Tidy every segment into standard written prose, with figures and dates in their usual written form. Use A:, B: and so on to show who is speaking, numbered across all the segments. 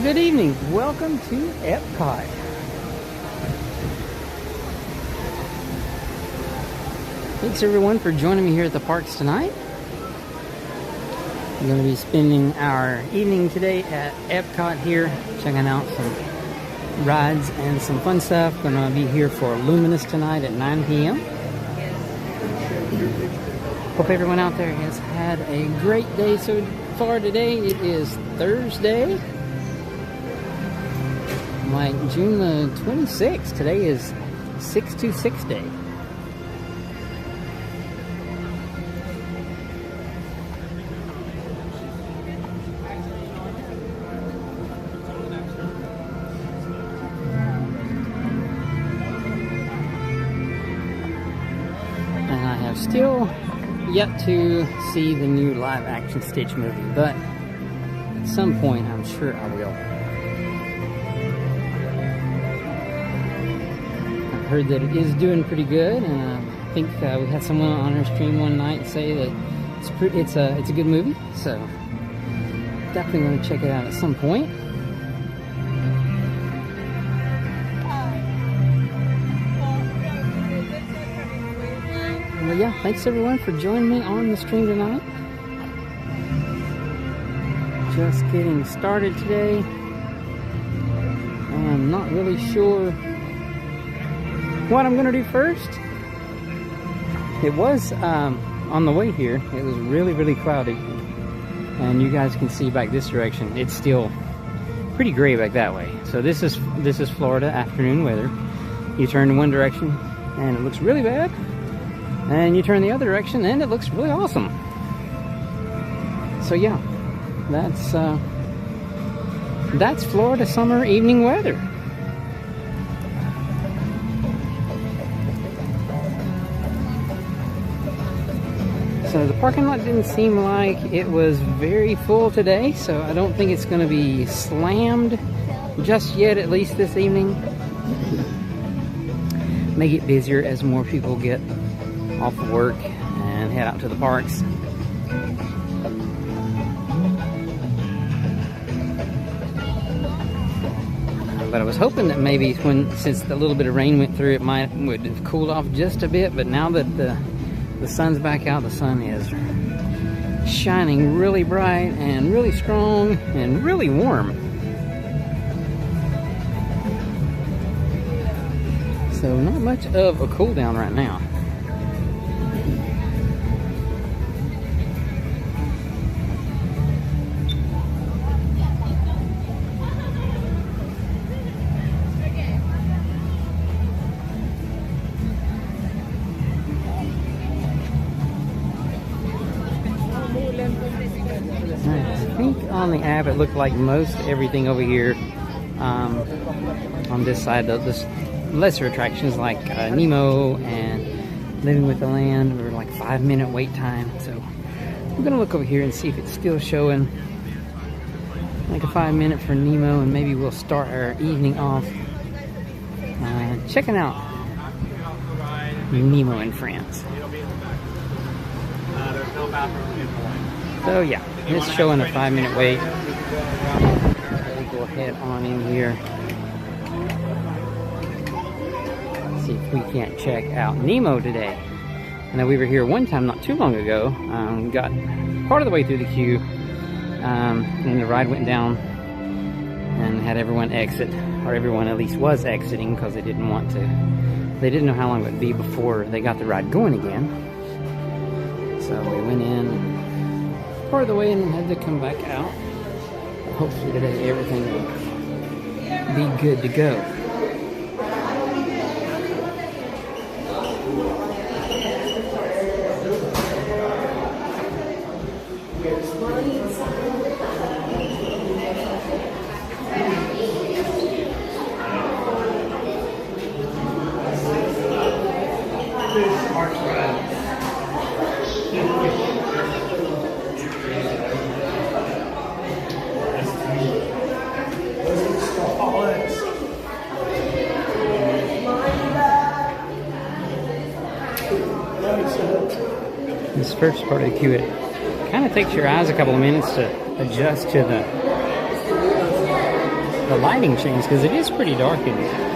A: Good evening. Welcome to Epcot. Thanks everyone for joining me here at the parks tonight. We're going to be spending our evening today at Epcot here, checking out some rides and some fun stuff. Going to be here for Luminous tonight at 9 p.m. Hope everyone out there has had a great day so far today. It is Thursday, like June the 26th. Today is 626 day. And I have still yet to see the new live action Stitch movie, but at some point I'm sure I will. I've heard that it is doing pretty good, and I think we had someone on our stream one night say that it's a good movie, so definitely going to check it out at some point. Well, yeah, thanks everyone for joining me on the stream tonight. Just getting started today. I'm not really sure what I'm gonna do first. It was on the way here, it was really cloudy, and you guys can see back this direction, it's still pretty gray back that way. So this is Florida afternoon weather. You turn in one direction and it looks really bad, and you turn the other direction and it looks really awesome. So yeah, that's Florida summer evening weather. So the parking lot didn't seem like it was very full today, so I don't think it's going to be slammed just yet, at least this evening. May get busier as more people get off of work and head out to the parks. But I was hoping that maybe since the little bit of rain went through, it would have cooled off just a bit. But now that the sun's back out, the sun is shining really bright and really strong and really warm. So not much of a cool down right now. I think on the app it looked like most everything over here on this side of this lesser attractions like Nemo and Living with the Land were like 5-minute wait time. So we're gonna look over here and see if it's still showing like a 5-minute for Nemo, and maybe we'll start our evening off checking out Nemo in France. So yeah, it's showing a 5-minute wait. We'll go ahead on in here. See if we can't check out Nemo today. I know we were here one time not too long ago. Got part of the way through the queue, and the ride went down and had everyone exit, or everyone at least was exiting because they didn't want to. They didn't know how long it would be before they got the ride going again. So we went in part of the way and had to come back out. But hopefully today everything will be good to go. This first part of the queue, it kind of takes your eyes a couple of minutes to adjust to the lighting changed because it is pretty dark in here.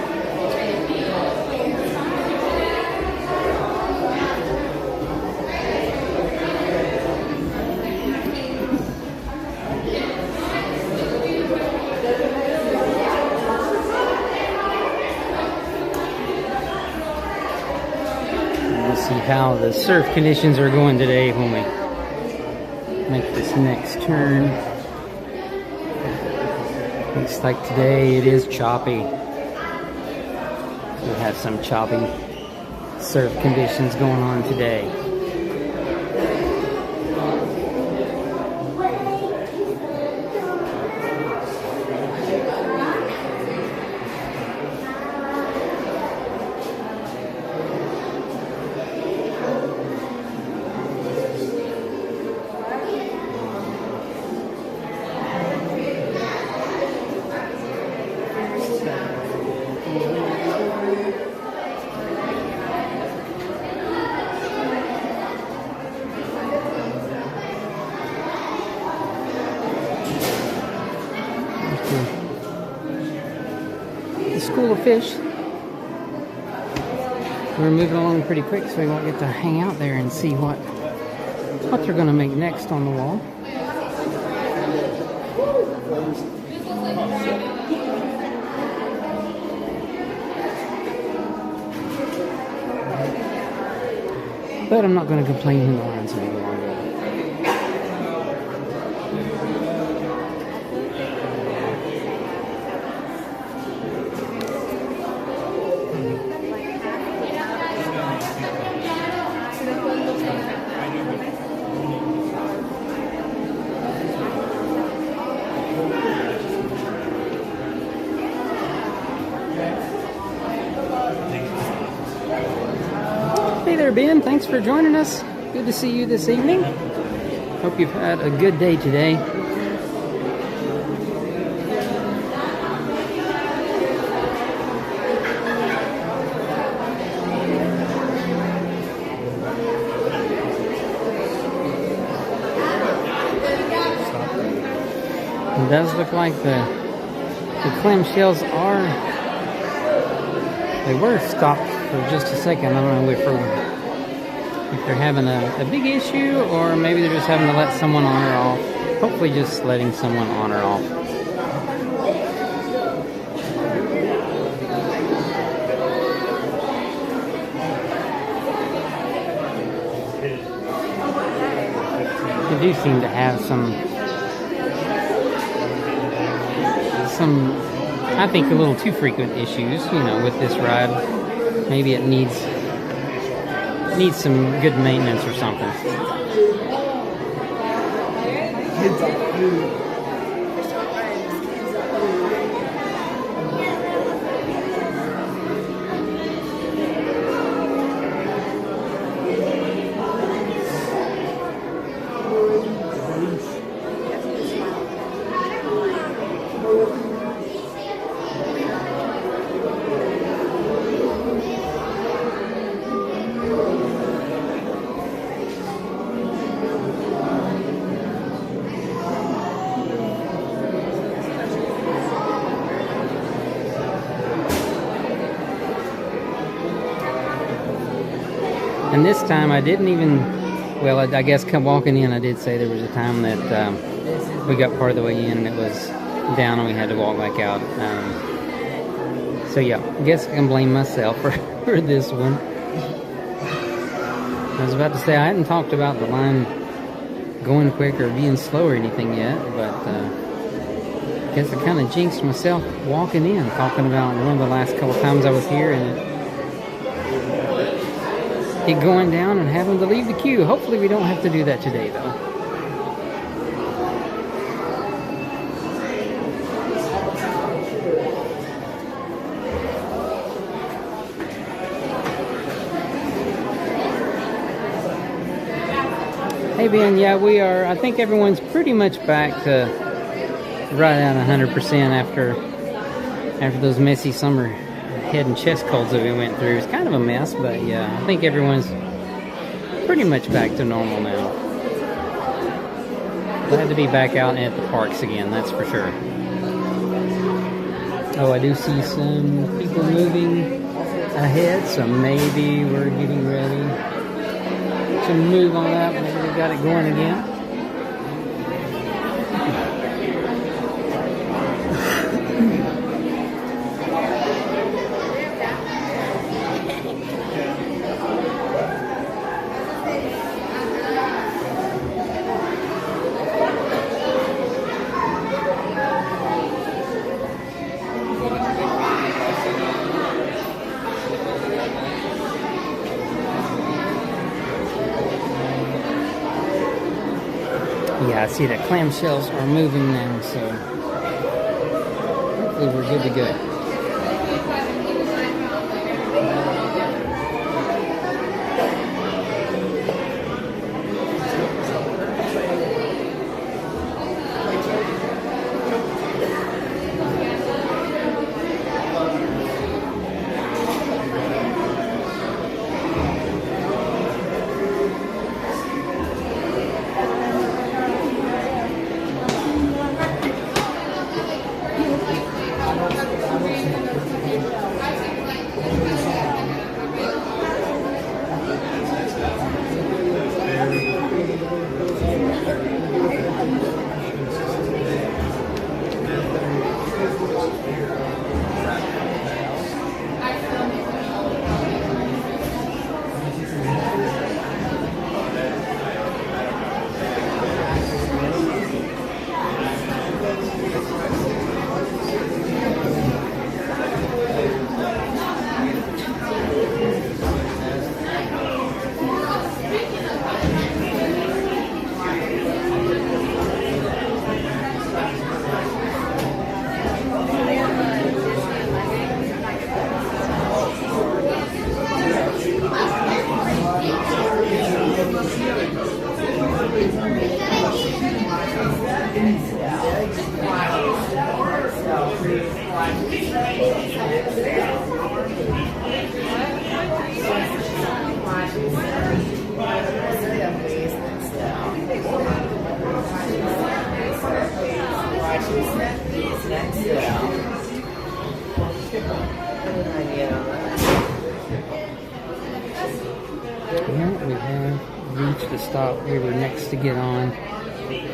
A: We'll see how the surf conditions are going today when we make this next turn. Looks like today it is choppy. We have some choppy surf conditions going on today. The school of fish. We're moving along pretty quick, so we won't get to hang out there and see what they're going to make next on the wall. But I'm not going to complain when the line's any longer. Hey there, Ben. Thanks for joining us. Good to see you this evening. Hope you've had a good day today. It does look like the clamshells they were stopped for just a second. I don't know if they're having a big issue, or maybe they're just having to let someone on or off. Hopefully just letting someone on or off. They do seem to have some I think a little too frequent issues, you know, with this ride. Maybe it needs some good maintenance or something. And this time I didn't even, well, I guess come walking in, I did say there was a time that we got part of the way in and it was down and we had to walk back out. So yeah, I guess I can blame myself for this one. I was about to say I hadn't talked about the line going quick or being slow or anything yet, but I guess I kind of jinxed myself walking in, talking about one of the last couple times I was here and it going down and having to leave the queue. Hopefully we don't have to do that today though. Hey Ben, yeah, we are. I think everyone's pretty much back to right at 100% after those messy summer head and chest colds that we went through. It's kind of a mess, but yeah, I think everyone's pretty much back to normal now. Glad to be back out at the parks again, that's for sure. Oh, I do see some people moving ahead, so maybe we're getting ready to move on up. Maybe we got it going again. Yeah, I see that clamshells are moving now, so hopefully we're good to go. Well, we have reached the stop we were next to get on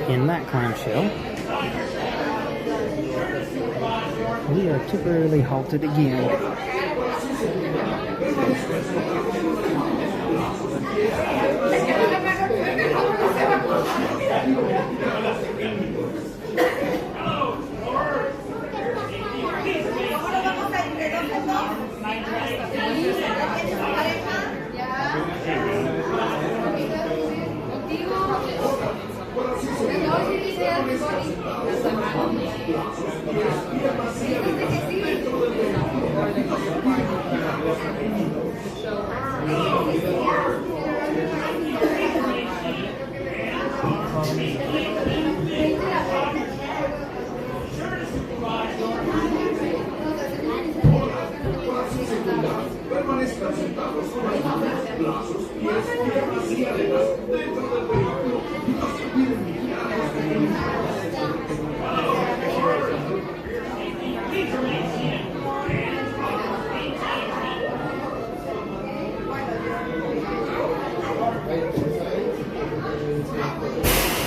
A: in that clamshell. We are temporarily halted again.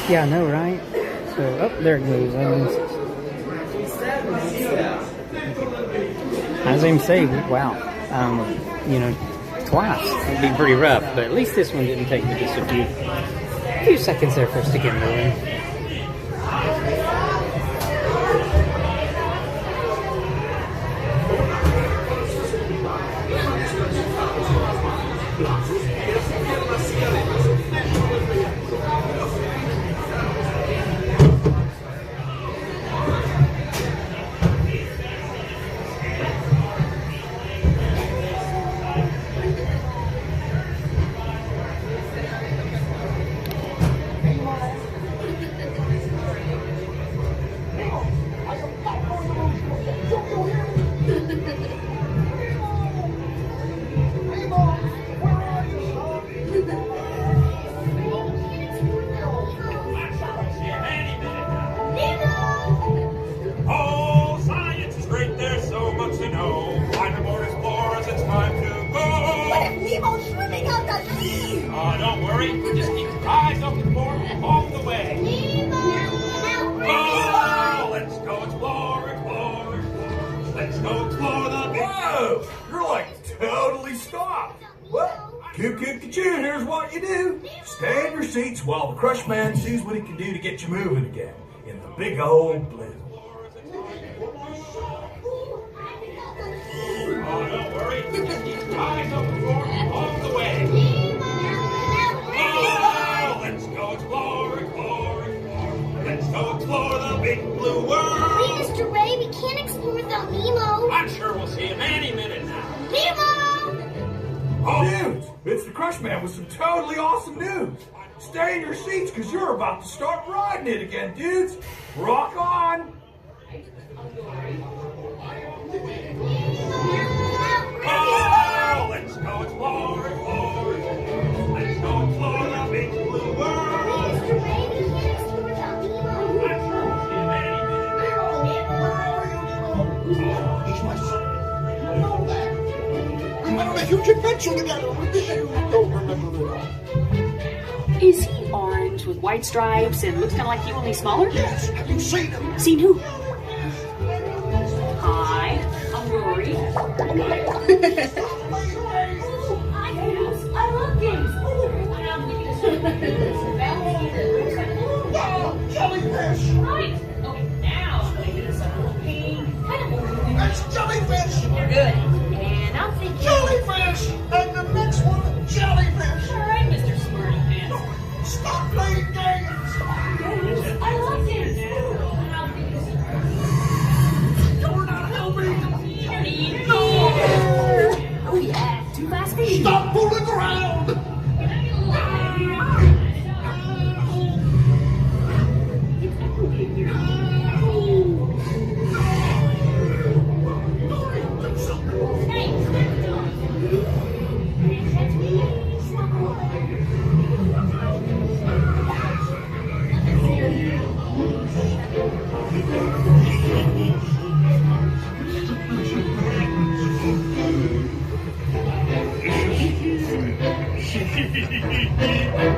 A: Yeah, I know, right? So, oh, there it goes. I was even say, wow, you know, twice. It'd be pretty rough, but at least this one didn't take me just a few seconds there for us to get moving.
B: totally stopped. Well, coo-coo-ca-choo, here's what you do. Stay in your seats while the crush man sees what he can do to get you moving again in the big old blue.
C: Oh, don't worry. Eyes open for me all the way. Oh, let's go explore, explore, explore. Let's go explore the big blue world.
D: Wait, Mr. Ray, we can't explore without Nemo.
C: I'm sure we'll see him any minute now.
D: Nemo!
B: Oh, dudes, it's the crush man with some totally awesome news. Stay in your seats because you're about to start riding it again, dudes. Rock on.
C: Oh, let's go explore, explore, explore. Let's go explore the big blue world.
D: Mr. Ray, we can't explore without Nemo.
C: I'm sure we'll see him any minute now.
E: He's my son. I know that. We went on a huge adventure together with the shoe. I don't remember it all.
F: Is he orange with white stripes and looks kind of like you, only smaller?
E: Yes, have you seen him?
F: Seen who? Hi, I'm Rory. I love games.
E: Wow, jellyfish!
F: Right. Okay, now I'm going to do some pink.
E: That's jellyfish!
F: You're good. And I'm thinking.
E: Jellyfish! And the next one, jellyfish!
F: All right, Mr. Smarty Pants.
E: Stop playing games!
F: I love games.
E: You're not helping!
F: Oh yeah, too fast for you.
E: Stop fooling around!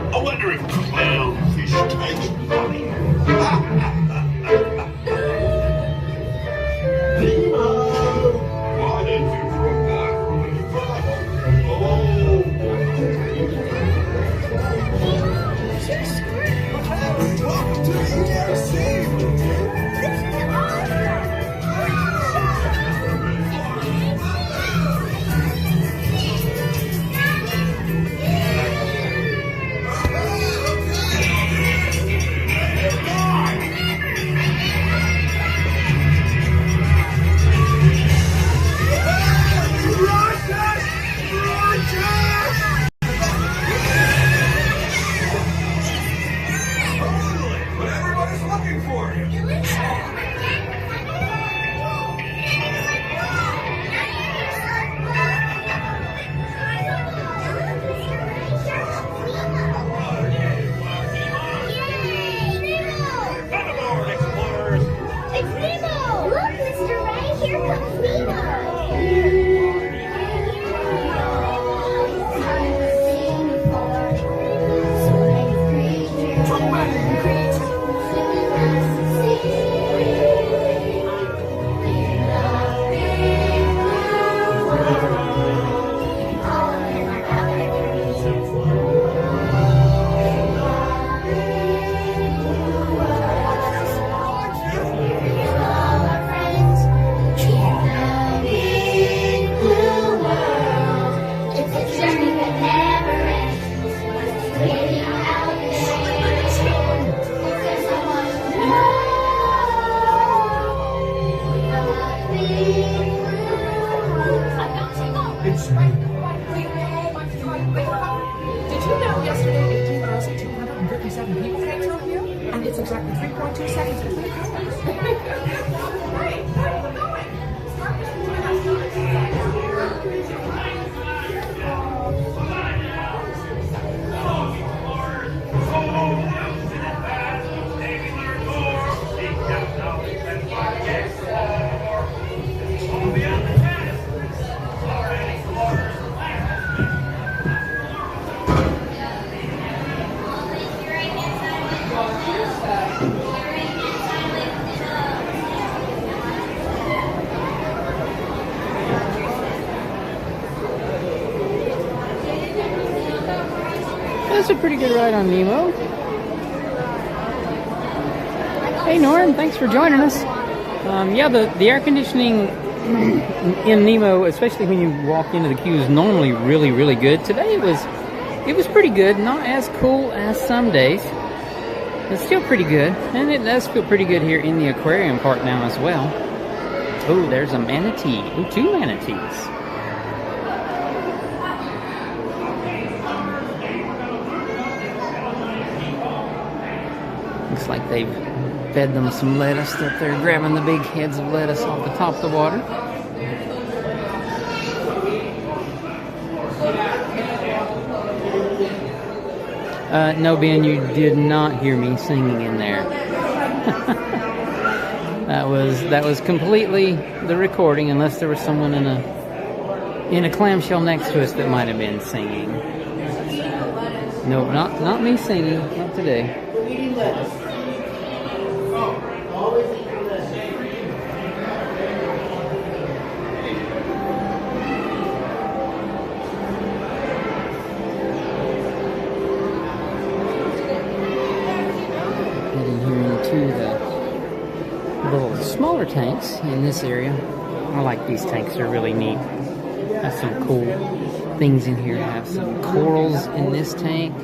G: I wonder if clownfish taste funny. Nemo! Why didn't you from that?
E: Welcome to the ERC!
B: But everybody's looking for you.
C: Come aboard, explorers.
D: It's Nemo! Look, Mr. Ray, here comes Nemo!
E: It's me.
H: Did you know yesterday 18,257 people came through here? And it's exactly 3.2 seconds between cars. Great, we're going.
A: was a pretty good ride on Nemo. Hey Norm, thanks for joining us. Yeah, the air conditioning in Nemo, especially when you walk into the queue, is normally really, really good. Today it was pretty good. Not as cool as some days. It's still pretty good, and it does feel pretty good here in the aquarium part now as well. Oh, there's a manatee. Oh, 2 manatees. Looks like they've fed them some lettuce that they're grabbing the big heads of lettuce off the top of the water. No, Ben, you did not hear me singing in there. that was completely the recording, unless there was someone in a clamshell next to us that might have been singing. No, not me singing, not today. Little smaller tanks in this area. I like these tanks, they're really neat. Have some cool things in here. Have some corals in this tank.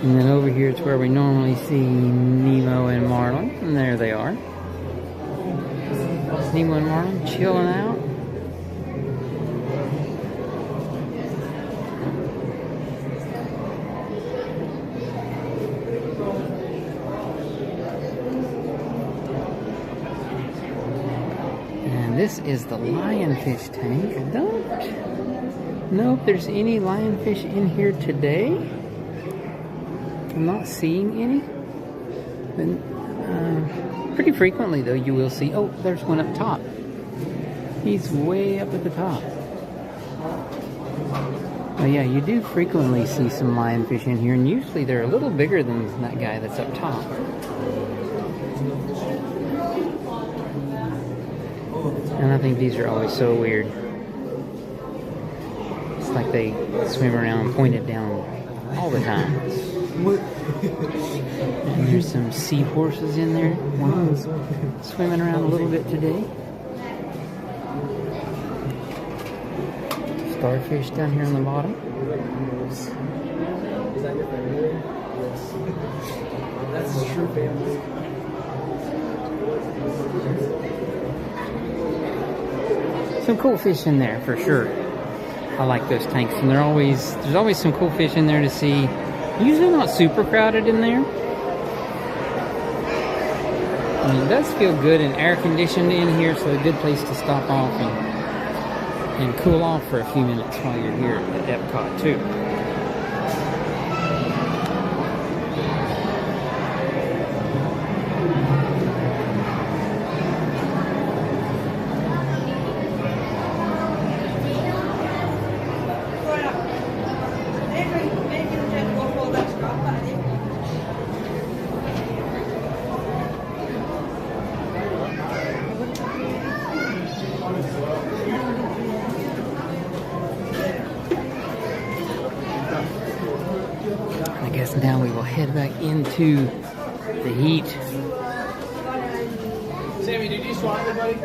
A: And then over here is where we normally see Nemo and Marlin, and there they are. Nemo and Marlin chilling out. And this is the lionfish tank. I don't know if there's any lionfish in here today. I'm not seeing any. But, pretty frequently, though, you will see... Oh, there's one up top. He's way up at the top. Oh, yeah, you do frequently see some lionfish in here, and usually they're a little bigger than that guy that's up top. And I think these are always so weird. It's like they swim around pointed down all the time. And there's some seahorses in there. One's swimming around a little bit today. Starfish down here on the bottom.
E: That's his true family.
A: Some cool fish in there for sure. I like those tanks, and there's always some cool fish in there to see. Usually not super crowded in there. And it does feel good and air conditioned in here, so a good place to stop off and cool off for a few minutes while you're here at Epcot too. I guess now we will head back into the heat.
E: Sammy, did you swap it, buddy?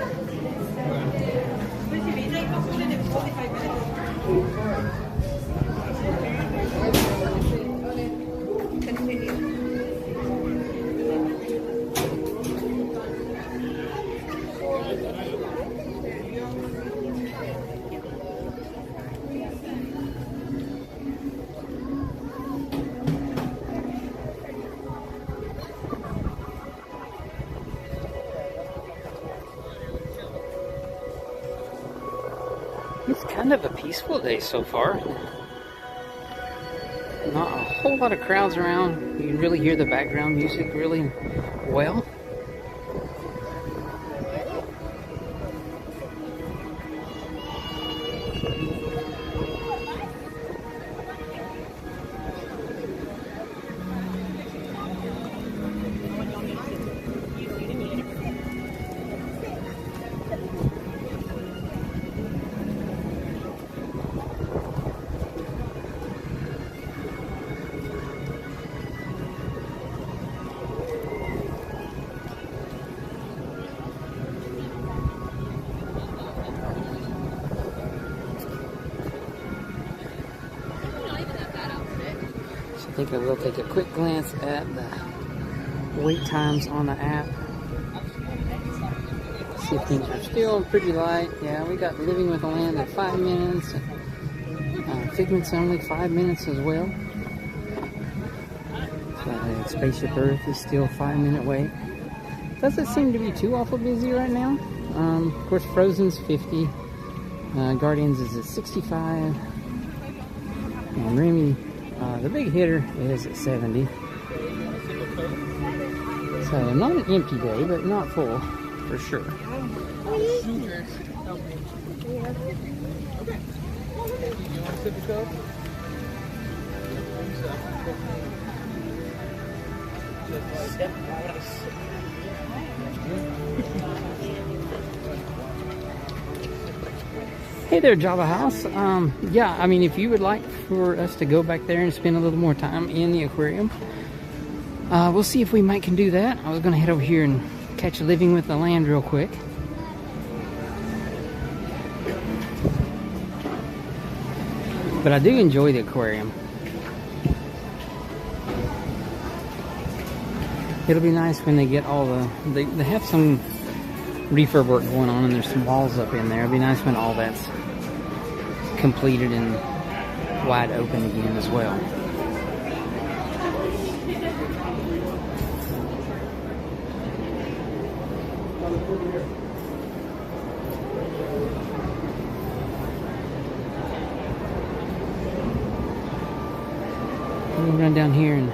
A: It's kind of a peaceful day so far. Not a whole lot of crowds around. You can really hear the background music really well. think I will take a quick glance at the wait times on the app. See if things are still pretty light. Yeah, we got Living with the Land at 5 minutes. Figment's only 5 minutes as well. Spaceship Earth is still a 5-minute wait. Doesn't seem to be too awful busy right now. Of course, Frozen's 50. Guardians is at 65. And Remy, the big hitter, is at 70. So not an empty day, but not full for sure. Hey there, Java House. Yeah, I mean, if you would like for us to go back there and spend a little more time in the aquarium, we'll see if we can do that. I was going to head over here and catch Living with the Land real quick. But I do enjoy the aquarium. It'll be nice when they get all they have some refurb work going on and there's some walls up in there. It'll be nice when all that's completed and wide open again as well. We'll run down here and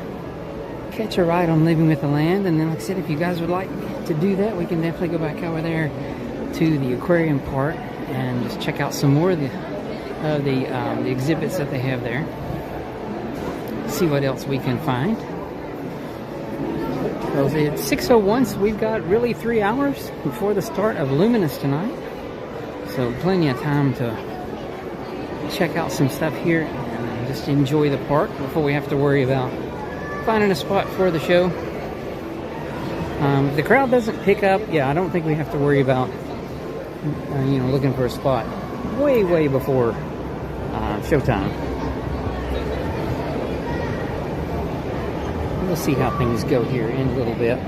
A: catch a ride on Living with the Land, and then like I said, if you guys would like to do that, we can definitely go back over there to the aquarium part and just check out some more of the exhibits that they have there. See what else we can find. Well, it's 6:01, so we've got really 3 hours before the start of Luminous tonight. So plenty of time to check out some stuff here and just enjoy the park before we have to worry about finding a spot for the show. If the crowd doesn't pick up, yeah, I don't think we have to worry about looking for a spot way before showtime. We'll see how things go here in a little bit.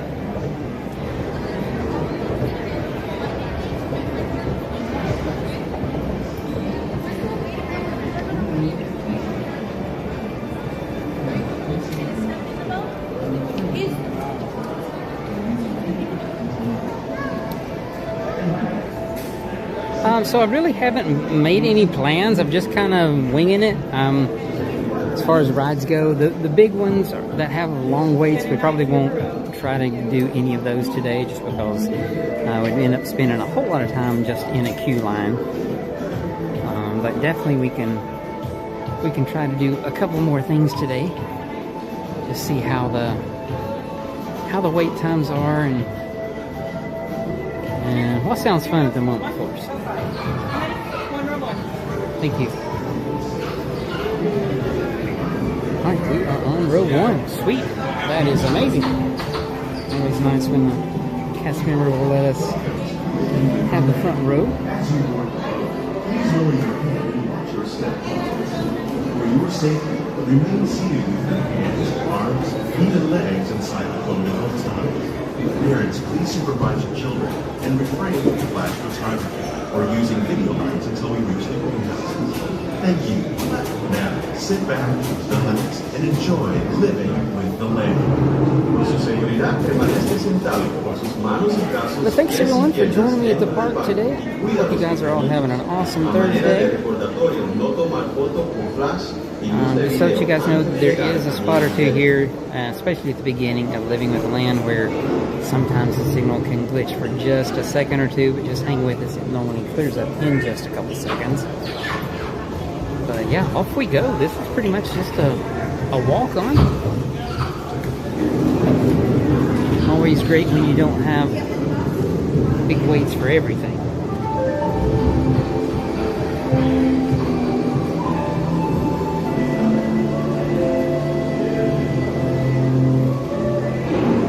A: So I really haven't made any plans. I'm just kind of winging it. As far as rides go, the big ones that have long waits, we probably won't try to do any of those today, just because we'd end up spending a whole lot of time just in a queue line. But definitely we can try to do a couple more things today. Just see how the wait times are and what sounds fun at the moment for us. Thank you. Alright, we are on row 1. Sweet. That is amazing. Always nice when the cast member will let us have the front row.
I: For your safety, remain seated with your hands, arms, feet, and legs inside the boat at all times. Parents, please supervise your children and refrain from flash photography or using video lines until we reach the greenhouse. Thank you. Now, sit back, relax, and enjoy Living with the Land.
A: Well, thanks everyone for joining me at the park today. Hope you guys are all having an awesome Thursday. Just so that you guys know, there is a spot or two here, especially at the beginning of Living with the Land, where sometimes the signal can glitch for just a second or two, but just hang with us. It normally clears up in just a couple seconds. But yeah, off we go. This is pretty much just a walk-on. Always great when you don't have big waits for everything.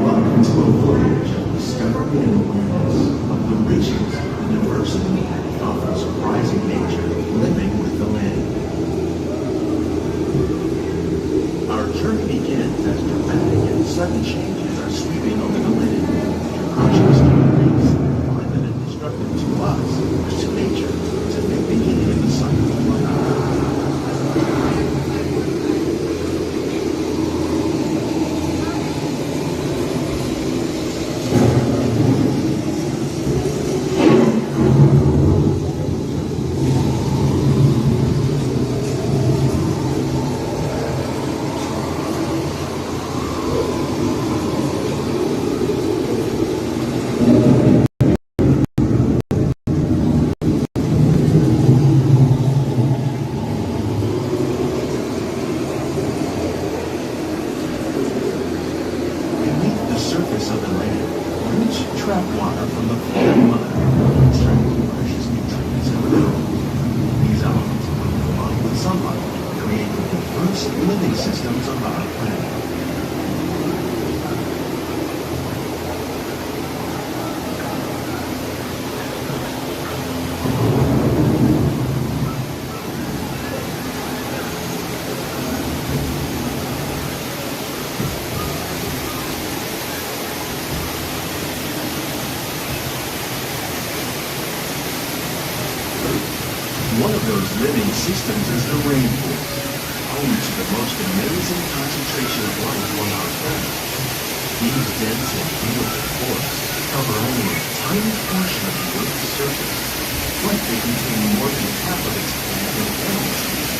I: Welcome to a voyage of discovery and awareness of the richness and diversity of the surprising nature living with the land. Our journey sudden changes are sweeping over the land. They're crushing stone lakes, violent and destructive to us, but to nature, it's a new beginning in the cycle of life. One of those living systems is the rainforest, home to the most amazing concentration of life on our planet. These dense and beautiful forests cover only a tiny portion of the Earth's surface, but they contain more than half of its plant and animal species.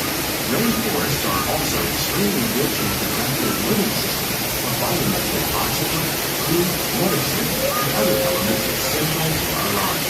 I: Rainforests are also extremely rich in productive living systems, providing us with oxygen, food, medicine, and other elements essential to our lives.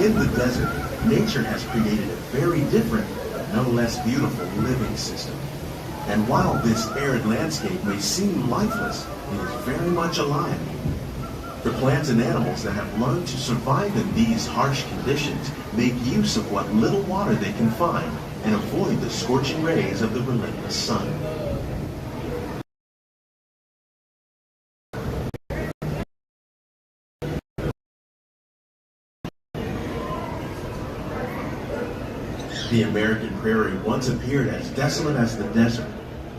I: In the desert, nature has created a very different, but no less beautiful living system. And while this arid landscape may seem lifeless, it is very much alive. The plants and animals that have learned to survive in these harsh conditions make use of what little water they can find and avoid the scorching rays of the relentless sun. The American prairie once appeared as desolate as the desert,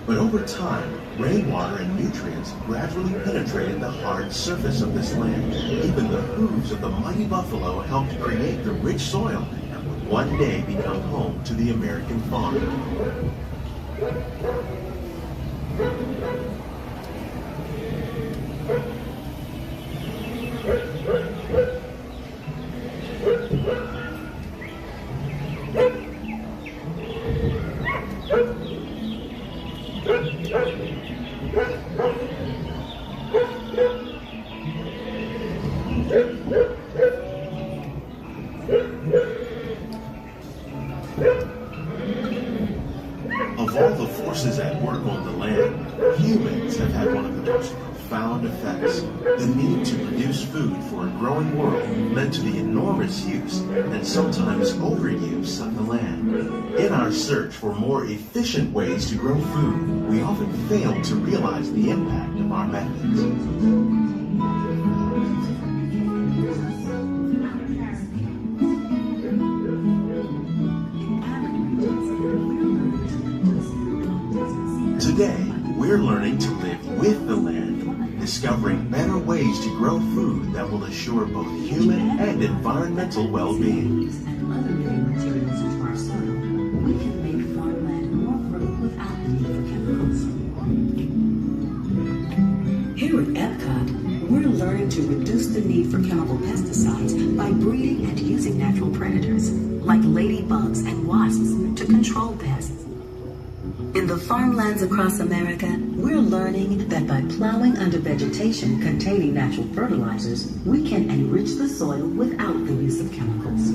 I: but over time, rainwater and nutrients gradually penetrated the hard surface of this land. Even the hooves of the mighty buffalo helped create the rich soil that would one day become home to the American farm. Of all the forces at work on the land, humans have had one of the most profound effects. The need to produce food for a growing world led to the enormous use and sometimes overuse of the land. In our search for more efficient ways to grow food, we often fail to realize the impact of our methods. Today, we're learning to live with the land, discovering better ways to grow food that will assure both human and environmental well-being.
J: And other living materials into our soil, we can make farmland more fertile without the need for chemicals. Here at Epcot, we're learning to reduce the need for chemical pesticides by breeding and using natural predators, like ladybugs and wasps, to control pests. In the farmlands across America, we're learning that by plowing under vegetation containing natural fertilizers, we can enrich the soil without the use of chemicals.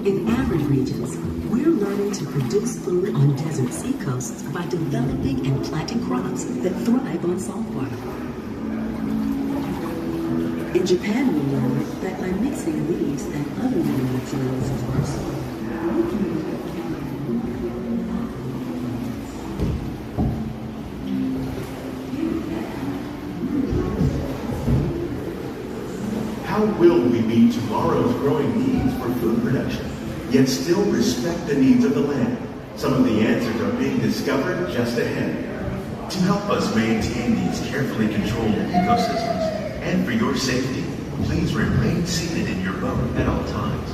J: In arid regions, we're learning to produce food on desert seacoasts by developing and planting crops that thrive on saltwater. In Japan, we learned that by mixing leaves and other living materials first, we can
I: How will we meet tomorrow's growing needs for food production, yet still respect the needs of the land? Some of the answers are being discovered just ahead. To help us maintain these carefully controlled ecosystems, and for your safety, please remain seated in your boat at all times.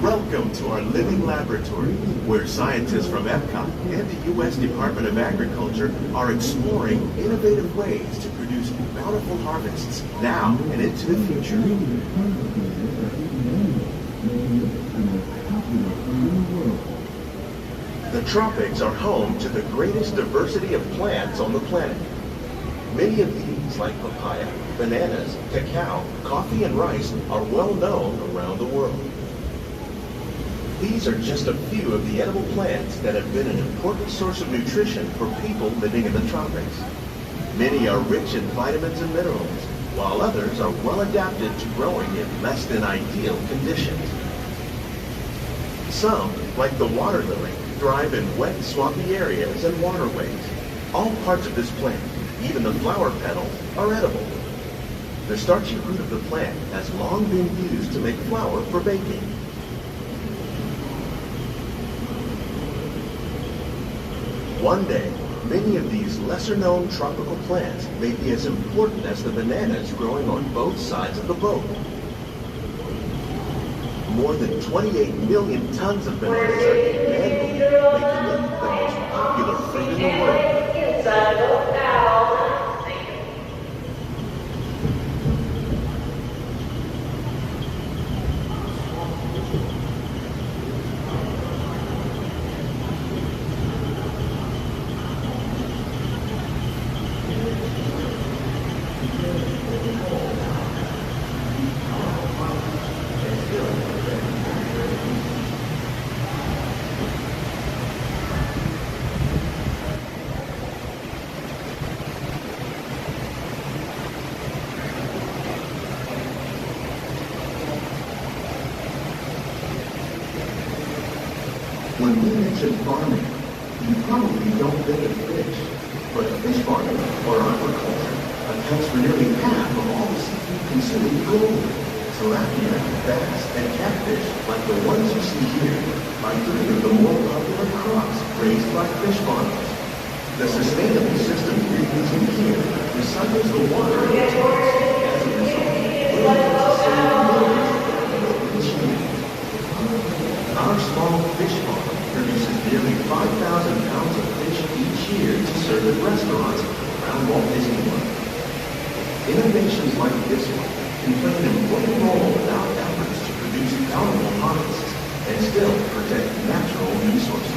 I: Welcome to our living laboratory, where scientists from Epcot and the U.S. Department of Agriculture are exploring innovative ways to produce bountiful harvests now and into the future. The tropics are home to the greatest diversity of plants on the planet. Many of these, like papaya, bananas, cacao, coffee, and rice, are well known around the world. These are just a few of the edible plants that have been an important source of nutrition for people living in the tropics. Many are rich in vitamins and minerals, while others are well adapted to growing in less than ideal conditions. Some, like the water lily, thrive in wet, swampy areas and waterways. All parts of this plant, even the flower petals, are edible. The starchy root of the plant has long been used to make flour for baking. One day, many of these lesser-known tropical plants may be as important as the bananas growing on both sides of the boat. More than 28 million tons of bananas are eaten annually, making it the most popular fruit in the world. When we mention farming, you probably don't think of fish, but fish farming, or aquaculture, accounts for nearly half of all the seafood consumed globally. Tilapia, bass, and catfish, like the ones you see here, are three of the more popular crops raised by fish farmers. The sustainable system you're using here recycles the water in the tanks. As a result, we're necessarily milk each year. Our small fish farm produces nearly 5,000 pounds of fish each year to serve at restaurants around Walt Disney World. Innovations like this one can play an important role in our efforts to produce bountiful harvests and still protect natural resources.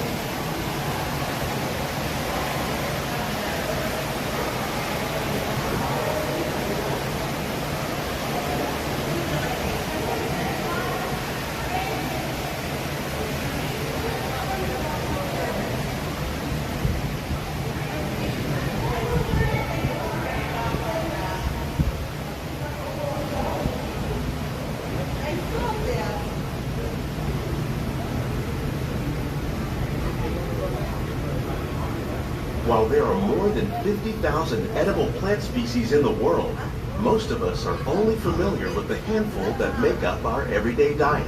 I: While there are more than 50,000 edible plant species in the world, most of us are only familiar with the handful that make up our everyday diet.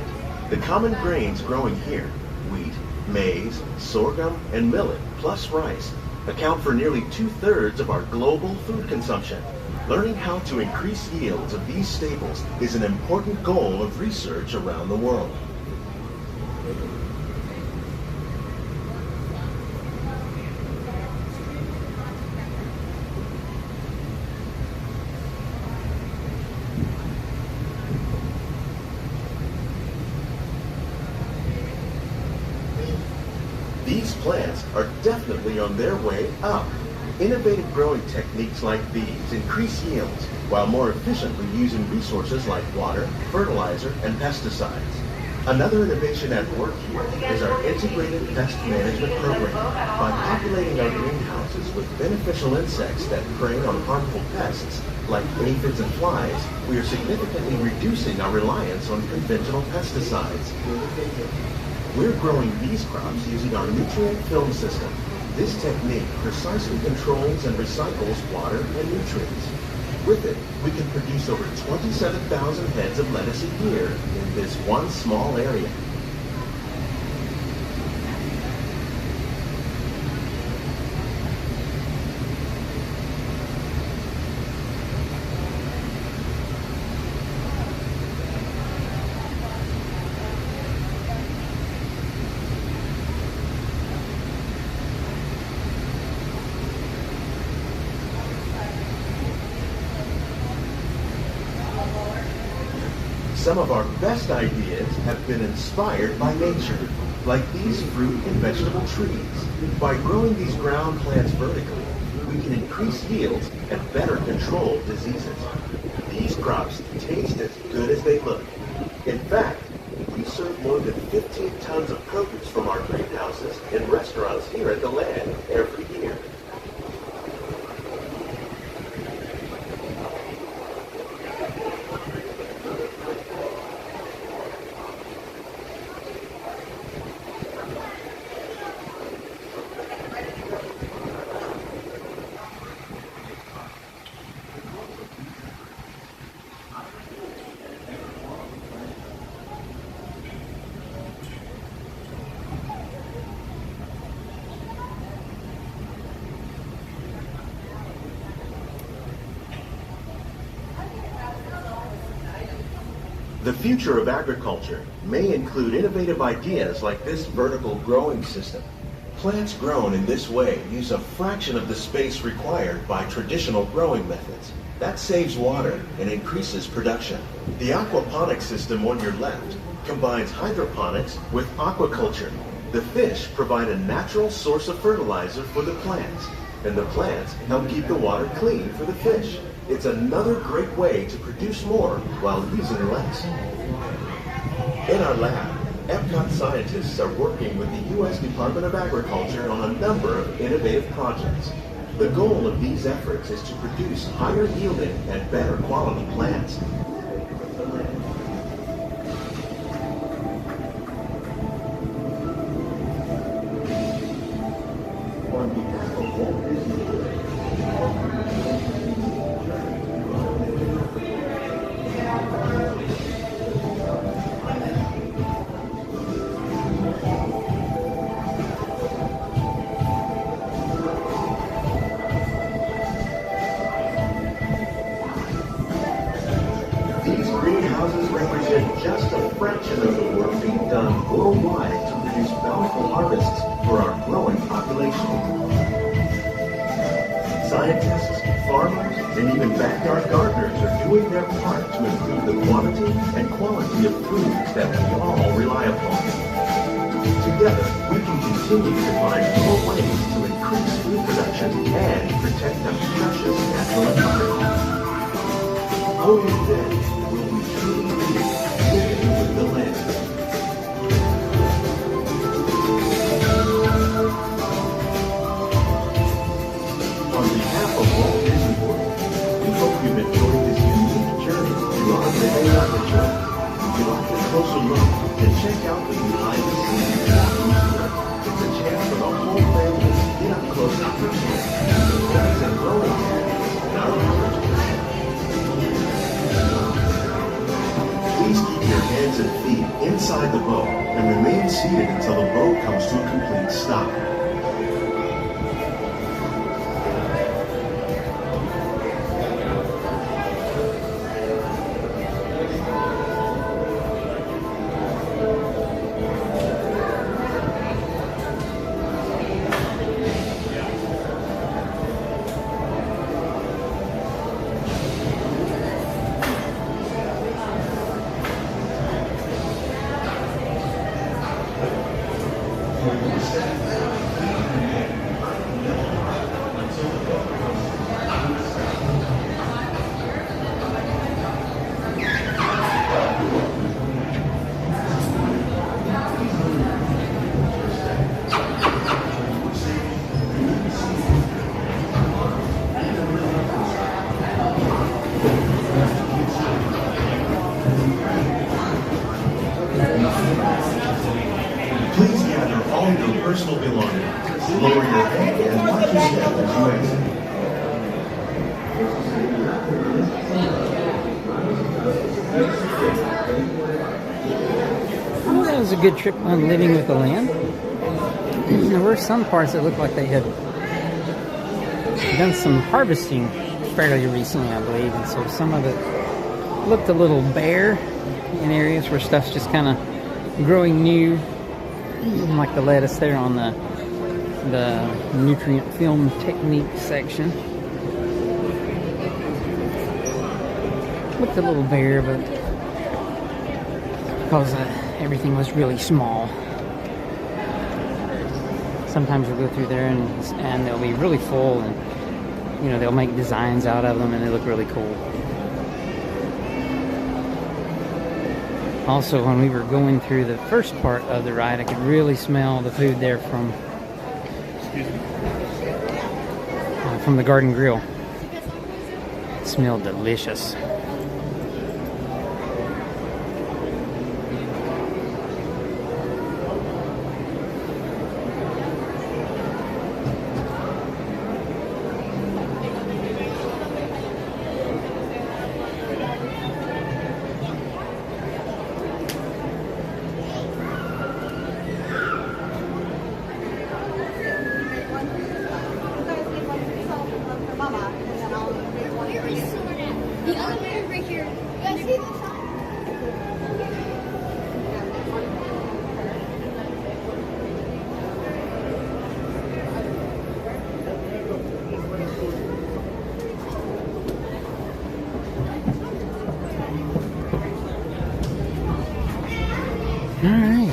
I: The common grains growing here, wheat, maize, sorghum, and millet, plus rice, account for nearly 2/3 of our global food consumption. Learning how to increase yields of these staples is an important goal of research around the world. definitely on their way up. Innovative growing techniques like these increase yields while more efficiently using resources like water, fertilizer, and pesticides. Another innovation at work here is our integrated pest management program. By populating our greenhouses with beneficial insects that prey on harmful pests, like aphids and flies, we are significantly reducing our reliance on conventional pesticides. We're growing these crops using our nutrient film system. This technique precisely controls and recycles water and nutrients. With it, we can produce over 27,000 heads of lettuce a year in this one small area. Some of our best ideas have been inspired by nature, like these fruit and vegetable trees. By growing these ground plants vertically, we can increase yields and better control diseases. These crops taste as good as they look. In fact, we serve more than 15 tons of produce from our greenhouses in restaurants here at the land every year. The future of agriculture may include innovative ideas like this vertical growing system. Plants grown in this way use a fraction of the space required by traditional growing methods. That saves water and increases production. The aquaponics system on your left combines hydroponics with aquaculture. The fish provide a natural source of fertilizer for the plants, and the plants help keep the water clean for the fish. It's another great way to produce more while using less. In our lab, Epcot scientists are working with the U.S. Department of Agriculture on a number of innovative projects. The goal of these efforts is to produce higher yielding and better quality plants. On behalf of Walt Disney World, just a fraction of the work being done worldwide to produce bountiful harvests for our growing population. Scientists, farmers, and even backyard gardeners are doing their part to improve the quantity and quality of foods that we all rely upon. Together, we can continue to find more ways to increase food production and protect our precious natural environment. Only then will we truly be with the land. On behalf of Walt Disney World, we hope you've enjoyed this unique journey through our living laboratory. If you'd like a closer look, then check out the behind the scenes tour. It's a chance for the whole family to get up close and personal to the plants and growing areas in our laboratory. Please keep your hands and feet inside the boat and remain seated until the boat comes to a complete stop. Please gather all your personal belongings. Lower your head and watch your step as you exit.
A: Well, that was a good trip on Living with the Land. There were some parts that looked like they had done some harvesting fairly recently, I believe, and so some of it looked a little bare in areas where stuff's just kind of growing new, like the lettuce there on the nutrient film technique section. Looked a little bare, but because everything was really small. Sometimes you'll go through there and they'll be really full, and you know, they'll make designs out of them and they look really cool. Also, when we were going through the first part of the ride, I could really smell the food there from the Garden Grill. It smelled delicious.
D: The elevator right here. You guys see this?
A: Alright.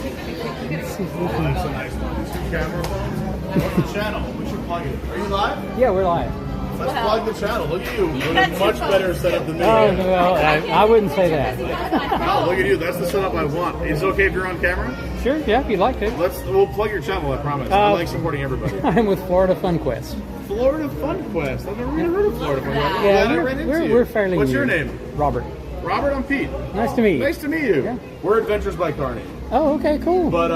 A: Let's see if we can...
E: That's a nice one. These two camera phones. What's the channel? We should plug it. Are you live?
A: Yeah, we're live.
E: Let's plug the channel. Look at you. You're in a much better setup than me.
A: Oh, well, I wouldn't say that.
E: No, look at you. That's the setup I want. Is it okay if you're on camera?
A: Sure, yeah, if you'd like to.
E: We'll plug your channel, I promise. I like supporting everybody.
A: I'm with Florida FunQuest.
E: Florida FunQuest. I've never even heard of Florida FunQuest.
A: Yeah, we're fairly
E: What's
A: new.
E: your name?
A: Robert.
E: Robert, I'm Pete.
A: Nice to meet you.
E: Nice to meet you.
A: Yeah.
E: We're Adventures by Carney.
A: Oh, okay, cool.
E: But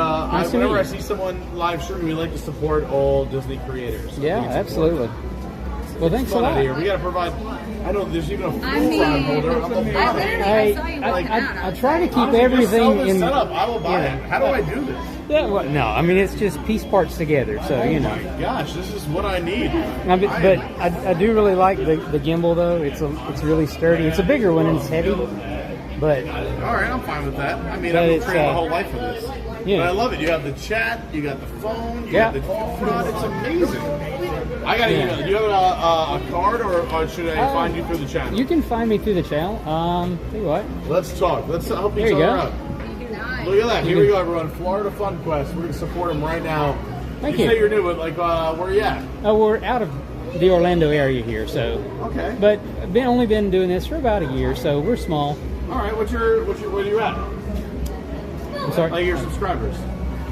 E: whenever I
A: meet you.
E: see someone live streaming, we like to support all Disney creators.
A: Yeah, absolutely. Well, thanks a
E: Fun out
A: lot.
E: here. We gotta provide. I know there's even a full rod holder. I'm a
A: I try to keep everything in.
E: setup. I will buy it. How do I do this?
A: Yeah, well, no, I mean it's just piece parts together, so you know.
E: Oh my gosh, this is what I need.
A: But I do really like the gimbal though. It's really sturdy. It's a bigger one and it's heavy. But
E: all right, I'm fine with that. I mean,
A: but
E: I've been
A: it's,
E: training my whole life for this.
A: Yeah.
E: But I love it. You have the chat, you got the phone, you
A: Yeah.
E: got the rod. It's amazing. I got to email. Do you have a card, or should I find you through the channel?
A: You can find me through the channel. Tell you what.
E: Let's talk. Let's help each
A: There you
E: other
A: go.
E: out. Look at that. Here we go, everyone. Florida FunQuest. We're going to support them right now.
A: Thank
E: you.
A: you.
E: Say you're new, but like, where are you at?
A: Oh, we're out of the Orlando area here, so.
E: Okay.
A: But I've only been doing this for about a year, so we're small.
E: All right. Where are you at?
A: I'm sorry.
E: Like your subscribers.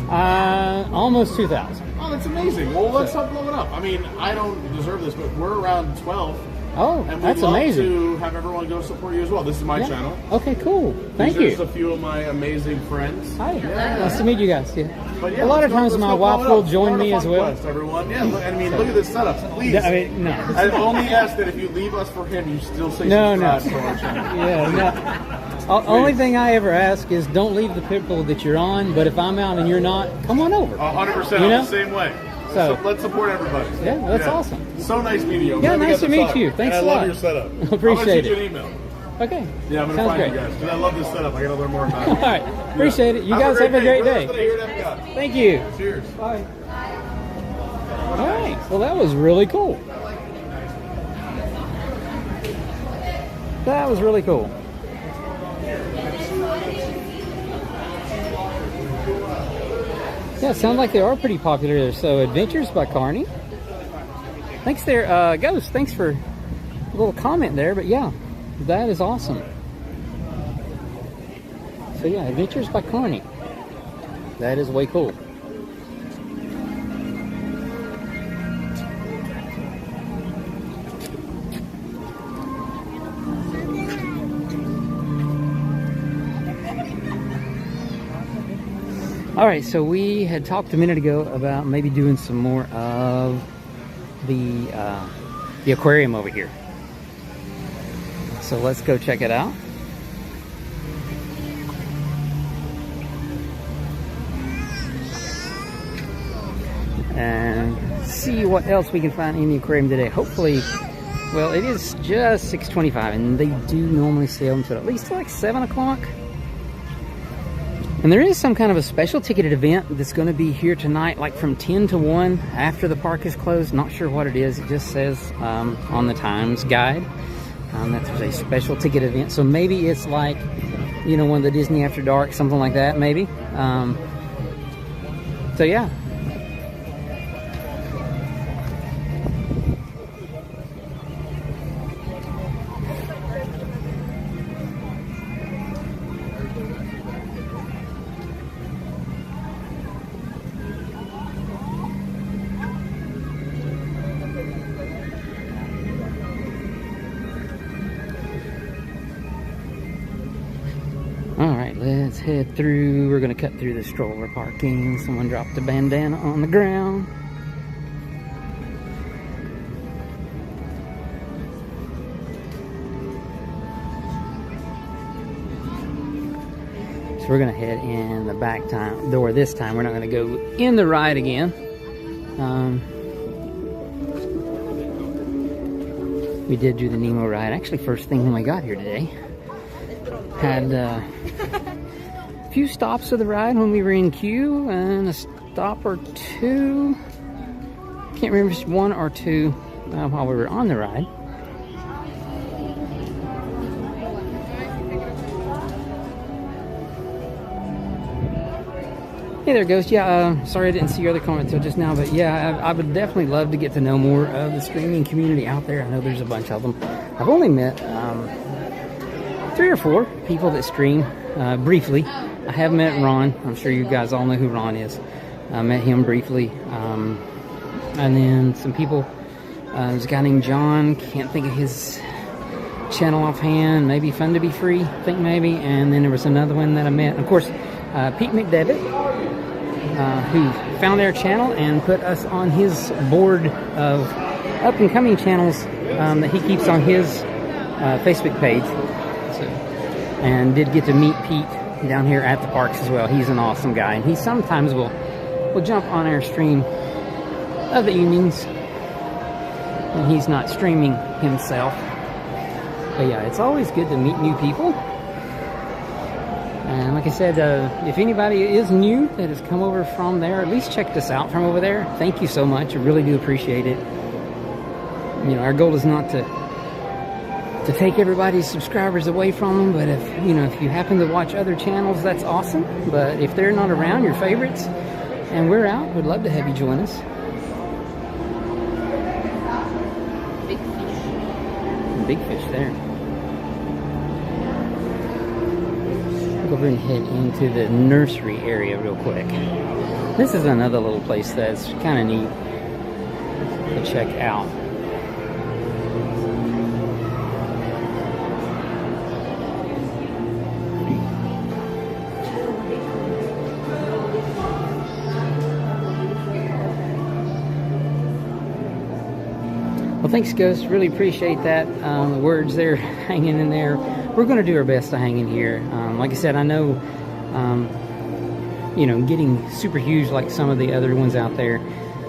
A: Almost 2,000.
E: Oh, that's amazing. Well, let's help blow it up. I mean, I don't deserve this, but we're around 12.
A: Oh,
E: and
A: that's
E: we'd love
A: amazing.
E: to have everyone go support you as well. This is my channel.
A: Okay, cool. Thank
E: These are
A: you.
E: just a few of my amazing friends.
A: Hi.
E: Yeah.
A: Nice to meet you guys. Yeah.
E: But yeah,
A: a lot of times
E: let's
A: my
E: go blow
A: wife
E: it
A: will
E: up.
A: join
E: Florida
A: me as well.
E: FunQuest, everyone. Yeah, look, I mean, look at this setup. Please.
A: I mean, no.
E: I only ask that if you leave us for him, you still say
A: No.
E: subscribe to our channel.
A: Yeah, no. Only thing I ever ask is don't leave the people that you're on, but if I'm out and you're not, come on over.
E: 100%.
A: You
E: I'm
A: know?
E: the same way.
A: So
E: let's support everybody.
A: Yeah, that's awesome.
E: So nice meeting you. I'm
A: Yeah,
E: glad we
A: nice
E: got
A: to meet
E: talk.
A: you. Thanks
E: and
A: a lot.
E: I love your setup.
A: Appreciate
E: I'm going to shoot you
A: it.
E: an email.
A: Okay.
E: Yeah, I'm going to
A: Sounds
E: find
A: great.
E: you guys because I love this setup. I got to learn more about it.
A: All right. Appreciate it. You guys have a great day. Thank you.
E: Cheers.
A: Bye. All right. Well, that was really cool. That was really cool. Yeah, it sounds like they are pretty popular there. So, Adventures by Carney. Thanks there, Ghost. Thanks for a little comment there. But yeah, that is awesome. So yeah, Adventures by Carney. That is way cool. All right, so we had talked a minute ago about maybe doing some more of the aquarium over here. So let's go check it out. And see what else we can find in the aquarium today. Hopefully, well, it is just 6:25, and they do normally stay open until at least like 7 o'clock. And there is some kind of a special ticketed event that's going to be here tonight, like from 10 to 1 after the park is closed. Not sure what it is. It just says on the Times guide that there's a special ticket event. So maybe it's like, you know, one of the Disney After Dark, something like that, maybe. So yeah. Alright, let's head through. We're going to cut through the stroller parking. Someone dropped a bandana on the ground. So we're going to head in the back door this time. We're not going to go in the ride again. We did do the Nemo ride. Actually, first thing when we got here today. Had a few stops of the ride when we were in queue, and a stop or two. Can't remember if it's 1 or 2 while we were on the ride. Hey there, Ghost. Yeah, sorry I didn't see your other comments just now, but yeah, I would definitely love to get to know more of the streaming community out there. I know there's a bunch of them. I've only met 3 or 4 people that stream briefly. I have met Ron. I'm sure you guys all know who Ron is. I met him briefly. And then some people, there's a guy named John, can't think of his channel offhand, maybe Fun to Be Free, I think maybe. And then there was another one that I met. Of course, Pete McDevitt, who found their channel and put us on his board of up-and-coming channels that he keeps on his Facebook page. And did get to meet Pete down here at the parks as well. He's an awesome guy, and he sometimes will jump on our stream of the evenings when he's not streaming himself. But yeah, it's always good to meet new people. And like I said, if anybody is new that has come over from there, at least checked us out from over there, thank you so much. I really do appreciate it. You know, our goal is not to take everybody's subscribers away from them, but if you happen to watch other channels, that's awesome. But if they're not around, your favorites, and we're out, we'd love to have you join us. Big fish there. Go over and head into the nursery area real quick. This is another little place that's kind of neat to check out. Well, thanks, Ghost. Really appreciate that. The words there hanging in there. We're going to do our best to hang in here. Like I said, I know, getting super huge like some of the other ones out there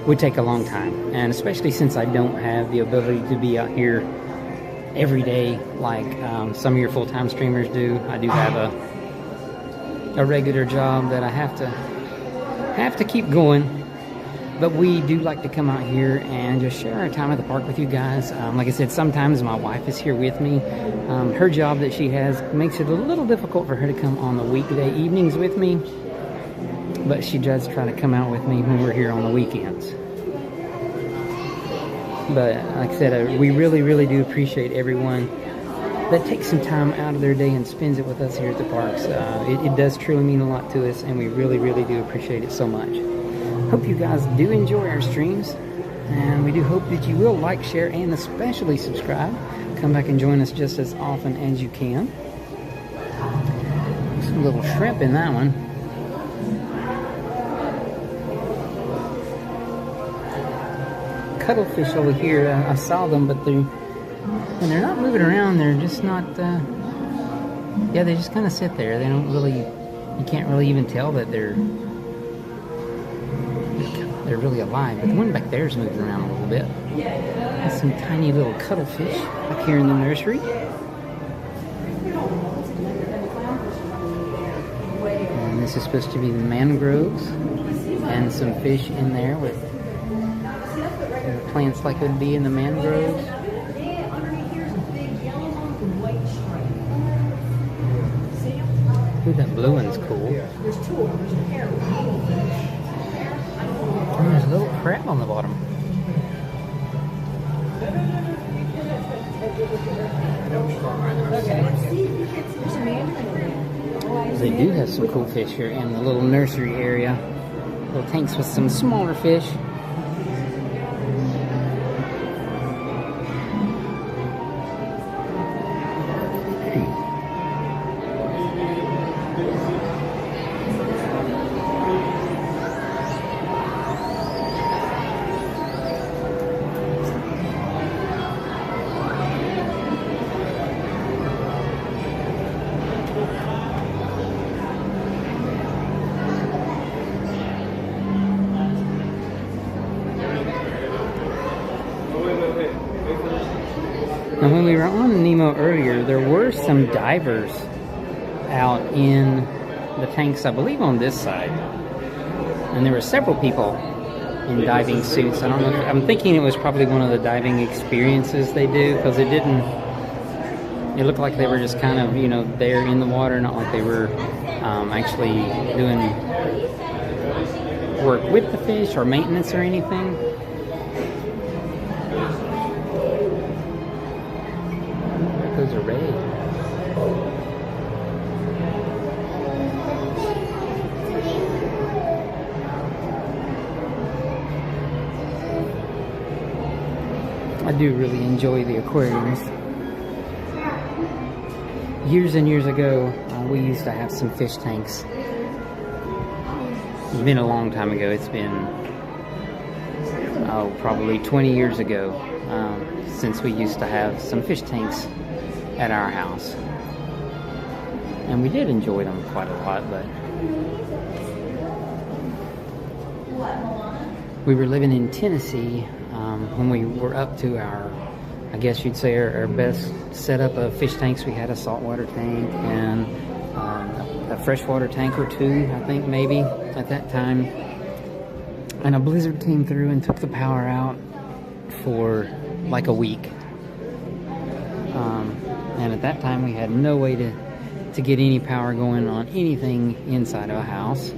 A: would take a long time. And especially since I don't have the ability to be out here every day like some of your full-time streamers do. I do have a regular job that I have to keep going. But we do like to come out here and just share our time at the park with you guys. Like I said, sometimes my wife is here with me. Her job that she has makes it a little difficult for her to come on the weekday evenings with me. But she does try to come out with me when we're here on the weekends. But like I said, we really, really do appreciate everyone that takes some time out of their day and spends it with us here at the parks. It does truly mean a lot to us, and we really, really do appreciate it so much. Hope you guys do enjoy our streams, and we do hope that you will like, share, and especially subscribe. Come back and join us just as often as you can. Some little shrimp in that one. cuttlefish over here. I saw them, but when they're not moving around, they're just not, yeah, they just kind of sit there. They don't really, you can't really even tell that they're really alive. But the one back there is moving around a little bit. There's some tiny little cuttlefish back here in the nursery. And this is supposed to be the mangroves, and some fish in there with plants like it would be in the mangroves. Ooh, that blue one's cool. And there's a little crab on the bottom. They do have some cool fish here in the little nursery area. Little tanks with some smaller fish. And when we were on Nemo earlier, there were some divers out in the tanks, I believe on this side. And there were several people in diving suits. I don't know, I'm thinking it was probably one of the diving experiences they do, because it looked like they were just kind of, you know, there in the water, not like they were actually doing work with the fish or maintenance or anything. Those are red. I do really enjoy the aquariums. Years and years ago, we used to have some fish tanks. It's been a long time ago. It's been, oh, probably 20 years ago since we used to have some fish tanks at our house. And we did enjoy them quite a lot, but we were living in Tennessee when we were up to our, I guess you'd say, our best setup of fish tanks. We had a saltwater tank and a freshwater tank or two, I think, maybe, at that time. And a blizzard came through and took the power out for like a week. And at that time, we had no way to get any power going on anything inside of a house.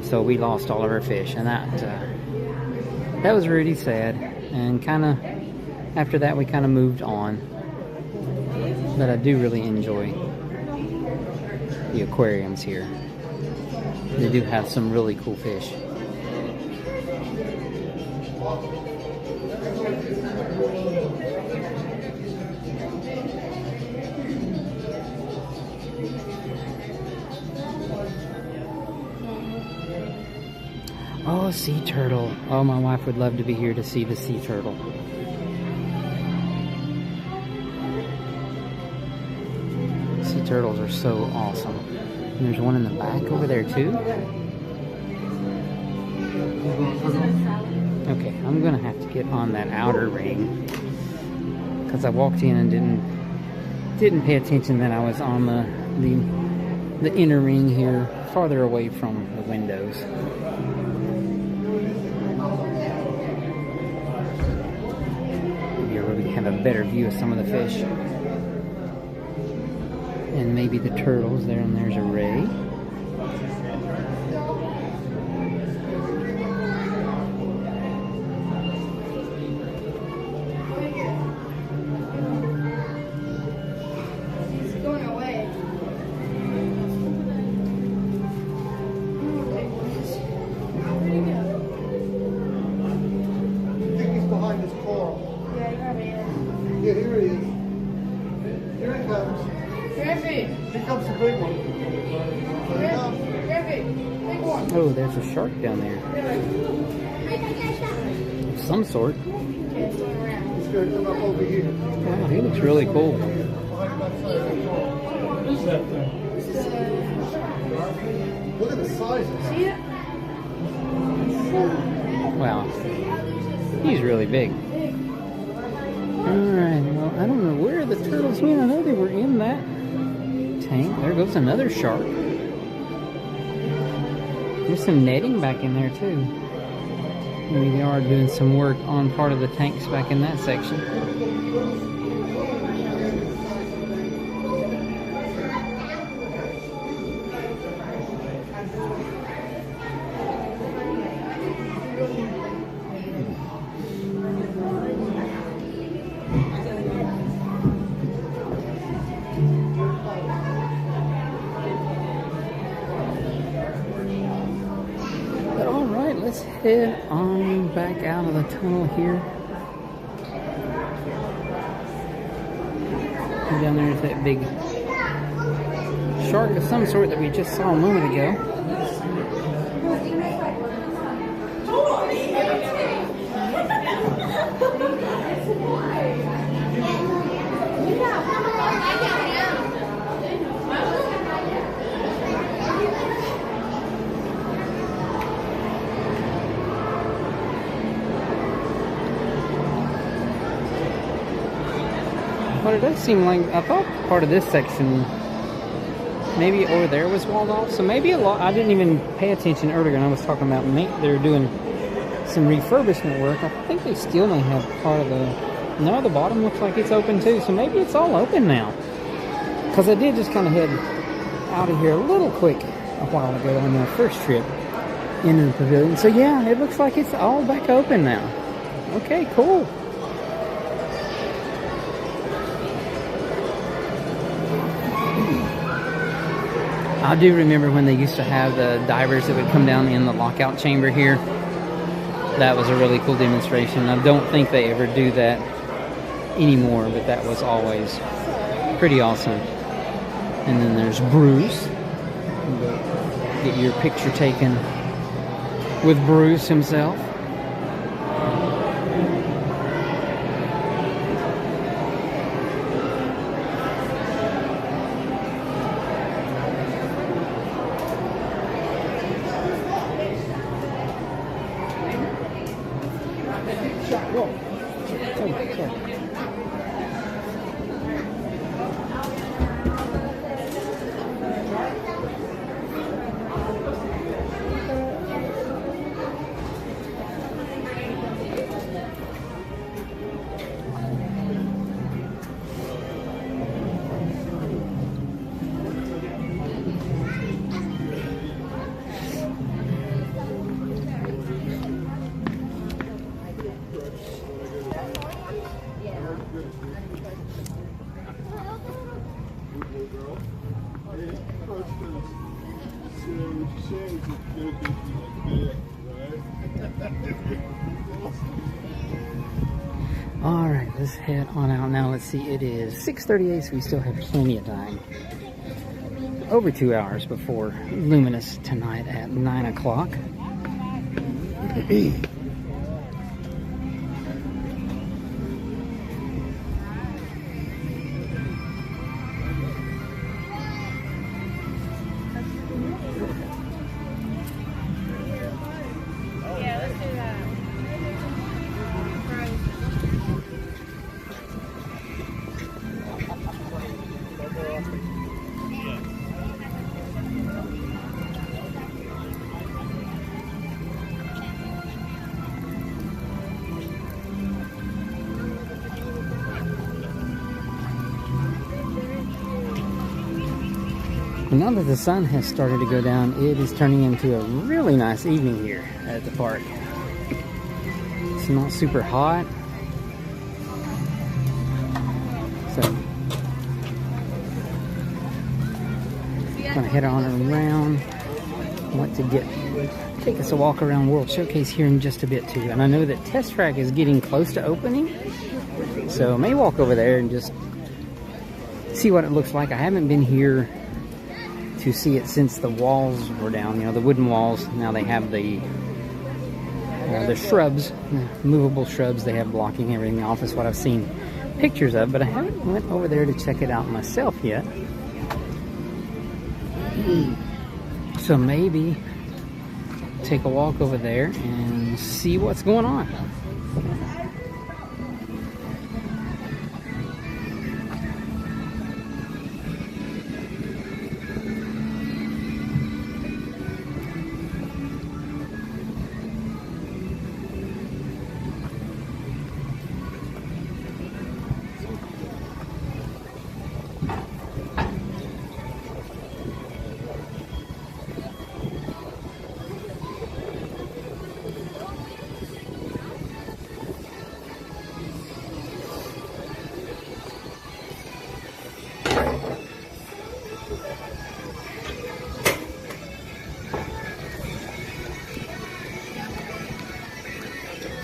A: So we lost all of our fish, and that was really sad. And kind of after that, we kind of moved on. But I do really enjoy the aquariums here. They do have some really cool fish. Oh, sea turtle. Oh, my wife would love to be here to see the sea turtle. Sea turtles are so awesome. And there's one in the back over there too. Okay, I'm gonna have to get on that outer ring because I walked in and didn't pay attention that I was on the inner ring here, farther away from the windows. Maybe I really have a better view of some of the fish. And maybe the turtles there, and there's a ray. Oh, there's a shark down there. of some sort.
E: Let's go come up over here.
A: Wow, he looks really cool.
E: What is that thing? Look at the sizes. See it?
A: Wow. He's really big. Alright, well, I don't know where the turtles went. I know they were in that tank. There goes another shark. There's some netting back in there, too. Maybe they are doing some work on part of the tanks back in that section. Let's head on back out of the tunnel here. And down there's that big shark of some sort that we just saw a moment ago. But it does seem like, I thought part of this section, maybe over there was walled off. So maybe a lot, I didn't even pay attention earlier when I was talking about they're doing some refurbishment work. I think they still may have part of the, no, the bottom looks like it's open too. So maybe it's all open now. Because I did just kind of head out of here a little quick a while ago on my first trip into the pavilion. So yeah, it looks like it's all back open now. Okay, cool. I do remember when they used to have the divers that would come down in the lockout chamber here. That was a really cool demonstration. I don't think they ever do that anymore, but that was always pretty awesome. And then there's Bruce. Get your picture taken with Bruce himself. Alright, let's head on out now. Let's see, it is 6:38, so we still have plenty of time. Over 2 hours before Luminous tonight at 9 o'clock. Now that the sun has started to go down, it is turning into a really nice evening here at the park. It's not super hot. So, gonna head on around. I want to take us a walk around World Showcase here in just a bit too. And I know that Test Track is getting close to opening. So I may walk over there and just see what it looks like. I haven't been here to see it since the walls were down, you know, the wooden walls. Now they have the the shrubs, movable shrubs they have blocking everything off is what I've seen pictures of, but I haven't went over there to check it out myself yet. So maybe take a walk over there and see what's going on.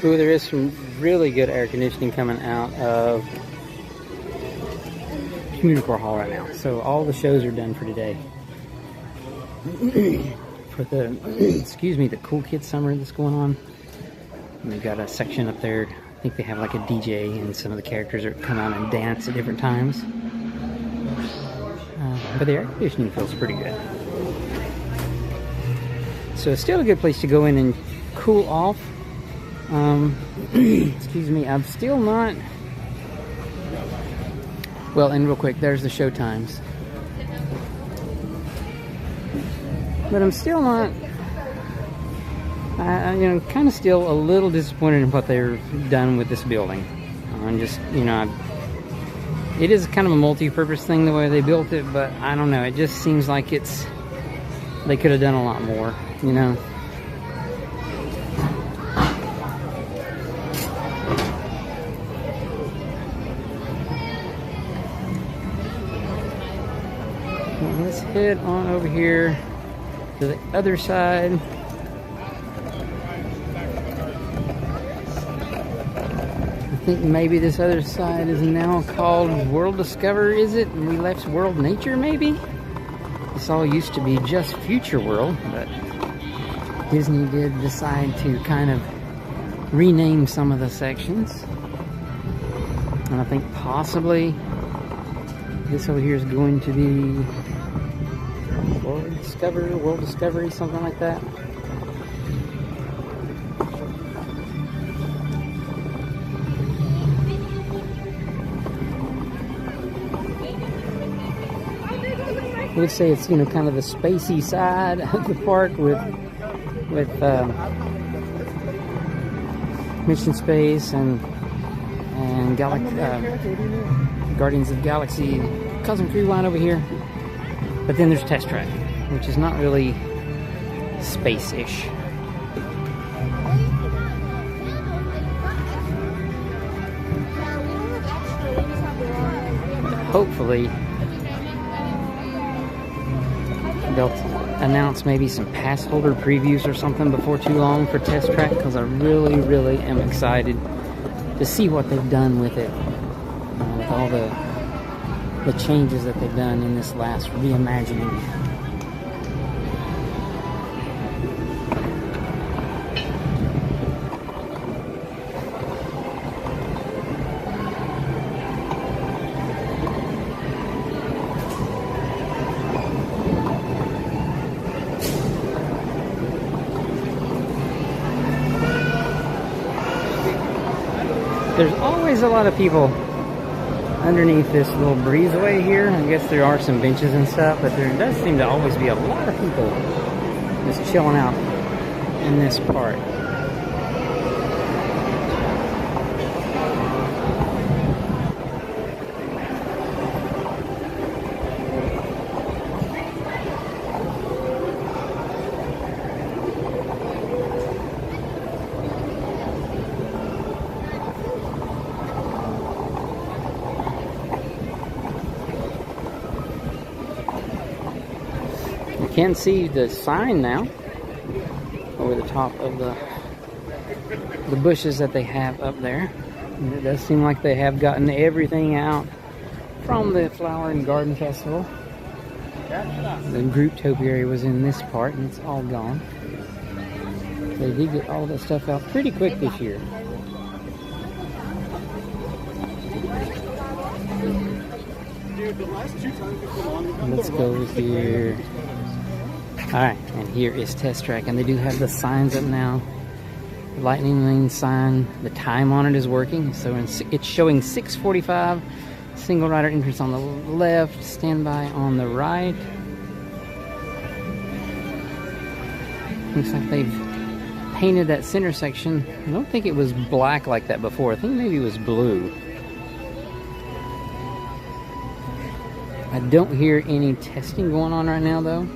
A: Ooh, there is some really good air conditioning coming out of Communicore Hall right now. So all the shows are done for today. For the, excuse me, the Cool Kids Summer that's going on. And they've got a section up there. I think they have like a DJ and some of the characters are come out and dance at different times. But the air conditioning feels pretty good. So it's still a good place to go in and cool off. Excuse me, I'm still not... Well, and real quick, there's the show times. But I'm still not... you know, kind of still a little disappointed in what they've done with this building. I'm just, you know, it is kind of a multi-purpose thing the way they built it, but I don't know, it just seems like it's... They could have done a lot more, you know. Let's head on over here to the other side. I think maybe this other side is now called World Discover, is it? And we left World Nature, maybe? This all used to be just Future World, but Disney did decide to kind of rename some of the sections. And I think possibly this over here is going to be World Discovery, something like that. I would say it's, you know, kind of the spacey side of the park with Mission Space and Guardians of the Galaxy Cosmic Rewind over here. But then there's Test Track, which is not really space-ish. Hopefully they'll announce maybe some pass holder previews or something before too long for Test Track, because I really, really am excited to see what they've done with it, with all the changes that they've done in this last reimagining. There's always a lot of people underneath this little breezeway here. I guess there are some benches and stuff, but there does seem to always be a lot of people just chilling out in this part. You can see the sign now over the top of the bushes that they have up there. And it does seem like they have gotten everything out from the Flower and Garden Festival. The group topiary was in this part and it's all gone. They did get all that stuff out pretty quick this year. Let's go here. Alright, and here is Test Track, and they do have the signs up now. Lightning lane sign, the time on it is working, so it's showing 6:45. Single rider entrance on the left, standby on the right. Looks like they've painted that center section. I don't think it was black like that before. I think maybe it was blue. I don't hear any testing going on right now though.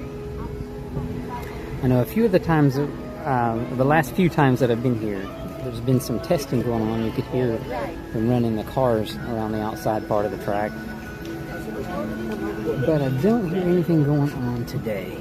A: I know a few of the times, the last few times that I've been here, there's been some testing going on. You could hear them running the cars around the outside part of the track. But I don't hear anything going on today.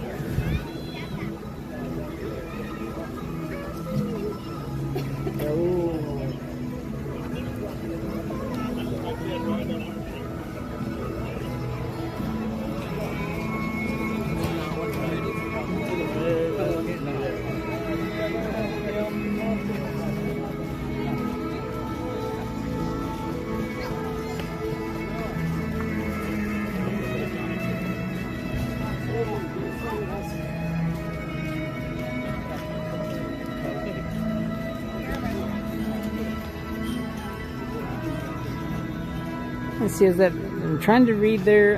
A: Let's see, is that, I'm trying to read there,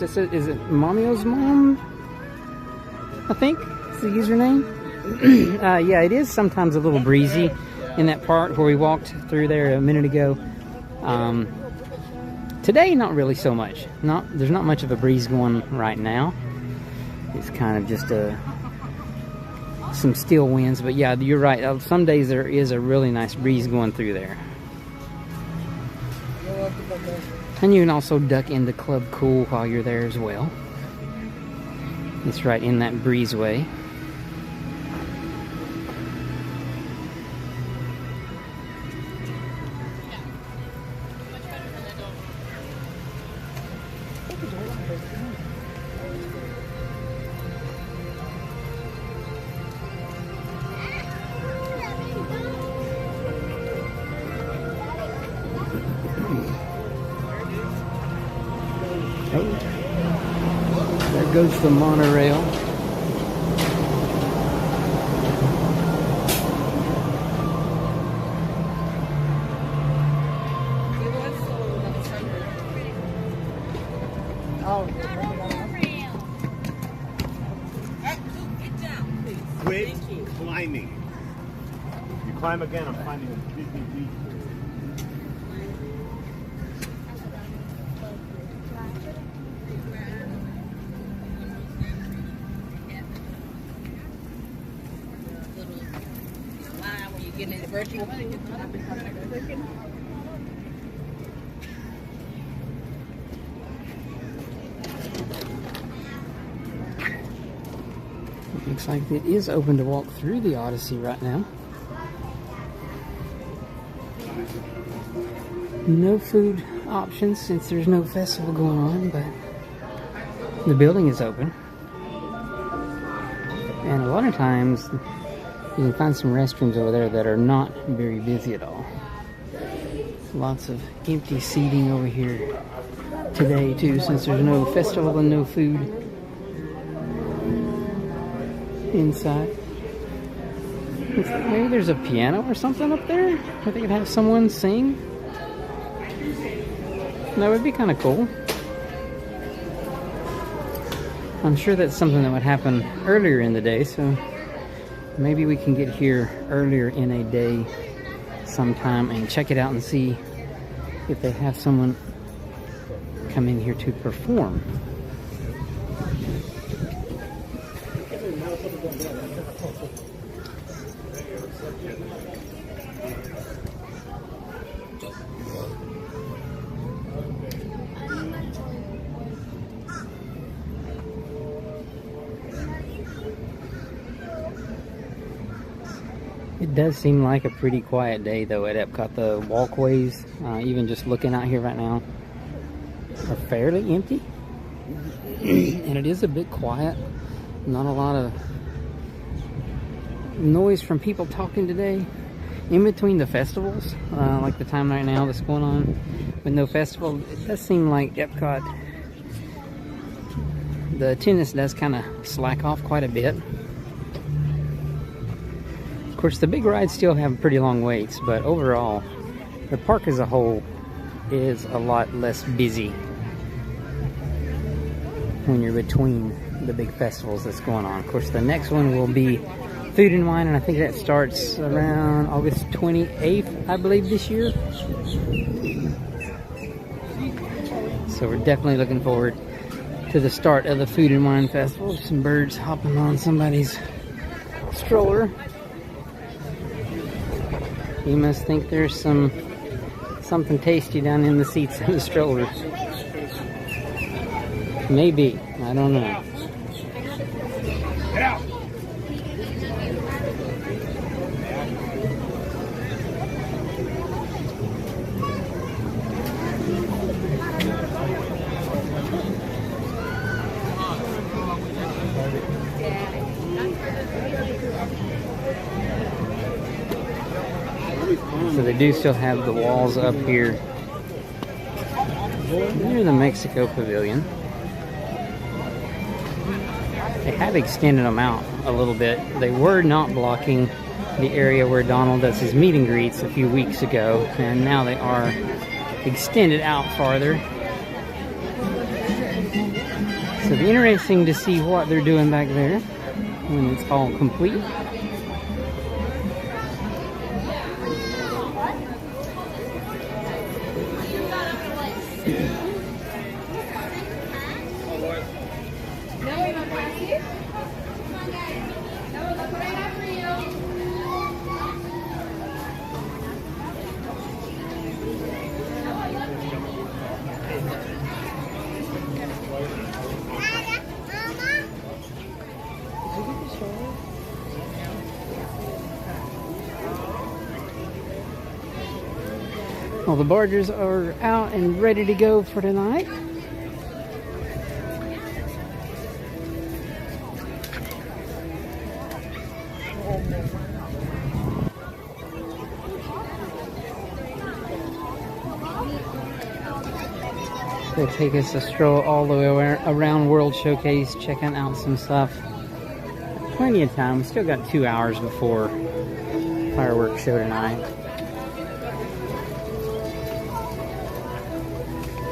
A: is it Momio's mom? I think is the username. Yeah, it is sometimes a little breezy in that part where we walked through there a minute ago. Today, not really so much. There's not much of a breeze going right now. It's kind of just some still winds, but yeah, you're right. Some days there is a really nice breeze going through there. And you can also duck into Club Cool while you're there as well. It's right in that breezeway. There goes the monorail.
G: Quit climbing. You climb again, I'm finding a Disney beach.
A: Looks like it is open to walk through the Odyssey right now. No food options since there's no festival going on, but the building is open. And a lot of times you can find some restrooms over there that are not very busy at all. Lots of empty seating over here today too, since there's no festival and no food inside. Maybe there's a piano or something up there where they could have someone sing. That would be kind of cool. I'm sure that's something that would happen earlier in the day, so maybe we can get here earlier in a day sometime and check it out and see if they have someone come in here to perform. It does seem like a pretty quiet day though at Epcot. The walkways, even just looking out here right now, are fairly empty. And it is a bit quiet. Not a lot of noise from people talking today in between the festivals, like the time right now that's going on with no festival. It does seem like Epcot, the attendance does kind of slack off quite a bit. Of course, the big rides still have pretty long waits, but overall, the park as a whole is a lot less busy when you're between the big festivals that's going on. Of course, the next one will be Food and Wine, and I think that starts around August 28th, I believe, this year. So we're definitely looking forward to the start of the Food and Wine Festival. Some birds hopping on somebody's stroller. You must think there's something tasty down in the seats in the strollers. Maybe, I don't know.
C: Get out!
A: So they do still have the walls up here near the Mexico Pavilion. They have extended them out a little bit. They were not blocking the area where Donald does his meet and greets a few weeks ago, and now they are extended out farther. So it'll be interesting to see what they're doing back there when it's all complete. All the barges are out and ready to go for tonight. They'll take us a stroll all the way around World Showcase, checking out some stuff. Plenty of time. We still got 2 hours before fireworks show tonight.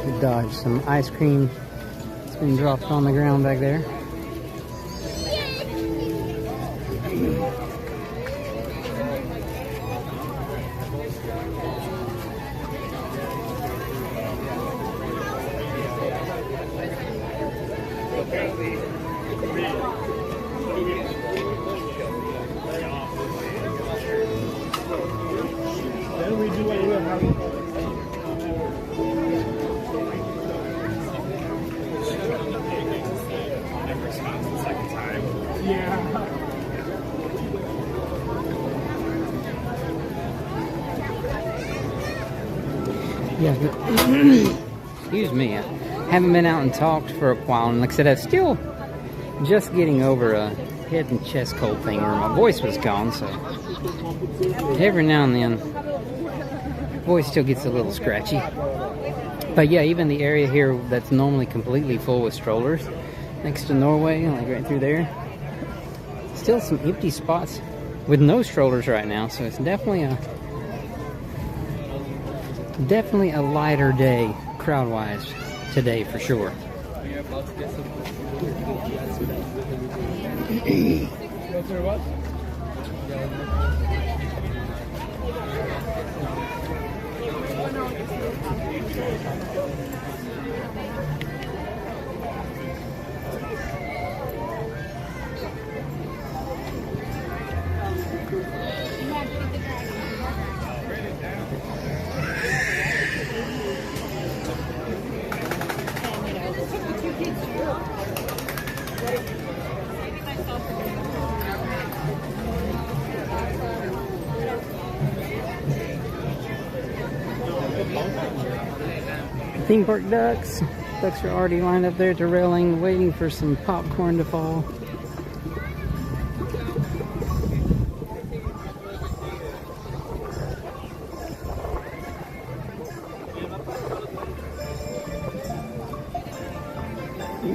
A: We dodged some ice cream. It's been dropped on the ground back there. Yeah, excuse me, I haven't been out and talked for a while, and like I said, I'm still just getting over a head and chest cold thing where my voice was gone, so every now and then, voice still gets a little scratchy. But yeah, even the area here that's normally completely full with strollers, next to Norway, like right through there, still some empty spots with no strollers right now, so it's definitely a lighter day crowd-wise today for sure. Theme park ducks. Ducks are already lined up there at the railing, waiting for some popcorn to fall.
H: My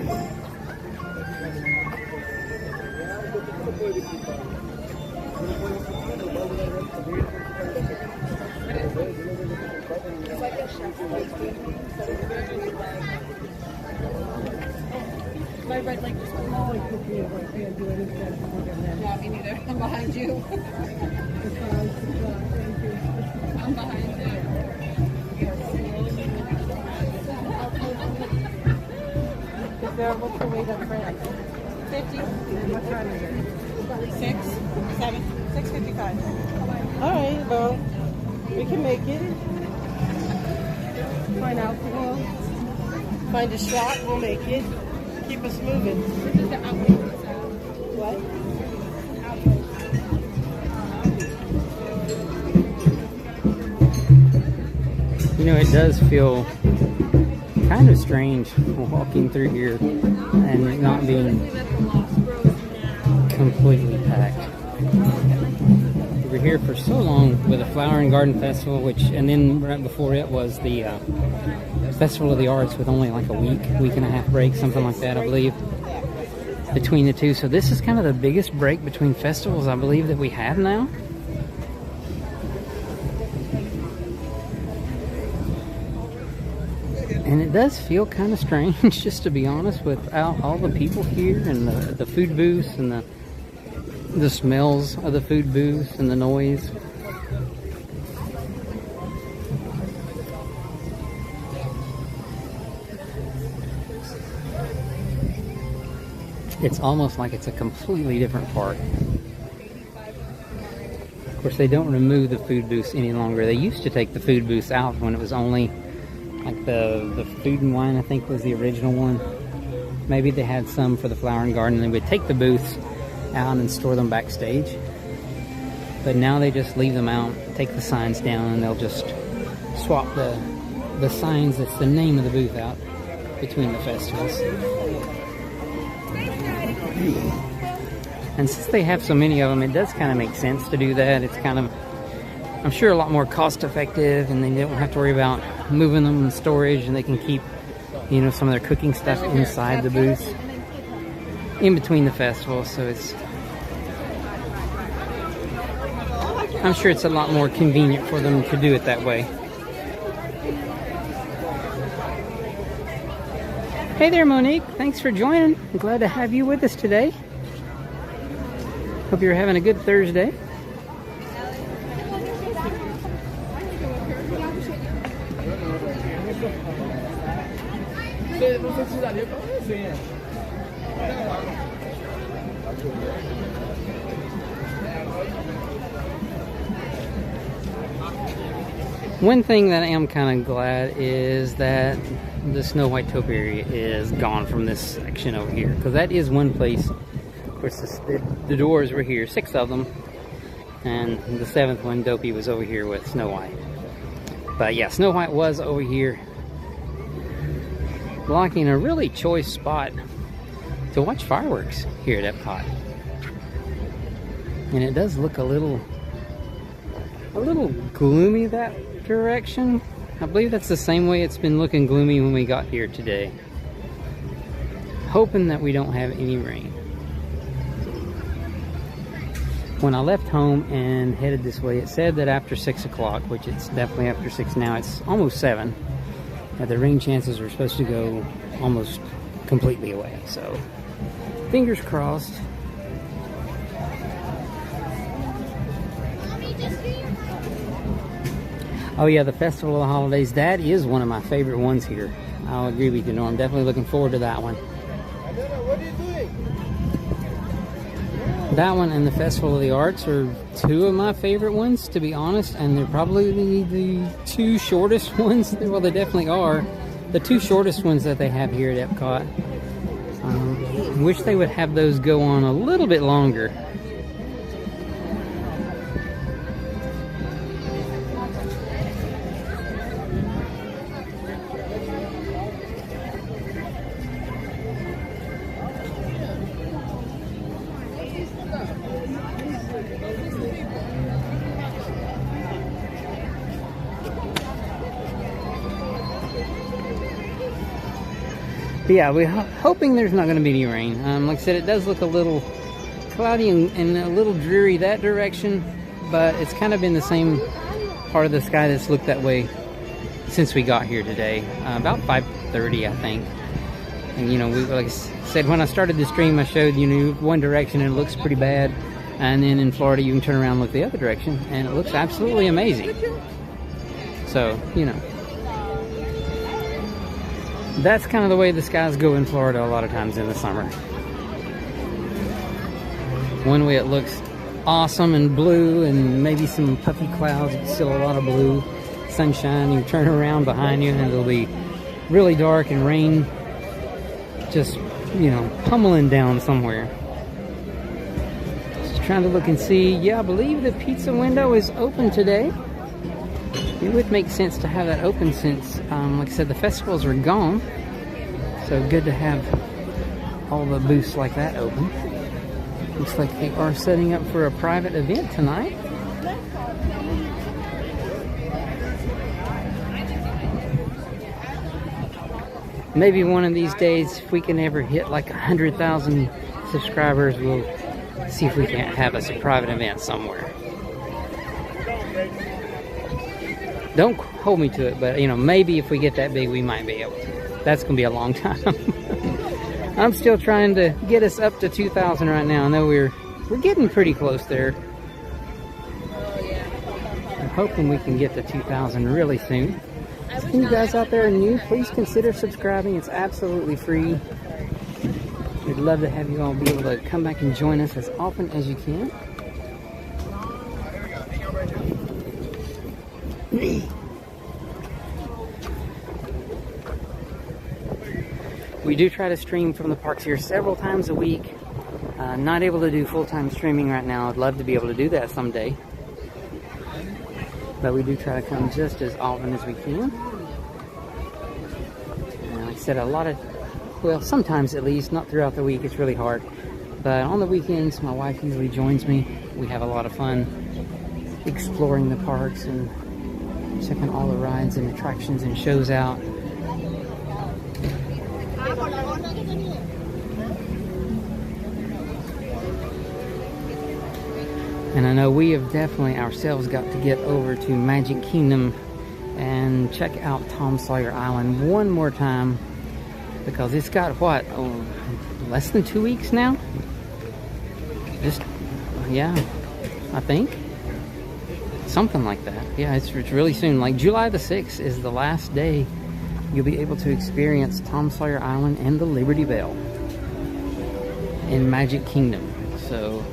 H: right leg just went, oh, I can't do anything. Yeah, me neither. I'm behind you. I'm behind you. What's the weight up front? 50. What time is it? 6, 7, 6:55. All right, well, we can make it. Find alcohol. Find a shot, we'll make it. Keep us moving. What?
A: You know, it does feel kind of strange walking through here and not being completely packed. We were here for so long with the Flower and Garden Festival, and then right before it was the Festival of the Arts with only like a week and a half break, something like that, I believe, between the two. So this is kind of the biggest break between festivals, I believe, that we have now. And it does feel kind of strange, just to be honest, without all the people here and the food booths and the smells of the food booths and the noise. It's almost like it's a completely different park. Of course, they don't remove the food booths any longer. They used to take the food booths out when it was only like the food and wine, I think, was the original one. Maybe they had some for the Flower and Garden. They would take the booths out and store them backstage. But now they just leave them out, take the signs down, and they'll just swap the signs that's the name of the booth out between the festivals. And since they have so many of them, it does kind of make sense to do that. It's kind of, I'm sure, a lot more cost effective, and they don't have to worry about moving them in storage, and they can keep, you know, some of their cooking stuff inside the booths in between the festivals. So it's, I'm sure it's a lot more convenient for them to do it that way. Hey there, Monique. Thanks for joining. I'm glad to have you with us today. Hope you're having a good Thursday. One thing that I am kind of glad is that the Snow White topiary is gone from this section over here, because that is one place. Of course, the doors were here, 6 of them, and the 7th one, Dopey, was over here with Snow White. But yeah, Snow White was over here, blocking a really choice spot to watch fireworks here at Epcot. And it does look a little gloomy that direction. I believe that's the same way it's been looking gloomy when we got here today. Hoping that we don't have any rain. When I left home and headed this way, it said that after 6 o'clock, which it's definitely after 6 now, it's almost 7, that the rain chances are supposed to go almost completely away. So, fingers crossed. Oh yeah, the Festival of the Holidays, that is one of my favorite ones here. I'll agree with you, Norm. Definitely looking forward to that one.
E: What are you doing?
A: That one and the Festival of the Arts are 2 of my favorite ones, to be honest, and they're probably the 2 shortest ones. Well, they definitely are the 2 shortest ones that they have here at Epcot. Wish they would have those go on a little bit longer. But yeah, we're hoping there's not going to be any rain. Like I said, it does look a little cloudy and a little dreary that direction, but it's kind of been the same part of the sky that's looked that way since we got here today, about 5:30, I think. And you know, like I said, when I started the stream, I showed you one direction and it looks pretty bad, and then in Florida you can turn around and look the other direction and it looks absolutely amazing. So you know, that's kind of the way the skies go in Florida a lot of times in the summer. One way it looks awesome and blue and maybe some puffy clouds, but still a lot of blue, sunshine. You turn around behind you and it'll be really dark and rain just, you know, pummeling down somewhere. Just trying to look and see. Yeah, I believe the pizza window is open today. It would make sense to have that open since, like I said, the festivals are gone. So good to have all the booths like that open. Looks like they are setting up for a private event tonight. Maybe one of these days, if we can ever hit like 100,000 subscribers, we'll see if we can't have us a private event somewhere. Don't hold me to it, but you know, maybe if we get that big, we might be able to. That's gonna be a long time. I'm still trying to get us up to 2,000 right now. I know we're getting pretty close there. I'm hoping we can get to 2,000 really soon. So if you guys out there are new, please consider subscribing. It's absolutely free. We'd love to have you all be able to come back and join us as often as you can. We do try to stream from the parks here several times a week. Not able to do full-time streaming right now. I'd love to be able to do that someday. But we do try to come just as often as we can. Like I said, well, sometimes at least, not throughout the week, it's really hard. But on the weekends, my wife usually joins me. We have a lot of fun exploring the parks and checking all the rides and attractions and shows out. And I know we have definitely ourselves got to get over to Magic Kingdom and check out Tom Sawyer Island one more time, because it's got what, less than 2 weeks now? Just, yeah, I think. Something like that. Yeah, it's really soon. Like July the 6th is the last day you'll be able to experience Tom Sawyer Island and the Liberty Bell in Magic Kingdom. So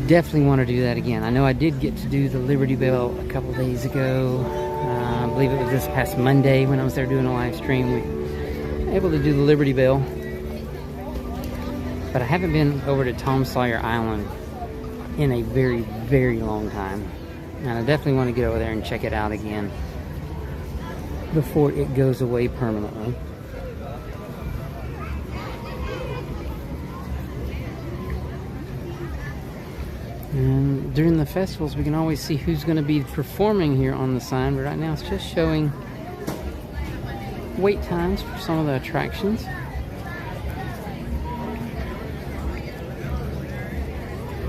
A: definitely want to do that again. I know I did get to do the Liberty Bell a couple days ago. I believe it was this past Monday when I was there doing a live stream. We were able to do the Liberty Bell. But I haven't been over to Tom Sawyer Island in a very, very long time. And I definitely want to get over there and check it out again before it goes away permanently. And during the festivals, we can always see who's going to be performing here on the sign. But right now, it's just showing wait times for some of the attractions.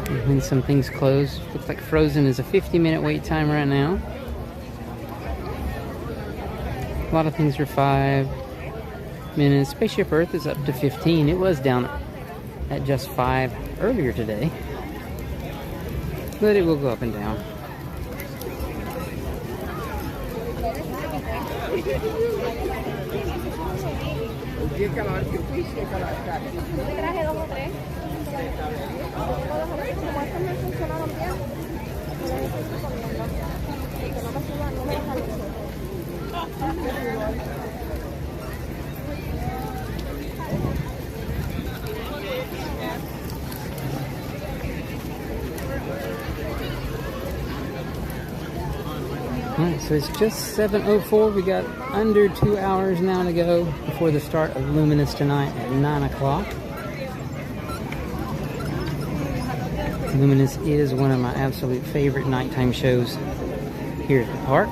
A: And when some things close, looks like Frozen is a 50-minute wait time right now. A lot of things are 5 minutes. Spaceship Earth is up to 15. It was down at just 5 earlier today. But it will go up and down. Alright, so it's just 7:04. We got under 2 hours now to go before the start of Luminous tonight at 9 o'clock. Luminous is one of my absolute favorite nighttime shows here at the park.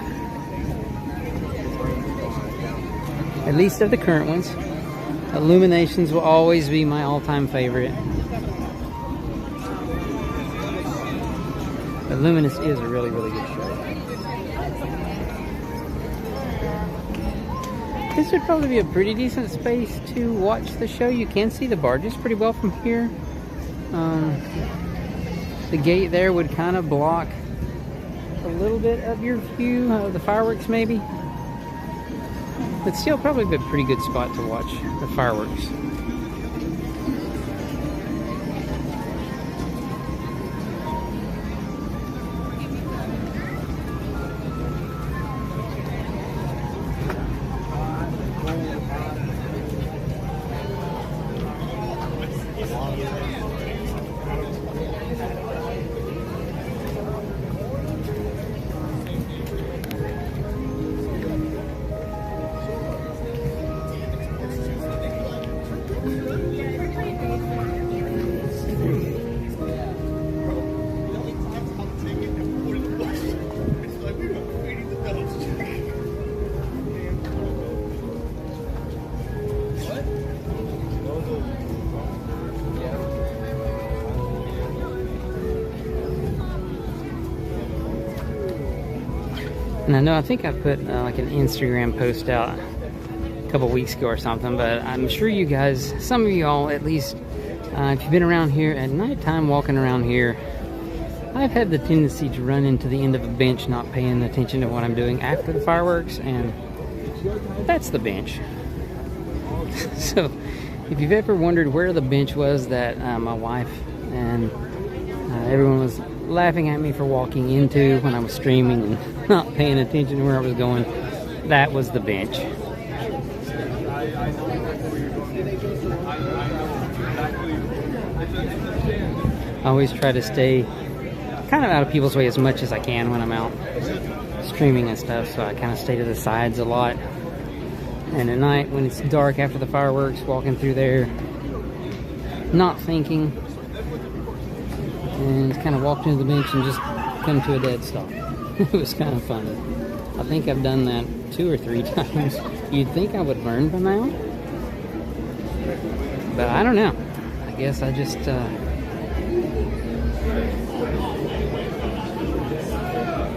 A: At least of the current ones. Illuminations will always be my all-time favorite. But Luminous is a really, really good show. This would probably be a pretty decent space to watch the show. You can see the barges pretty well from here. The gate there would kind of block a little bit of your view of the fireworks maybe. But still probably be a pretty good spot to watch the fireworks. And I know, I think I put like an Instagram post out a couple weeks ago or something, but I'm sure you guys, some of y'all at least, if you've been around here at nighttime walking around here, I've had the tendency to run into the end of a bench not paying attention to what I'm doing after the fireworks, and that's the bench. So if you've ever wondered where the bench was that my wife and everyone was laughing at me for walking into when I was streaming and not paying attention to where I was going, that was the bench. I always try to stay kind of out of people's way as much as I can when I'm out streaming and stuff, so I kind of stay to the sides a lot. And at night when it's dark after the fireworks, walking through there, not thinking, and kind of walked into the bench and just come to a dead stop. It was kind of funny. I think I've done that 2 or 3 times. You'd think I would learn by now, but I don't know. I guess I just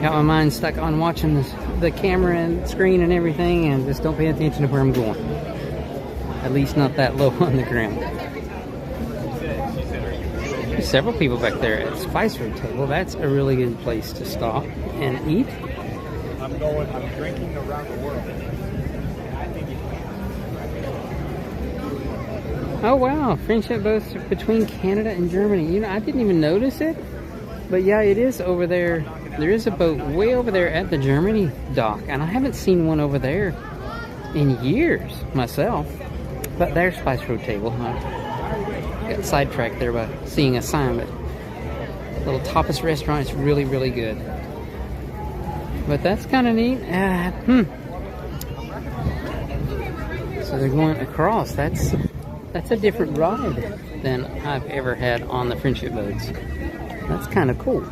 A: got my mind stuck on watching the camera and screen and everything, and just don't pay attention to where I'm going. At least not that low on the ground. There's several people back there at Spice Road Table. That's a really good place to stop and eat.
G: I'm drinking around the world.
A: Oh wow, friendship boats between Canada and Germany. You know, I didn't even notice it, but yeah, it is over there. There is a boat way over there at the Germany dock, and I haven't seen one over there in years myself. But there's Spice Road Table. I got sidetracked there by seeing a sign, but little tapas restaurant. It's really, really good. But that's kind of neat. So they're going across. That's a different ride than I've ever had on the friendship boats. That's kind of cool.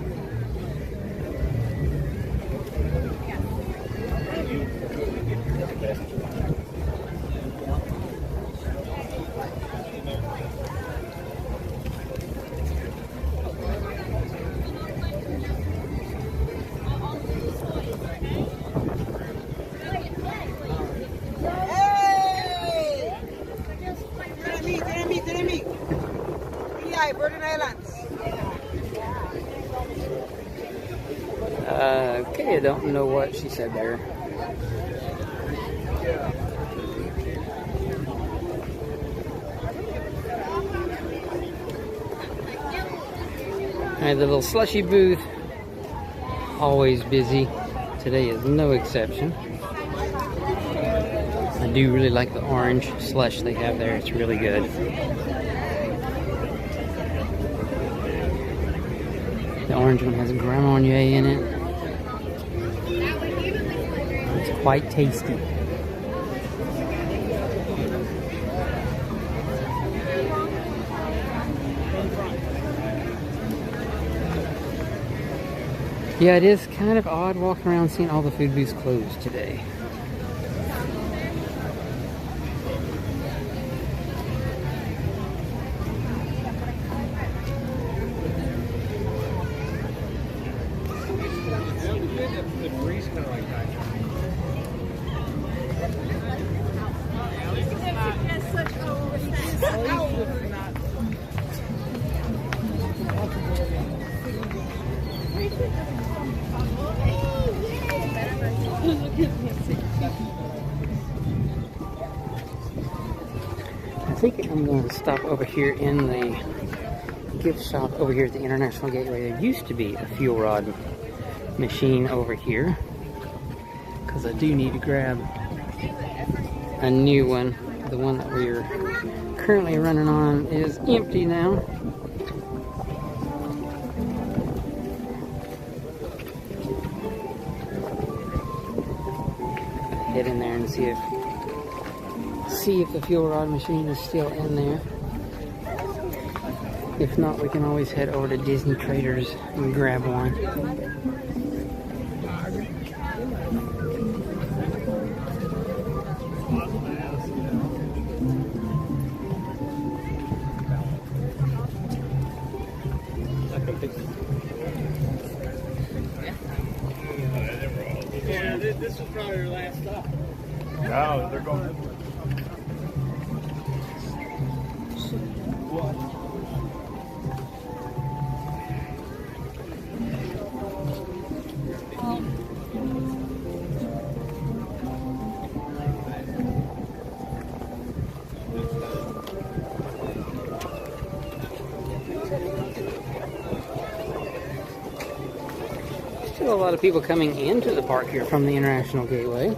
A: Okay, I don't know what she said there. Alright, the little slushy booth, always busy. Today is no exception. I do really like the orange slush they have there. It's really good. The orange one has a Grand Marnier in it. It's quite tasty. Yeah, it is kind of odd walking around seeing all the food booths closed today. I think I'm going to stop over here in the gift shop over here at the International Gateway. There used to be a fuel rod machine over here, because I do need to grab a new one. The one that we're currently running on is empty now. Head in there and see if the fuel rod machine is still in there. If not, we can always head over to Disney Traders and grab one.
E: Yeah, this is probably your last stop.
G: No, they're going.
A: Still a lot of people coming into the park here from the International Gateway.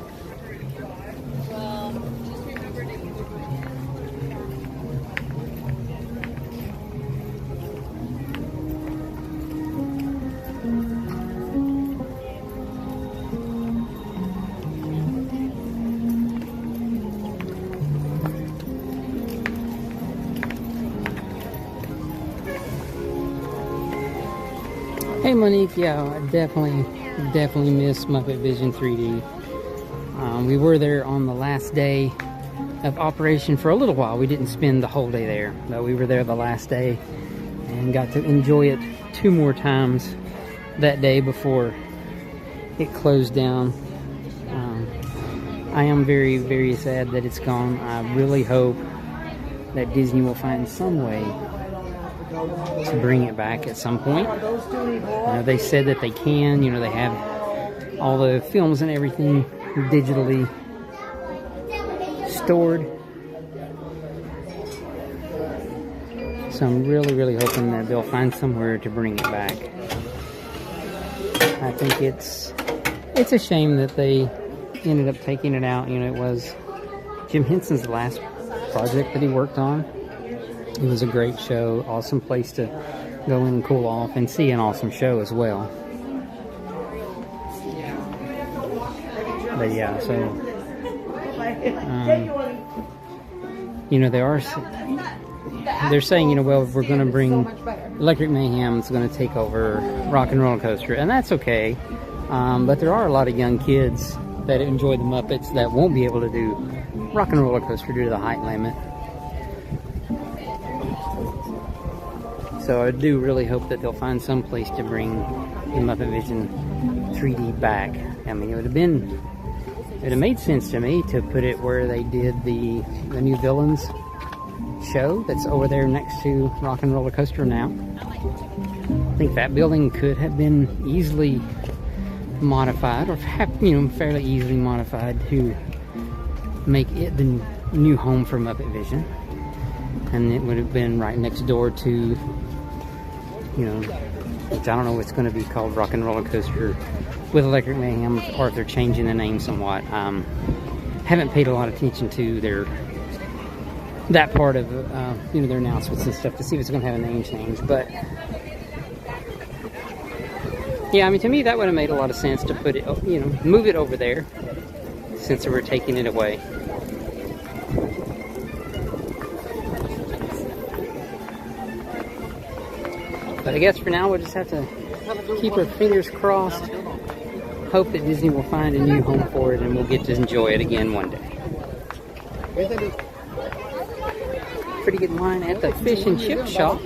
A: Hey Monique, yeah, I definitely miss Muppet Vision 3D. We were there on the last day of operation for a little while. We didn't spend the whole day there, but we were there the last day and got to enjoy it 2 more times that day before it closed down. I am very, very sad that it's gone. I really hope that Disney will find some way to bring it back at some point. They said that they can. They have all the films and everything digitally stored. So I'm really, really hoping that they'll find somewhere to bring it back. I think it's a shame that they ended up taking it out. It was Jim Henson's last project that he worked on. It was a great show, awesome place to go in and cool off and see an awesome show as well. But yeah, so they're saying, well, we're going to bring Electric Mayhem. It's going to take over Rock and Roller Coaster, and that's okay. But there are a lot of young kids that enjoy the Muppets that won't be able to do Rock and Roller Coaster due to the height limit. So I do really hope that they'll find some place to bring the Muppet Vision 3D back. I mean, it would have made sense to me to put it where they did the new Villains show that's over there next to Rock and Roller Coaster now. I think that building could have been easily modified, or fairly easily modified to make it the new home for Muppet Vision. And it would have been right next door to, which I don't know what's going to be called, Rock and Roller Coaster with Electric Mayhem, or if they're changing the name somewhat. Haven't paid a lot of attention to that part of their announcements and stuff to see if it's going to have a name change. But yeah, I mean, to me that would have made a lot of sense to put it, move it over there since they were taking it away. But I guess for now we'll just have to keep our fingers crossed, hope that Disney will find a new home for it and we'll get to enjoy it again one day. Pretty good line at the fish and chip shop.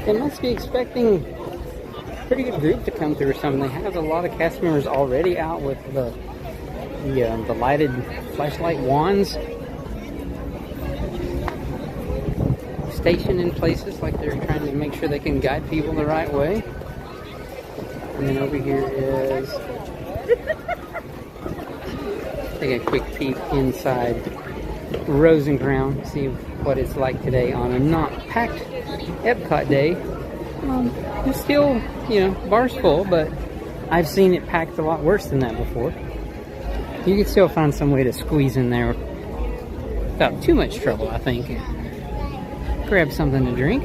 A: They must be expecting pretty good group to come through or something. They have a lot of cast members already out with the lighted flashlight wands stationed in places like they're trying to make sure they can guide people the right way. And then over here is, take a quick peek inside Rose and Crown, see what it's like today on a not packed Epcot day. It's still, you know, bars full, but I've seen it packed a lot worse than that before. You can still find some way to squeeze in there without too much trouble, I think. Grab something to drink.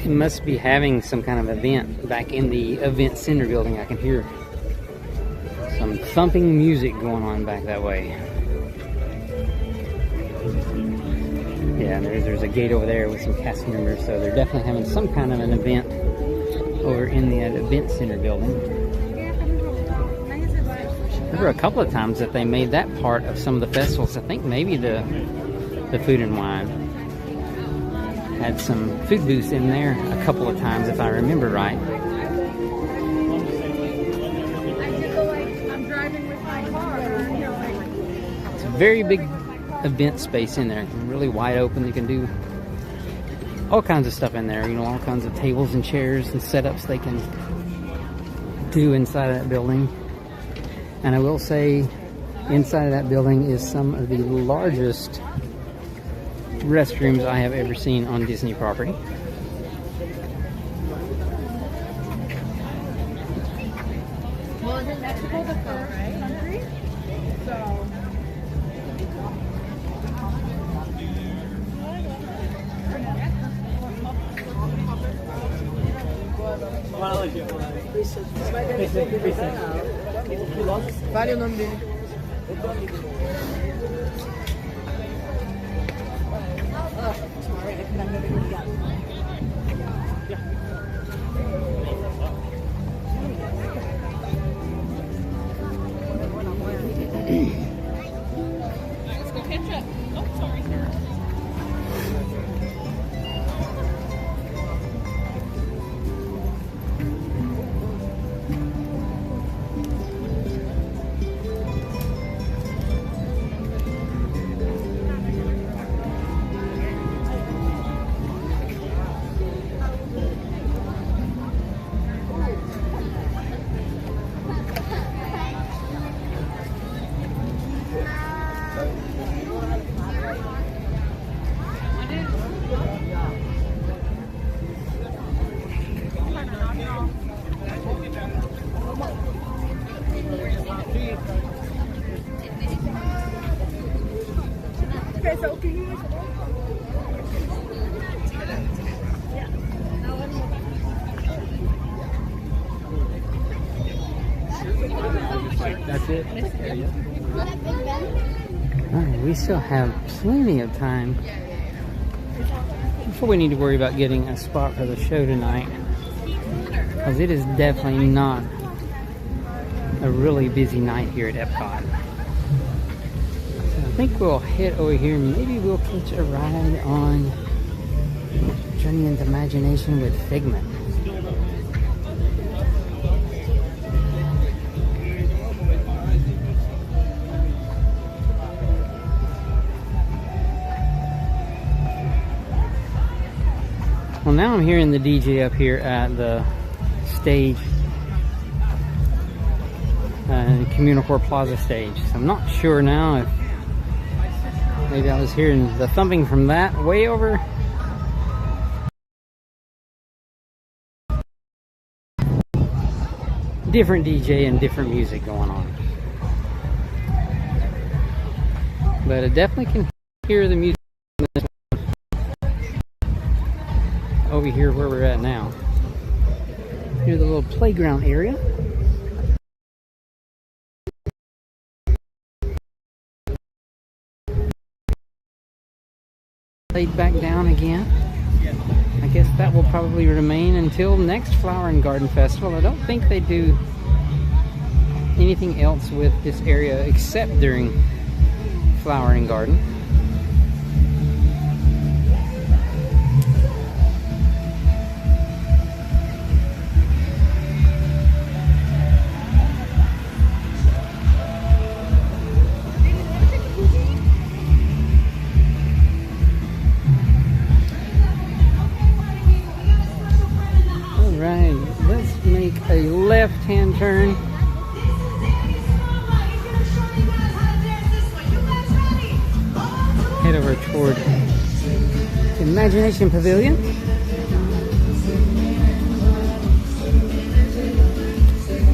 A: It must be having some kind of event back in the event center building. I can hear some thumping music going on back that way. Yeah, and there's a gate over there with some cast members, so they're definitely having some kind of an event over in the event center building. There were a couple of times that they made that part of some of the festivals. I think maybe the Food and Wine had some food booths in there a couple of times, if I remember right. It's a very big event space in there, really wide open. You can do all kinds of stuff in there, you know, all kinds of tables and chairs and setups they can do inside of that building. And I will say, inside of that building is some of the largest restrooms I have ever seen on Disney property.
H: Well, isn't Mexico the first country? So. Vale o nome dele.
K: Let's go catch up. Oh, sorry.
A: That's it? Alright, we still have plenty of time before we need to worry about getting a spot for the show tonight, because it is definitely not a really busy night here at Epcot. So I think we'll head over here. Maybe we'll catch a ride on Journey into Imagination with Figment. Well, now I'm hearing the DJ up here at the stage, Communal Core Plaza stage. So I'm not sure now if maybe I was hearing the thumping from that way over. Different DJ and different music going on. But I definitely can hear the music over here where we're at now. Here's the little playground area. Laid back down again. I guess that will probably remain until next Flower and Garden Festival. I don't think they do anything else with this area except during Flower and Garden. Alright, let's make a left-hand turn. Head over toward Imagination Pavilion.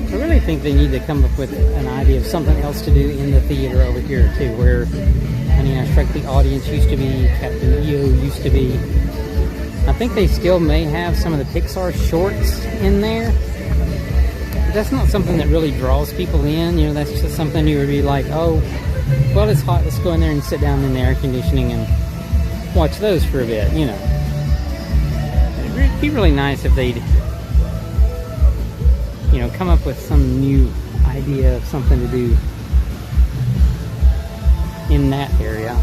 A: I really think they need to come up with an idea of something else to do in the theater over here too, where Honey, I Shrunk the Audience used to be, Captain EO used to be. I think they still may have some of the Pixar shorts in there. But that's not something that really draws people in. You know, that's just something you would be like, oh, well, it's hot, let's go in there and sit down in the air conditioning and watch those for a bit, you know. It'd be really nice if they'd, you know, come up with some new idea of something to do in that area.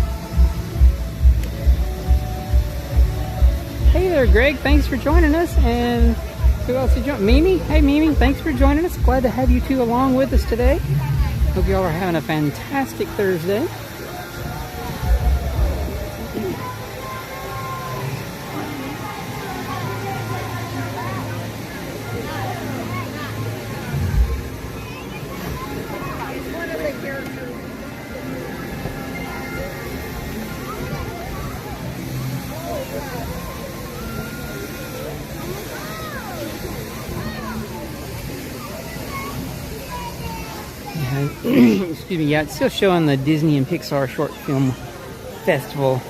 A: Hey there, Greg, thanks for joining us. And who else did you join? Mimi? Hey, Mimi, thanks for joining us. Glad to have you two along with us today. Hope y'all are having a fantastic Thursday. Excuse me, yeah, it's still showing the Disney and Pixar Short Film Festival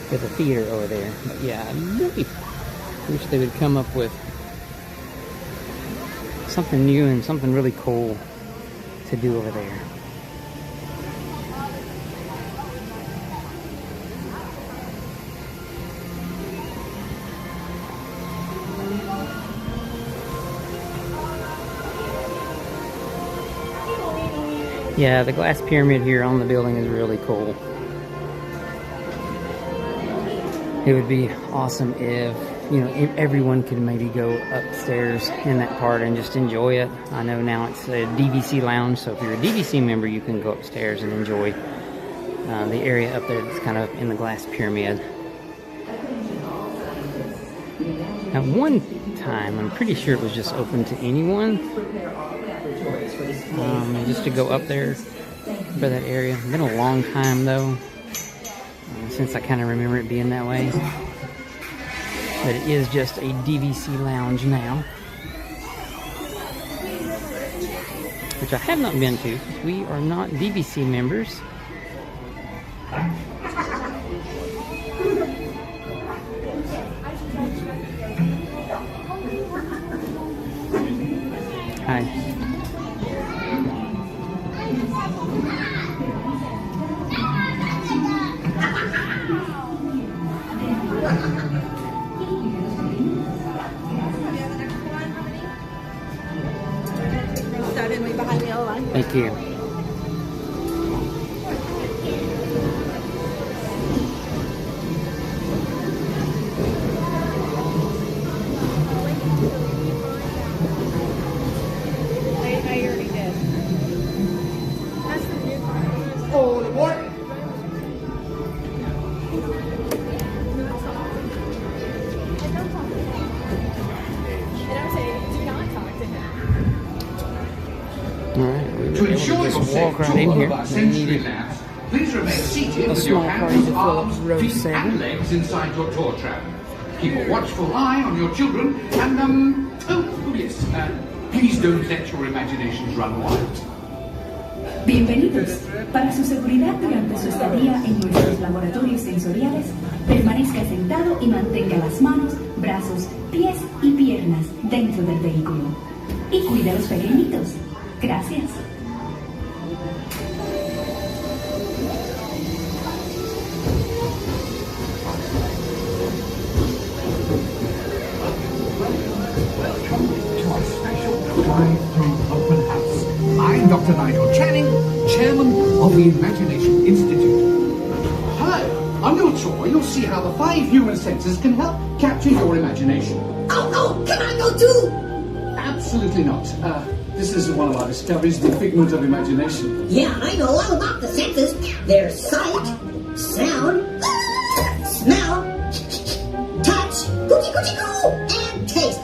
A: with a theater over there. But yeah, I really wish they would come up with something new and something really cool to do over there. Yeah, the glass pyramid here on the building is really cool. It would be awesome if, you know, if everyone could maybe go upstairs in that part and just enjoy it. I know now it's a DVC lounge, so if you're a DVC member, you can go upstairs and enjoy the area up there that's kind of in the glass pyramid. At one time, I'm pretty sure it was just open to anyone. Just to go up there for that area. It's been a long time though, since I kind of remember it being that way. But it is just a DVC lounge now, which I have not been to. We are not DVC members. Hi. Thank you.
K: I already did. That's the new one.
E: Oh, what?
K: And I'm saying, do not talk to him.
A: Alright, we were able to just walk right in here. We needed
L: Please remain seated
A: a
L: with your
A: small
L: hands
A: party to
L: on
A: fill
L: arms,
A: up row
L: feet
A: 7.
L: and legs inside your tour tram. Keep a watchful eye on your children and, oh yes, please don't let your imaginations run wild.
J: Bienvenidos. Para su seguridad durante su estadía en nuestros laboratorios sensoriales, permanezca sentado y mantenga las manos, brazos, pies y piernas dentro del vehículo. Y cuide a los pequeñitos. Gracias.
L: drive-through open house. I'm Dr. Nigel Channing, Chairman of the Imagination Institute. Hello. On your tour, you'll see how the 5 human senses can help capture your imagination.
M: Oh, can I go too?
L: Absolutely not. This is one of our discoveries, the figment of imagination.
M: Yeah, I know all about the senses. There's sight, sound, smell, touch, coochie coochie coo, and taste.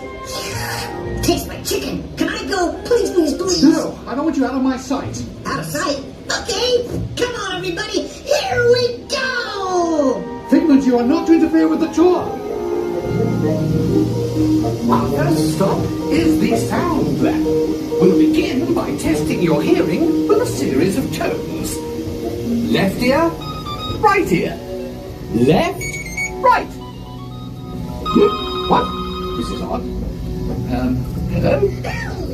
M: Taste my chicken. Can I go? Please, please, please.
L: No, I don't want you out of my sight.
M: Out of sight? Okay. Come on, everybody. Here we go.
L: Figment, you are not to interfere with the tour. Our first stop is the sound lab. We'll begin by testing your hearing with a series of tones. Left ear, right ear. Left, right. What? This is odd. Hello?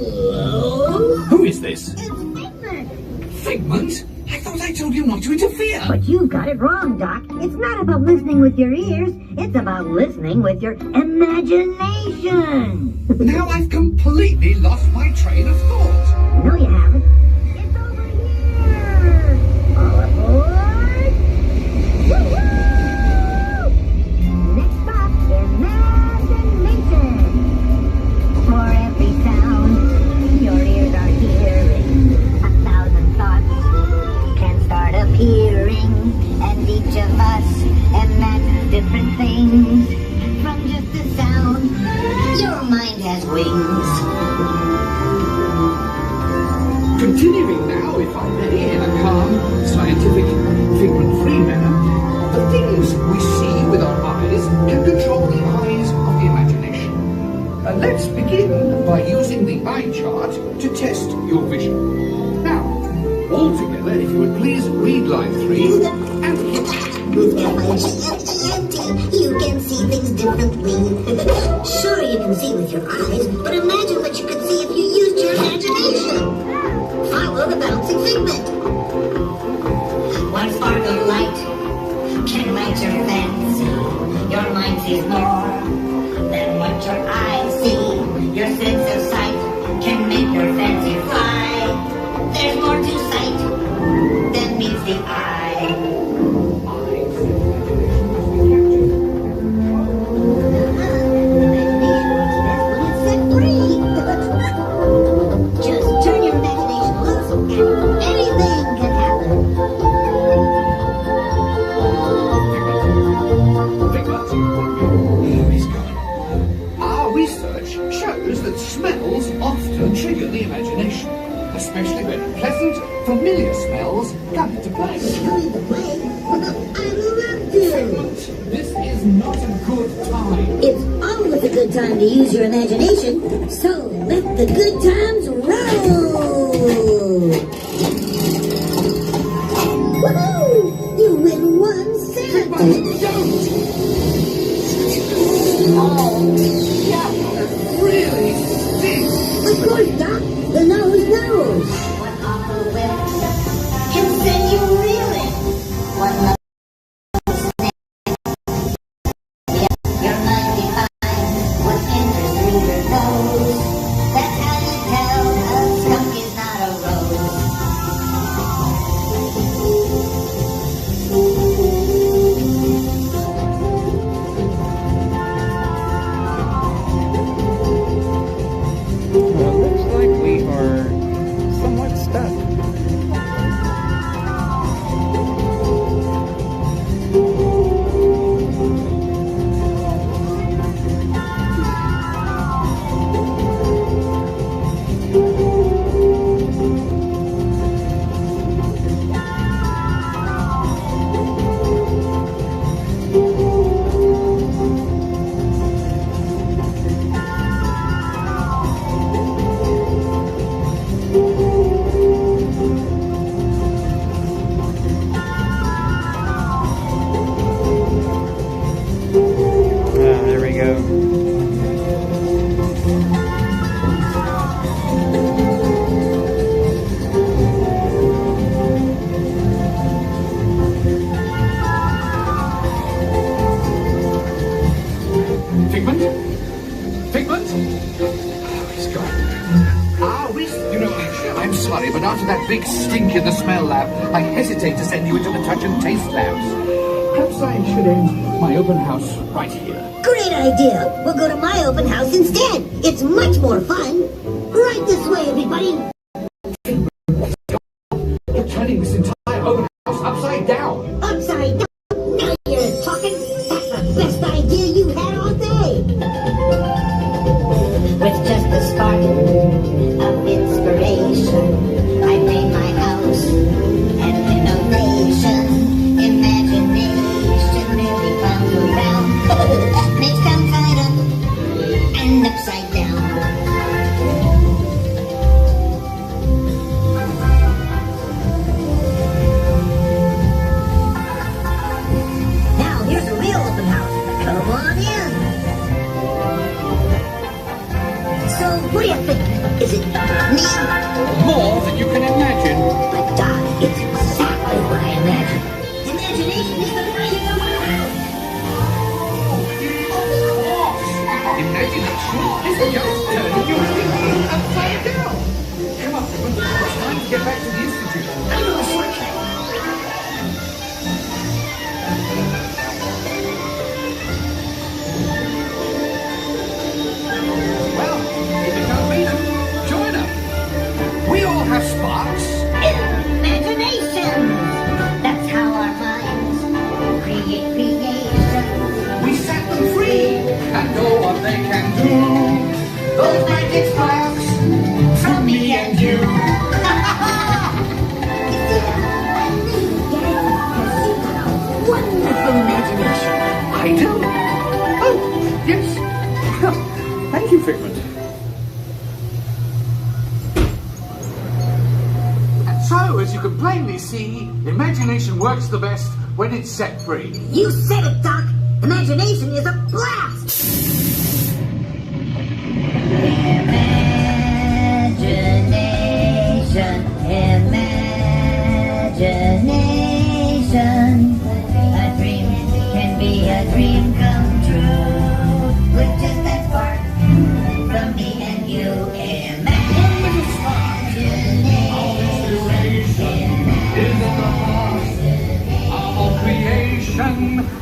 M: Hello?
L: Who is this?
M: It's Figment.
L: Figment? I thought I told you not to interfere.
N: But you got it wrong, Doc. It's not about listening with your ears. It's about listening with your imagination.
L: Now I've completely lost my train of thought.
N: No, you haven't. It's over here. All aboard. Woo-hoo! Next stop, imagination. For every sound your ears are hearing, 1,000 thoughts can start appearing, and each of us imagines different things from just the sound. Your mind has wings.
L: Continuing now, if I may, in a calm, scientific, figment-free manner, the things we see with our eyes can control the eyes of the imagination. Let's begin by using the eye chart to test your vision. Now, all together, if you would please read line 3 and hit.
M: With M-I-G-F-E-N-T, you can see things differently. Sure, you can see with your eyes, but imagine what you could see if you used your imagination. Follow the bouncing figment.
N: One spark of light can light your fancy. Your mind sees more than what your eyes see. Your sense of sight can make your fancy fly. There's more to sight than meets the eye.
M: Just turn your imagination loose and anything can happen.
L: He's gone. Our research shows that smells often trigger the imagination, especially when pleasant, familiar smells come into play.
M: Show you the way? I love to.
L: This is not a good time.
M: It's always a good time to use your imagination, so let the good times roll! Woohoo! You win 1 cent!
L: Oh, yeah, that really stinks.
M: Of course, Doc. The nose knows.
N: One awful whiff can send you reeling. One love snake. Your mind defines what enters through your nose. That's how you tell a skunk is not a rose.
A: Well, it looks like we are somewhat stuck. There we go.
L: Figment? Figment? Oh, he's gone. sorry, but after that big stink in the smell lab, I hesitate to send you into the touch and taste labs. Perhaps I should end my open house right here.
M: Great idea. We'll go to my open house instead. It's much more fun. Right this way, everybody.
L: You're turning this entire open house upside down.
M: Upside down? Now you're talking. That's the best idea you've had all day.
N: With just a spark of inspiration, I made my house an innovation. Imagination really comes around, makes them side up and upside down.
M: Now here's a real open house. Come on in. So, what do you think? Is it neat?
L: More than you can imagine.
M: But Doc, it's exactly what I imagined. Imagination is the brain of our house.
L: Imagination is just turning your thinking upside down. Come on, it's time to get back to the Institute. Well, if you can't beat them, join them. We all have sparks.
N: Imagination! That's how our minds create creation.
L: We set them free and know what they can do. Those magic sparks from me and you.
M: Wonderful imagination.
L: I do. Oh, yes. Thank you, Figment. So, as you can plainly see, imagination works the best when it's set free.
M: You said it, Doc. Imagination is a blast.
N: Imagination, imagination. A dream can be a dream come true. With just that spark from me and you.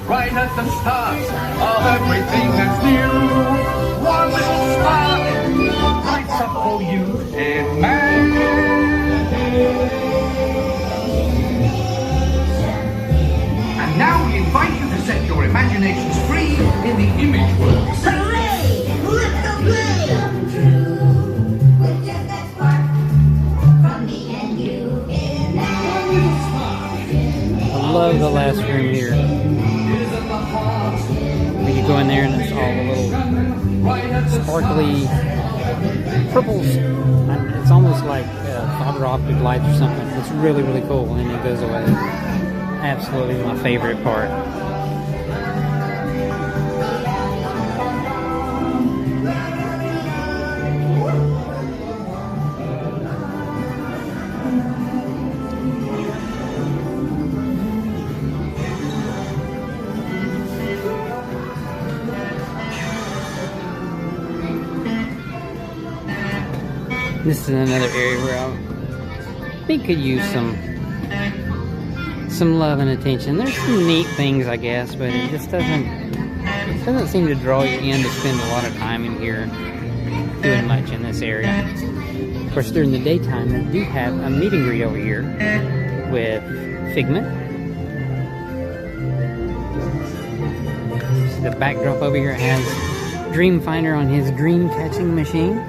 L: Right at the start of everything that's new. One little spark lights up for you. And now we invite you to set your imaginations free in the image world.
M: Hooray! Let them play!
N: With just that spark from me and you.
A: I love the last room here. You go in there and it's all a little sparkly purples. It's almost like fiber optic lights or something. It's really, really cool, and it goes away. Absolutely my favorite part. This is another area where I think could use some love and attention. There's some neat things, I guess, but it just doesn't seem to draw you in to spend a lot of time in here doing much in this area. Of course, during the daytime, they do have a meet and greet over here with Figment. The backdrop over here has Dreamfinder on his dream catching machine.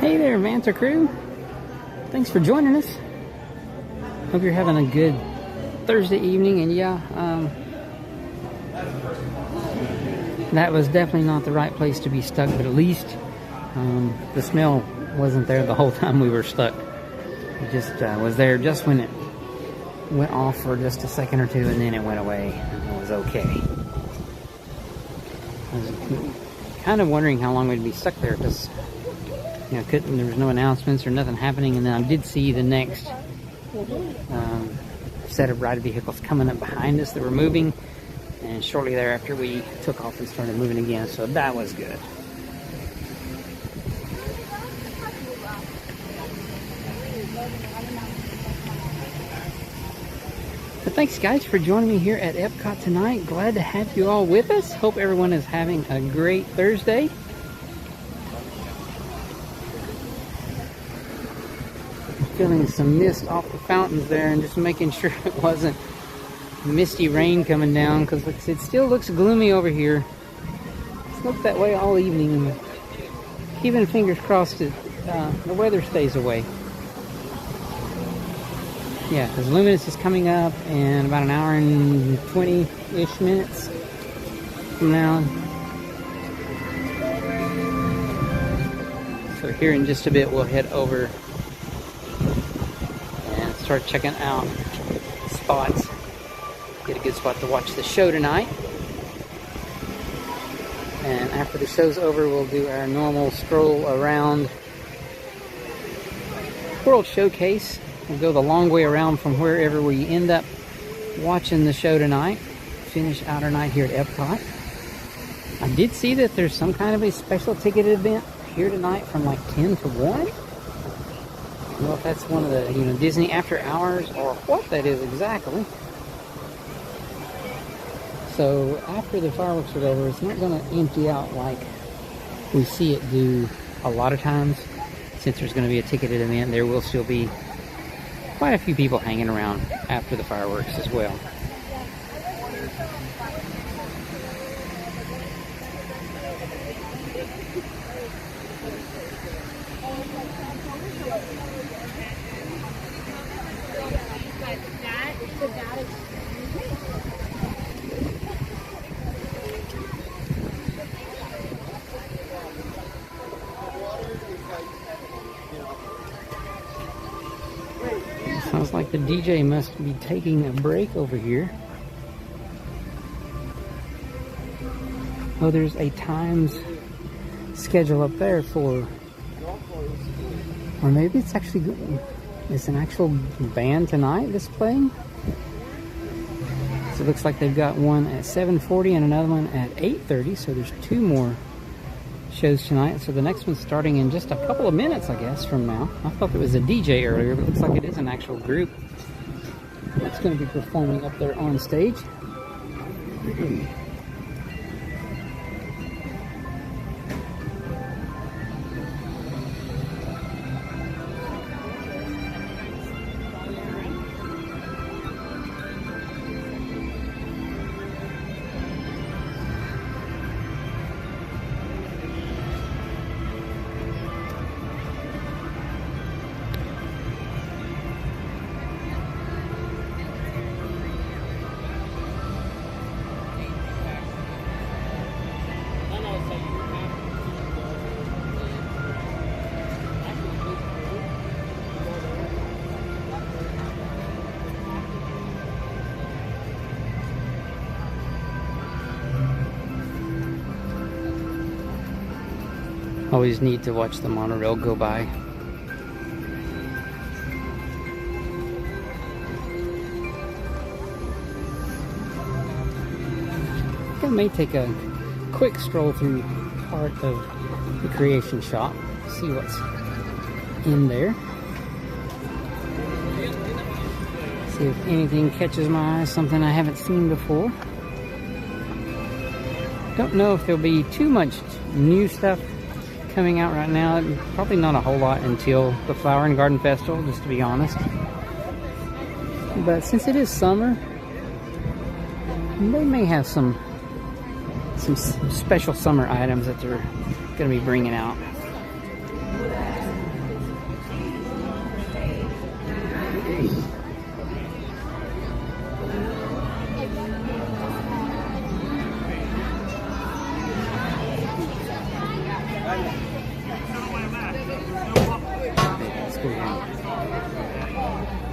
A: Hey there, Manta crew. Thanks for joining us. Hope you're having a good Thursday evening, and yeah, that was definitely not the right place to be stuck, but at least the smell wasn't there the whole time we were stuck. It just was there just when it went off for just a second or two, and then it went away, and it was okay. I was kind of wondering how long we'd be stuck there, because you know, there was no announcements or nothing happening, and then I did see the next set of ride vehicles coming up behind us that were moving, and shortly thereafter we took off and started moving again, so that was good. But thanks guys for joining me here at Epcot tonight. Glad to have you all with us. Hope everyone is having a great Thursday. Feeling some mist off the fountains there, and just making sure it wasn't misty rain coming down, because it still looks gloomy over here. It's looked that way all evening. Keeping fingers crossed that the weather stays away. Yeah, because Luminous is coming up in about an hour and 20-ish minutes from now. So here in just a bit we'll head over and start checking out spots. Get a good spot to watch the show tonight. And after the show's over, we'll do our normal stroll around World Showcase. We'll go the long way around from wherever we end up watching the show tonight. Finish out our night here at Epcot. I did see that there's some kind of a special ticketed event here tonight from like 10 to 1. I don't know if that's one of the, you know, Disney after hours or what that is exactly. So after the fireworks are over, it's not going to empty out like we see it do a lot of times. Since there's going to be a ticketed event, there will still be quite a few people hanging around after the fireworks as well. Sounds like the DJ must be taking a break over here. Oh, there's a times schedule up there for, or maybe it's actually, it's an actual band tonight that's playing. So it looks like they've got one at 7:40 and another one at 8:30. So there's two more shows tonight. So the next one's starting in just a couple of minutes, I guess, from now. I thought it was a DJ earlier, but it looks like it is an actual group that's going to be performing up there on stage. Always neat to watch the monorail go by. I may take a quick stroll through part of the creation shop, see what's in there. See if anything catches my eye, something I haven't seen before. Don't know if there'll be too much new stuff coming out right now. Probably not a whole lot until the Flower and Garden Festival, just to be honest. But since it is summer, they may have some special summer items that they're going to be bringing out.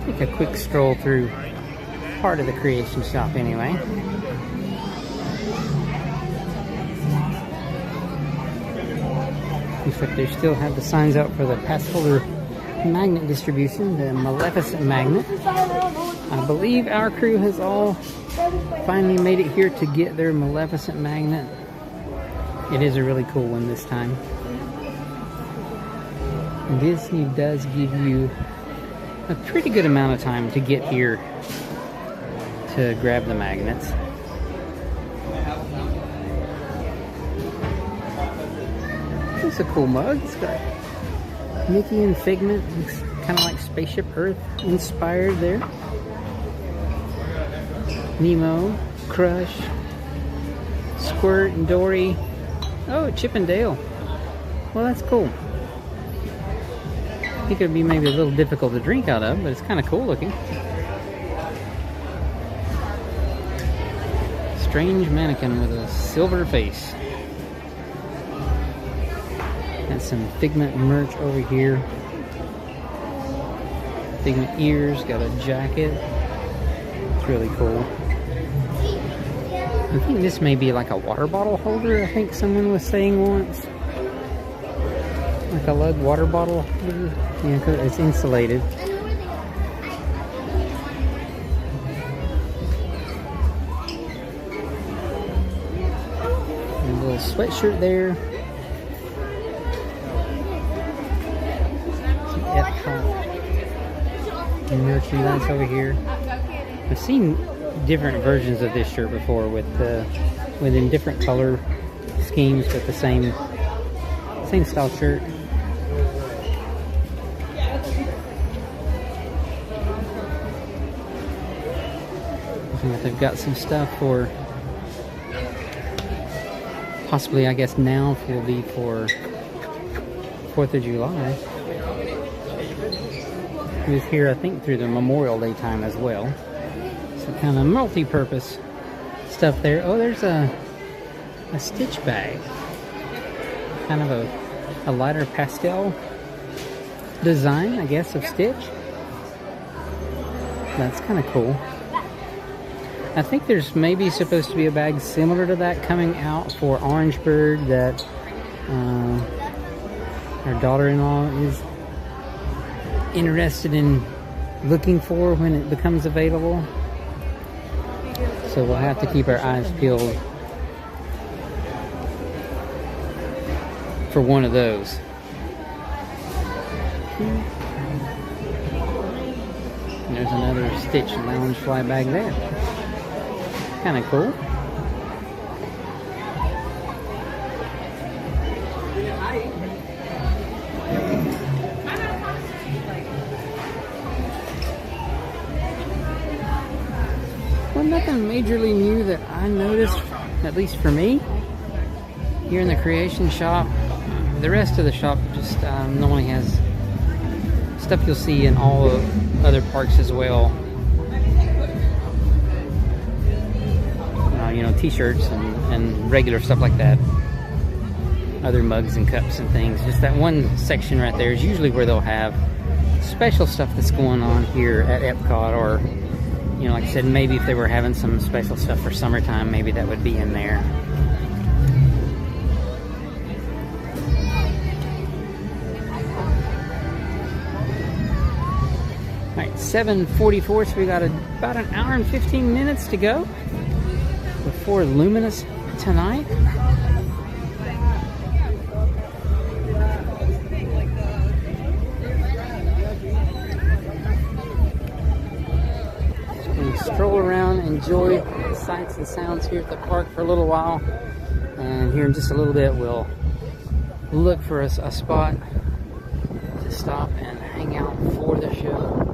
A: Take a quick stroll through part of the creation shop anyway. Looks like they still have the signs out for the pass holder magnet distribution, the Maleficent magnet. I believe our crew has all finally made it here to get their Maleficent magnet. It is a really cool one this time. Disney does give you a pretty good amount of time to get here to grab the magnets. It's a cool mug. It's got Mickey and Figment. Looks kind of like Spaceship Earth inspired there. Nemo, Crush, Squirt, and Dory. Oh, Chip and Dale. Well, that's cool. I think it would be maybe a little difficult to drink out of, but it's kind of cool looking. Strange mannequin with a silver face. Got some Figment merch over here. Figment ears, got a jacket. It's really cool. I think this may be like a water bottle holder, I think someone was saying once. Like a lead water bottle holder. Yeah, 'cause it's insulated. And a little sweatshirt there. Some Epcot merchandise over here. I've seen different versions of this shirt before within different color schemes with the same style shirt. They've got some stuff for possibly, I guess now will be for 4th of July. He was here, I think, through the Memorial Day time as well. So kind of multi-purpose stuff there. Oh, there's a Stitch bag. Kind of a lighter pastel design, I guess, of Stitch. That's kind of cool. I think there's maybe supposed to be a bag similar to that coming out for Orange Bird that our daughter-in-law is interested in looking for when it becomes available. So we'll have to keep our eyes peeled for one of those. And there's another Stitch lounge fly bag there. Kind of cool. Well, nothing majorly new that I noticed, at least for me, here in the creation shop. The rest of the shop just normally has stuff you'll see in all the other parks as well. You know, t-shirts and regular stuff like that. Other mugs and cups and things. Just that one section right there is usually where they'll have special stuff that's going on here at Epcot, or, you know, like I said, maybe if they were having some special stuff for summertime, maybe that would be in there. Alright, 7:44, so we got about an hour and 15 minutes to go before Luminous tonight. Just gonna stroll around, enjoy the sights and sounds here at the park for a little while, and here in just a little bit we'll look for a spot to stop and hang out for the show.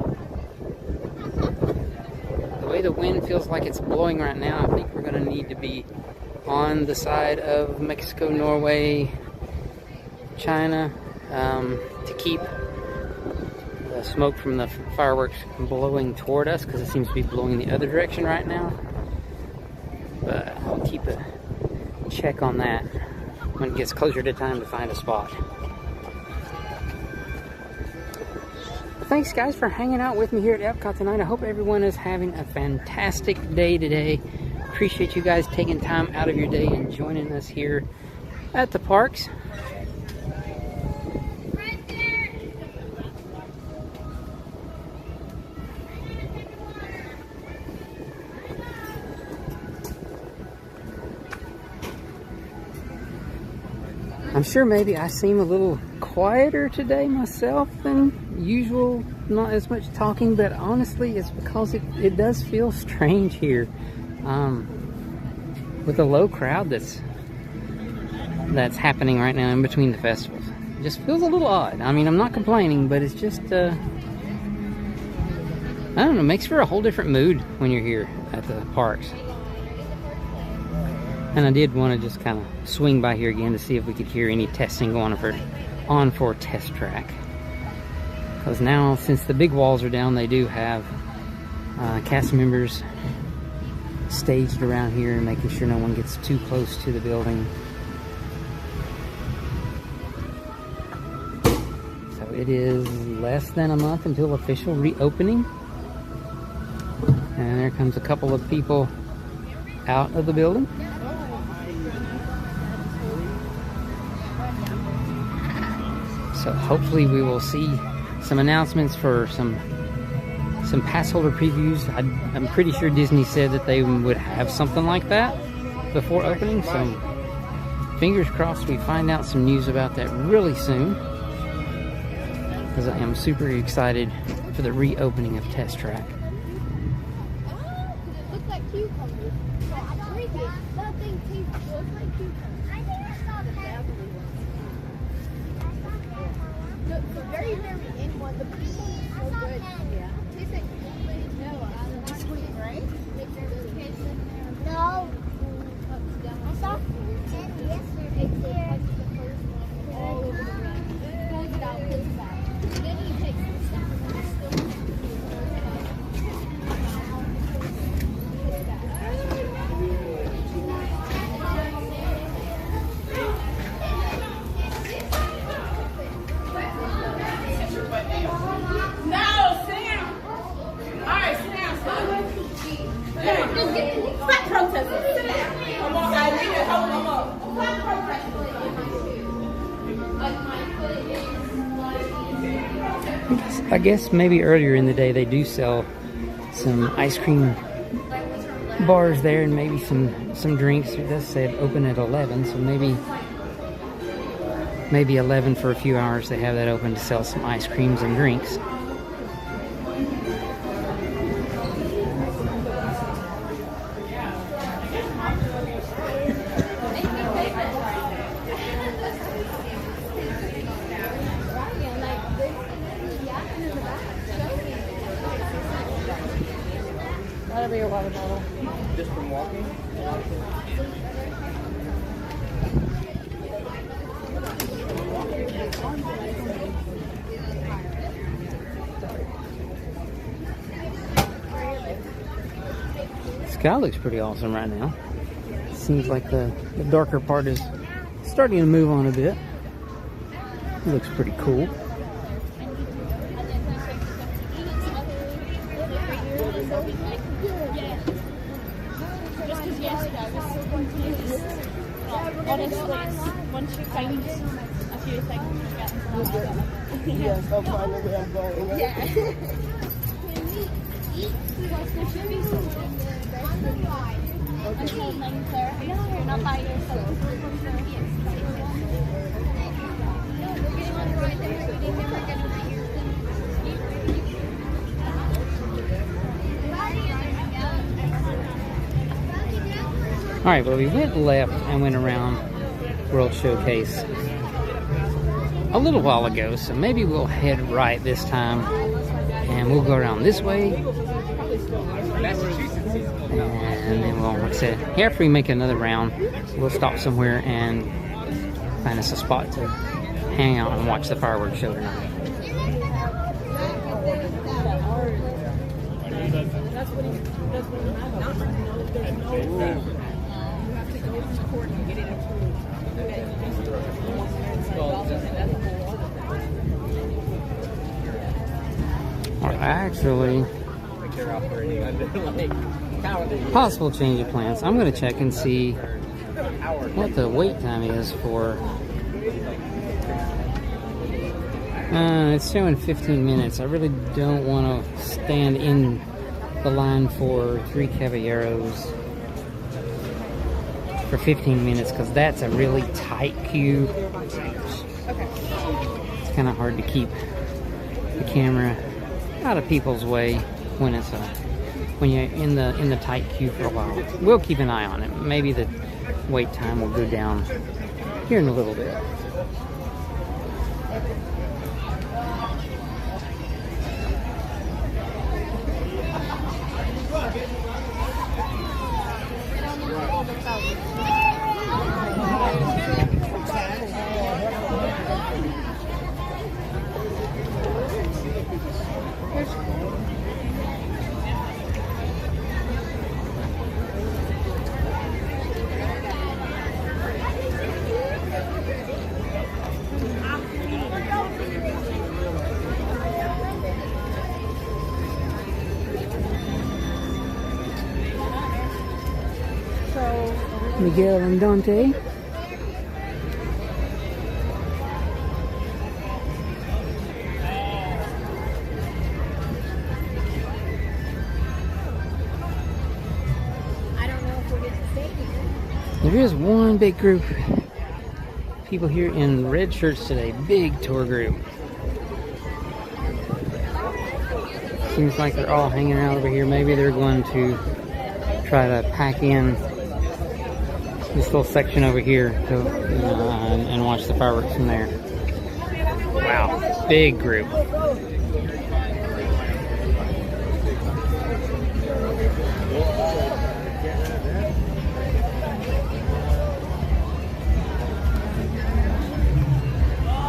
A: The way the wind feels like it's blowing right now, I think we're going to need to be on the side of Mexico, Norway, China, to keep the smoke from the fireworks blowing toward us, because it seems to be blowing the other direction right now. But I'll keep a check on that when it gets closer to time to find a spot. Thanks guys for hanging out with me here at Epcot tonight. I hope everyone is having a fantastic day today. Appreciate you guys taking time out of your day and joining us here at the parks. I'm sure maybe I seem a little quieter today myself than usual, not as much talking, but honestly it's because it does feel strange here with the low crowd that's happening right now in between the festivals. It just feels a little odd. I mean, I'm not complaining, but it's just I don't know, makes for a whole different mood when you're here at the parks. And I did want to just kind of swing by here again to see if we could hear any testing going on for Test Track. Because now, since the big walls are down, they do have cast members staged around here and making sure no one gets too close to the building. So it is less than a month until official reopening. And there comes a couple of people out of the building. So hopefully we will see some announcements for some pass holder previews. I'm pretty sure Disney said that they would have something like that before opening. So fingers crossed we find out some news about that really soon, because I am super excited for the reopening of Test Track.
D: Looks like cucumbers. That thing looks like cucumbers. I think I saw the Beverly one. The very end one, the pink one is so good. Yeah. Tastes like sweet, right? No. I saw 10 yesterday. All over the ground. Pulls it out, puts it back. Then he takes the stuff and it's still
A: I guess maybe earlier in the day they do sell some ice cream bars there and maybe some drinks. It does say it open at 11, so maybe 11 for a few hours they have that open to sell some ice creams and drinks.
H: That'll be a water bottle.
A: Just from walking? The sky looks pretty awesome right now. Seems like the darker part is starting to move on a bit. It looks pretty cool.
K: Once you find a few things,
H: Yes, I'll find where I'm going.
K: yeah. Until 9:30, you're not by yourself.
A: Alright, well, we went left and went around World Showcase a little while ago, so maybe we'll head right this time and we'll go around this way, and then we'll, like I said, after we make another round, we'll stop somewhere and find us a spot to hang out and watch the fireworks show tonight.
H: That's what he's there's no you have to go to court and get it approved.
A: actually, possible change of plans. I'm going to check and see what the wait time is for. It's showing 15 minutes. I really don't want to stand in the line for 3 Caballeros for 15 minutes because that's a really tight queue. It's kind of hard to keep the camera out of people's way when it's when you're in the tight queue for a while. We'll keep an eye on it. Maybe the wait time will go down here in a little bit. Miguel and Dante.
D: I don't know if we'll get to stay here.
A: There is one big group of people here in red shirts today. Big tour group. Seems like they're all hanging out over here. Maybe they're going to try to pack in this little section over here to, and watch the fireworks from there. Wow, big group.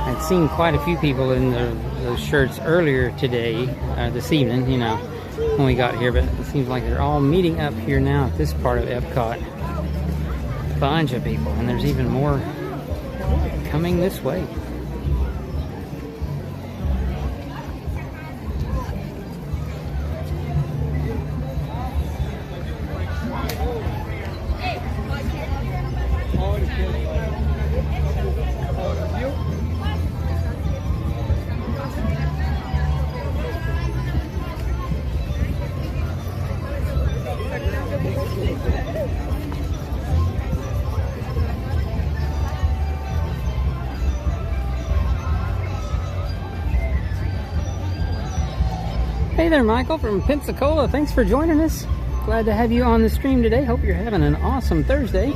A: I'd seen quite a few people in those shirts earlier today, this evening, when we got here, but it seems like they're all meeting up here now at this part of Epcot. Bunch of people, and there's even more coming this way. Hey there, Michael from Pensacola. Thanks for joining us. Glad to have you on the stream today. Hope you're having an awesome Thursday.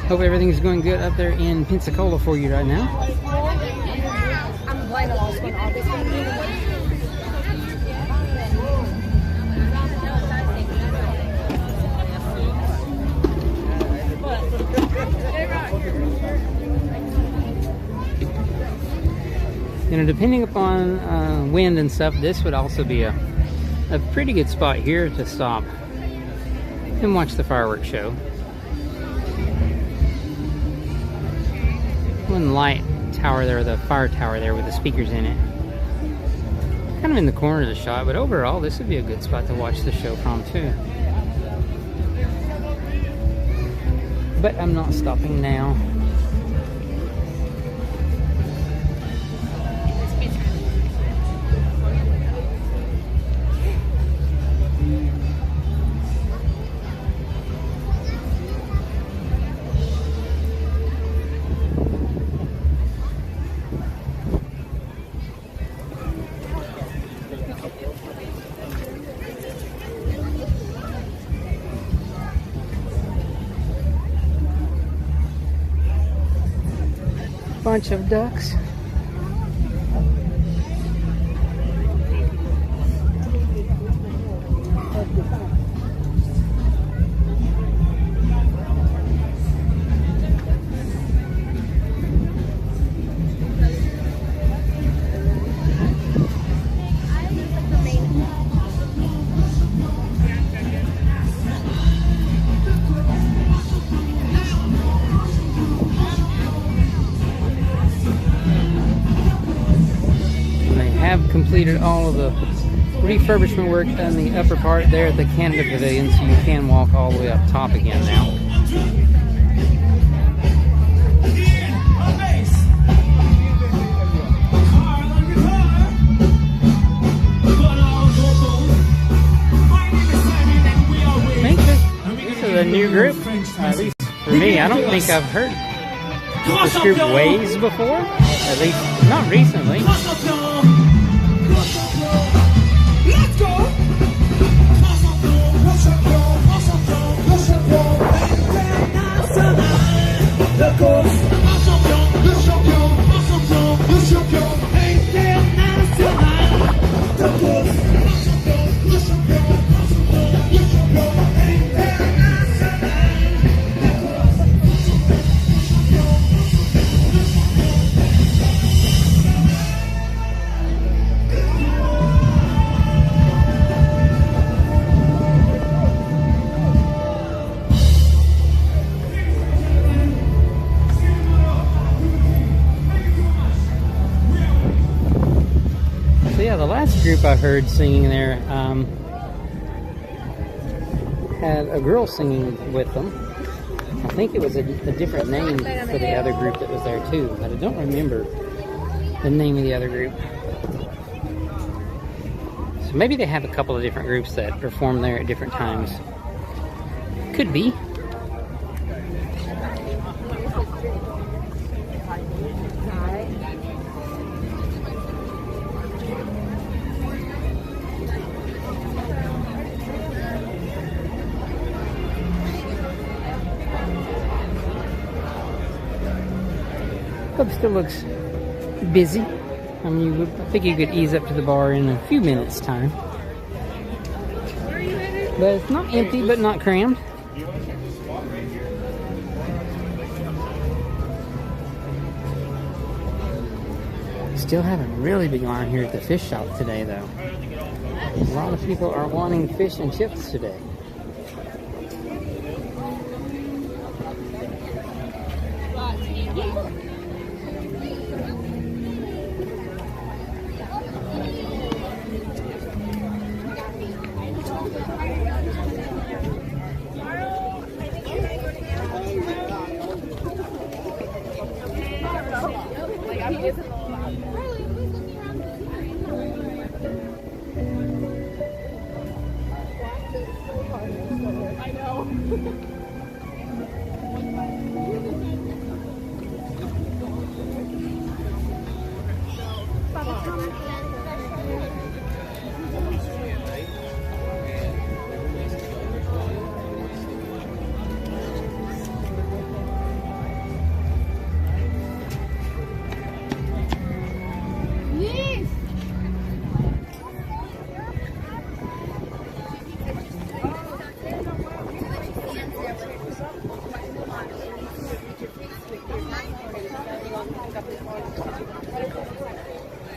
A: Hope everything's going good up there in Pensacola for you right now.
D: I'm blind to all spend all this
A: Depending upon wind and stuff, this would also be a pretty good spot here to stop and watch the fireworks show. One light tower there, the fire tower there with the speakers in it. Kind of in the corner of the shot, but overall this would be a good spot to watch the show from too. But I'm not stopping now. Bunch of ducks. completed all of the refurbishment work on the upper part there at the Canada Pavilion, so you can walk all the way up top again now. A new group, at least for me. I don't think I've heard this group Ways before, at least not recently. The last group I heard singing there had a girl singing with them. I think it was a different name for the other group that was there too, but I don't remember the name of the other group. So maybe they have a couple of different groups that perform there at different times. Could be. Club still looks busy. I mean, I think you could ease up to the bar in a few minutes' time. But it's not empty, but not crammed. Still have a really big line here at the fish shop today, though. A lot of people are wanting fish and chips today.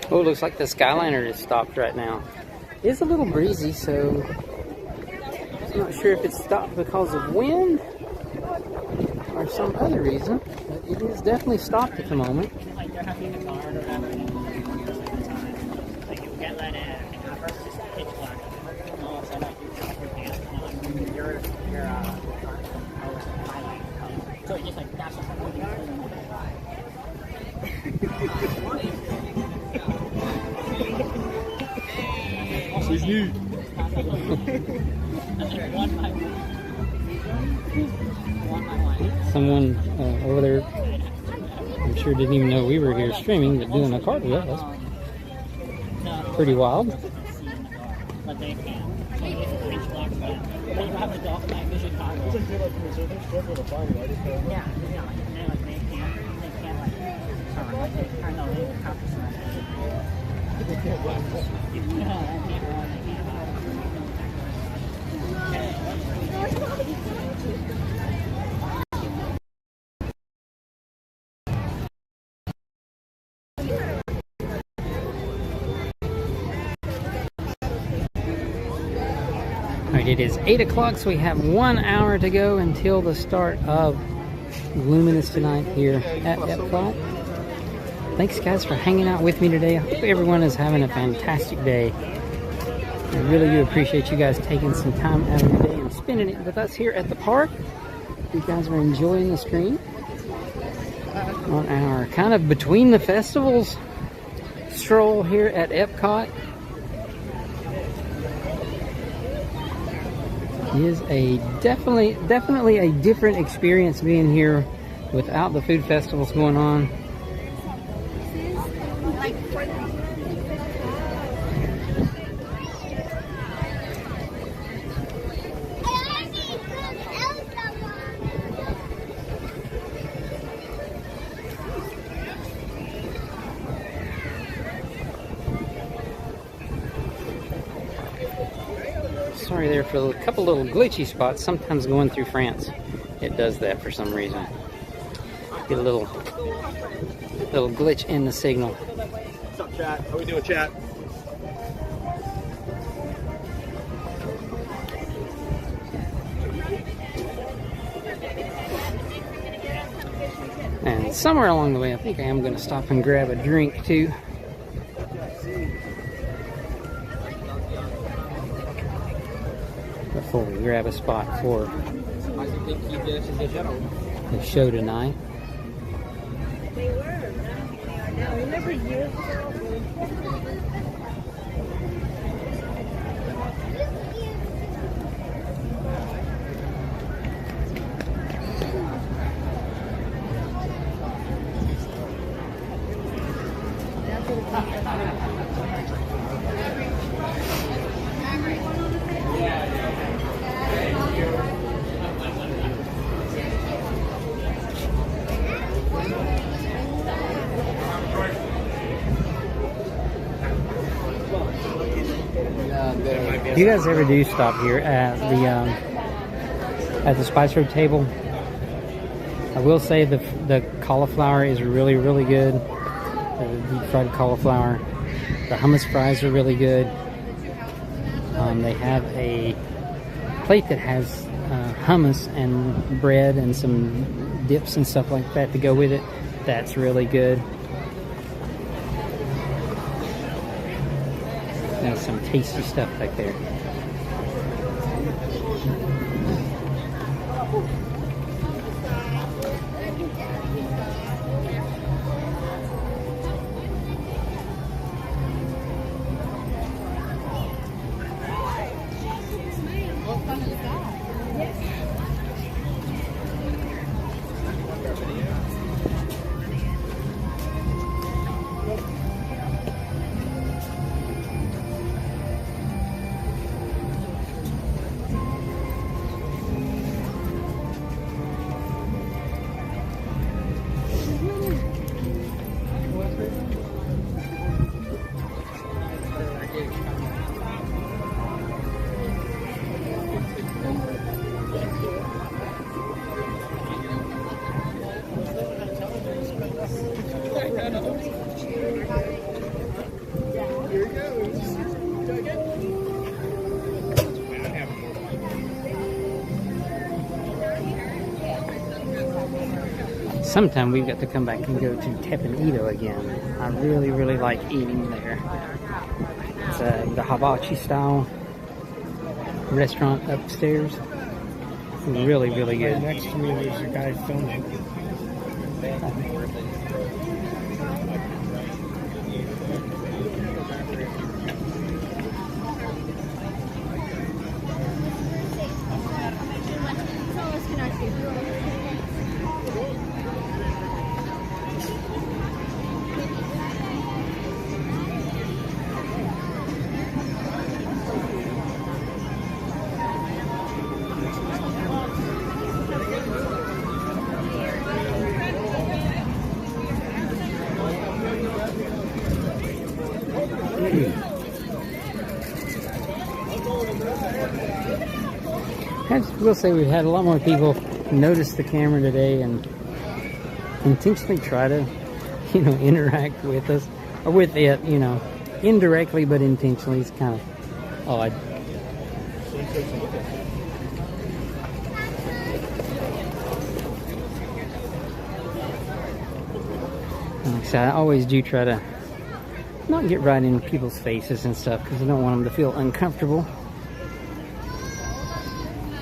A: Oh, looks like the Skyliner is stopped right now. It's a little breezy, so I'm not sure if it's stopped because of wind or some other reason, but it is definitely stopped at the moment. Someone over there, I'm sure didn't even know we were here streaming, but doing a cartwheel. That's pretty wild. Alright, it is 8 o'clock, so we have 1 hour to go until the start of Luminous tonight here at Epcot. Thanks guys for hanging out with me today. I hope everyone is having a fantastic day. I really do appreciate you guys taking some time out of your day and spending it with us here at the park. You guys are enjoying the screen on our kind of between the festivals stroll here at Epcot. It is a definitely a different experience being here without the food festivals going on. Sorry there for a couple little glitchy spots. Sometimes going through France, it does that for some reason. Get a little glitch in the signal.
G: What's up, chat? How we doing, chat?
A: And somewhere along the way, I think I am going to stop and grab a drink too. Before we grab a spot for the show tonight. If you guys ever do stop here at the Spice Road table, I will say the cauliflower is really good. The deep fried cauliflower. The hummus fries are really good. They have a plate that has hummus and bread and some dips and stuff like that to go with it. That's really good. And some tasty stuff back there. Sometime we've got to come back and go to Tepanido again. I really like eating there. It's the hibachi style restaurant upstairs. Really good.
O: Next to me there's a guy filming.
A: I will say we've had a lot more people notice the camera today and intentionally try to, interact with us or with it, indirectly but intentionally. It's kind of odd. Like I said, I always do try to not get right in people's faces and stuff because I don't want them to feel uncomfortable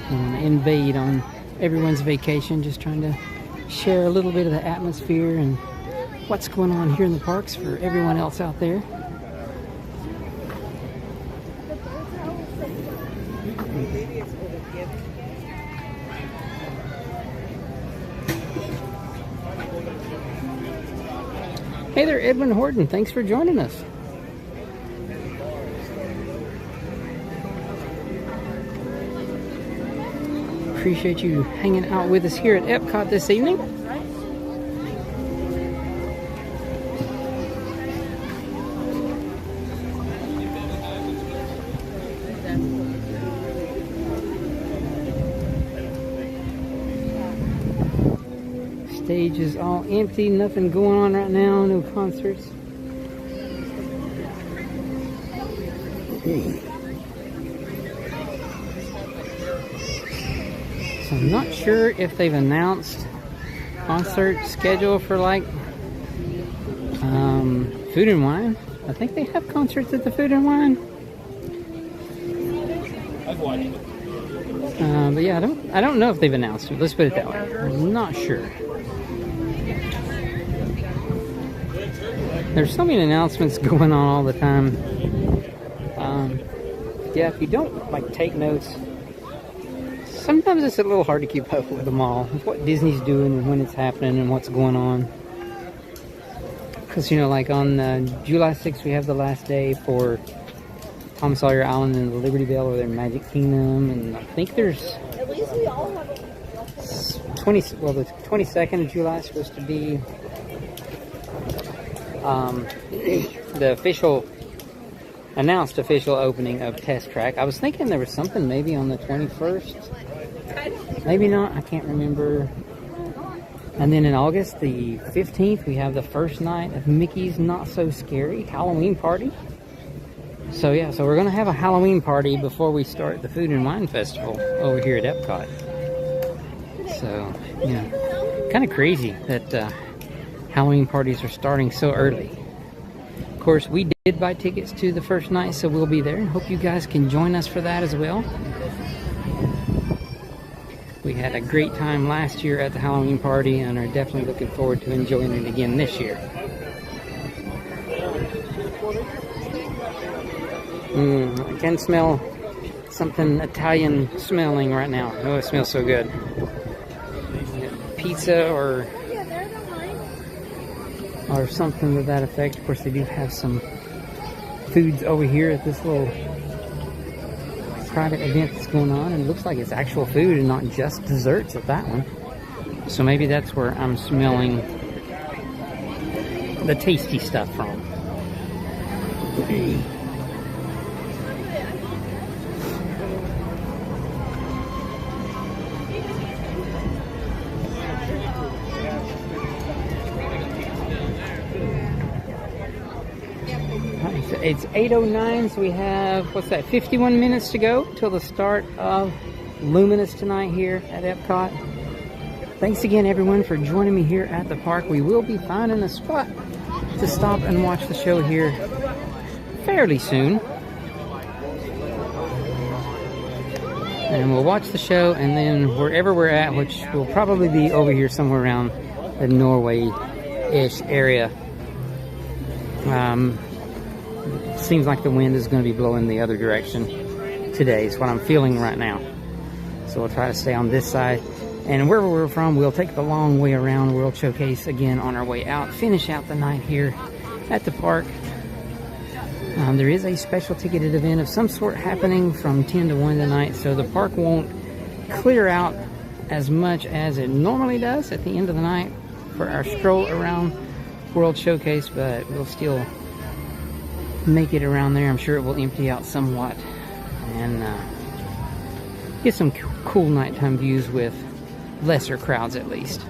A: and invade on everyone's vacation. Just trying to share a little bit of the atmosphere and what's going on here in the parks for everyone else out there. Hey there, Edwin Horton. Thanks for joining us. Appreciate you hanging out with us here at Epcot this evening. Stage is all empty, nothing going on right now, no concerts. So I'm not sure if they've announced concert schedule for like Food and Wine. I think they have concerts at the Food and Wine. But yeah, I don't know if they've announced it. Let's put it that way. I'm not sure. There's so many announcements going on all the time. Yeah, if you don't like take notes, sometimes it's a little hard to keep up with them all, with what Disney's doing and when it's happening and what's going on. Because, you know, like on July 6th, we have the last day for Tom Sawyer Island and the Liberty Bell or their Magic Kingdom, and I think there's
D: At least we all have a
A: the 22nd of July is supposed to be the announced official opening of Test Track. I was thinking there was something maybe on the 21st. Maybe not. I can't remember. And then in August, the 15th, we have the first night of Mickey's Not So Scary Halloween Party. So yeah, so we're going to have a Halloween party before we start the Food and Wine Festival over here at Epcot. So, you know, kind of crazy that Halloween parties are starting so early. Of course, we did buy tickets to the first night, so we'll be there. Hope you guys can join us for that as well. We had a great time last year at the Halloween party and are definitely looking forward to enjoying it again this year. I can smell something Italian smelling right now. Oh, it smells so good. Pizza or something to that effect. Of course, they do have some foods over here at this little private event that's going on, and it looks like it's actual food and not just desserts at that one. So maybe that's where I'm smelling the tasty stuff from. It's 8:09, so we have, 51 minutes to go till the start of Luminous tonight here at Epcot. Thanks again, everyone, for joining me here at the park. We will be finding a spot to stop and watch the show here fairly soon. And we'll watch the show, and then wherever we're at, which will probably be over here somewhere around the Norway-ish area. Seems like the wind is going to be blowing the other direction today. It's what I'm feeling right now. So we'll try to stay on this side. And wherever we're from, we'll take the long way around World Showcase again on our way out. Finish out the night here at the park. There is a special ticketed event of some sort happening from 10 to 1 tonight. So the park won't clear out as much as it normally does at the end of the night for our stroll around World Showcase. But we'll still make it around there. I'm sure it will empty out somewhat and get some cool nighttime views with lesser crowds at least.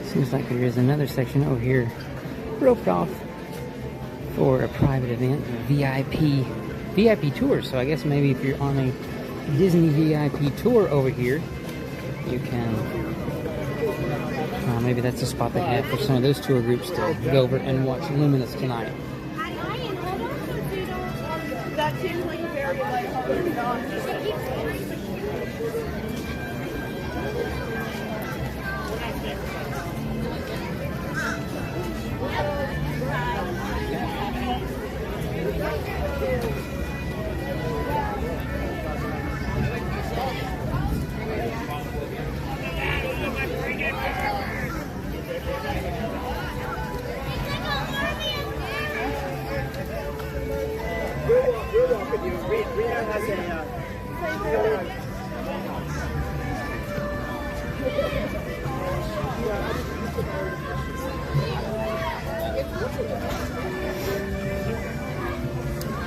A: Seems like there is another section over here roped off for a private event, a VIP tour. So I guess maybe if you're on a Disney VIP tour over here, you can, maybe that's a spot they have for some of those tour groups to go over and watch Luminous tonight.
D: That seems like a very lighthearted dog.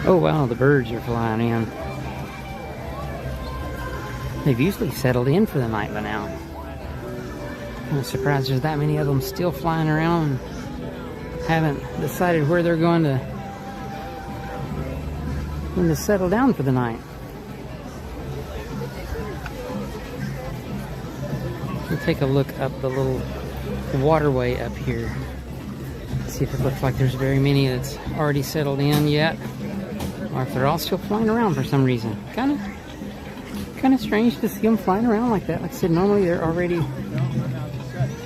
A: Oh wow, the birds are flying in. They've usually settled in for the night by now. I'm surprised there's that many of them still flying around and haven't decided where they're going to settle down for the night. We'll take a look up the little waterway up here. See if it looks like there's very many that's already settled in yet, or if they're all still flying around for some reason. Kind of strange to see them flying around like that. Like I said, normally they're already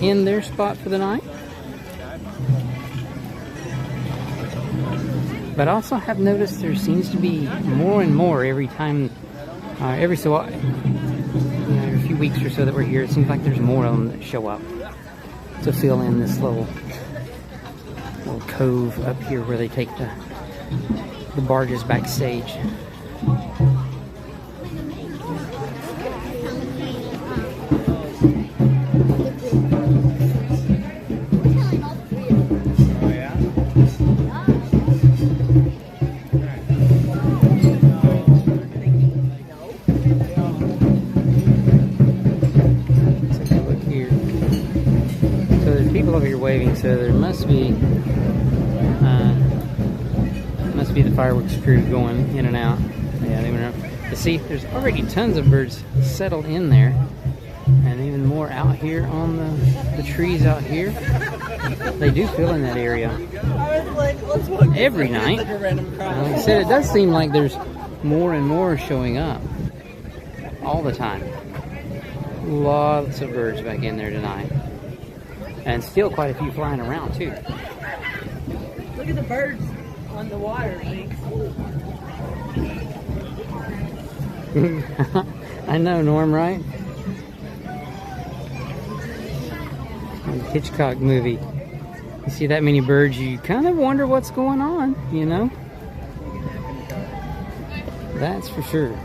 A: in their spot for the night. But I also have noticed there seems to be more and more every time, every so often, every few weeks or so that we're here. It seems like there's more of them that show up to fill in this little cove up here where they take the barges backstage. So there must be the fireworks crew going in and out. Yeah, they went out. You see, there's already tons of birds settled in there, and even more out here on the trees out here. They do fill in that area every night. Like I said, it does seem like there's more and more showing up all the time. Lots of birds back in there tonight. And still quite a few flying around too.
H: Look at the birds on the water, Link.
A: I know, Norm, right? The Hitchcock movie. You see that many birds, you kind of wonder what's going on, you know? That's for sure.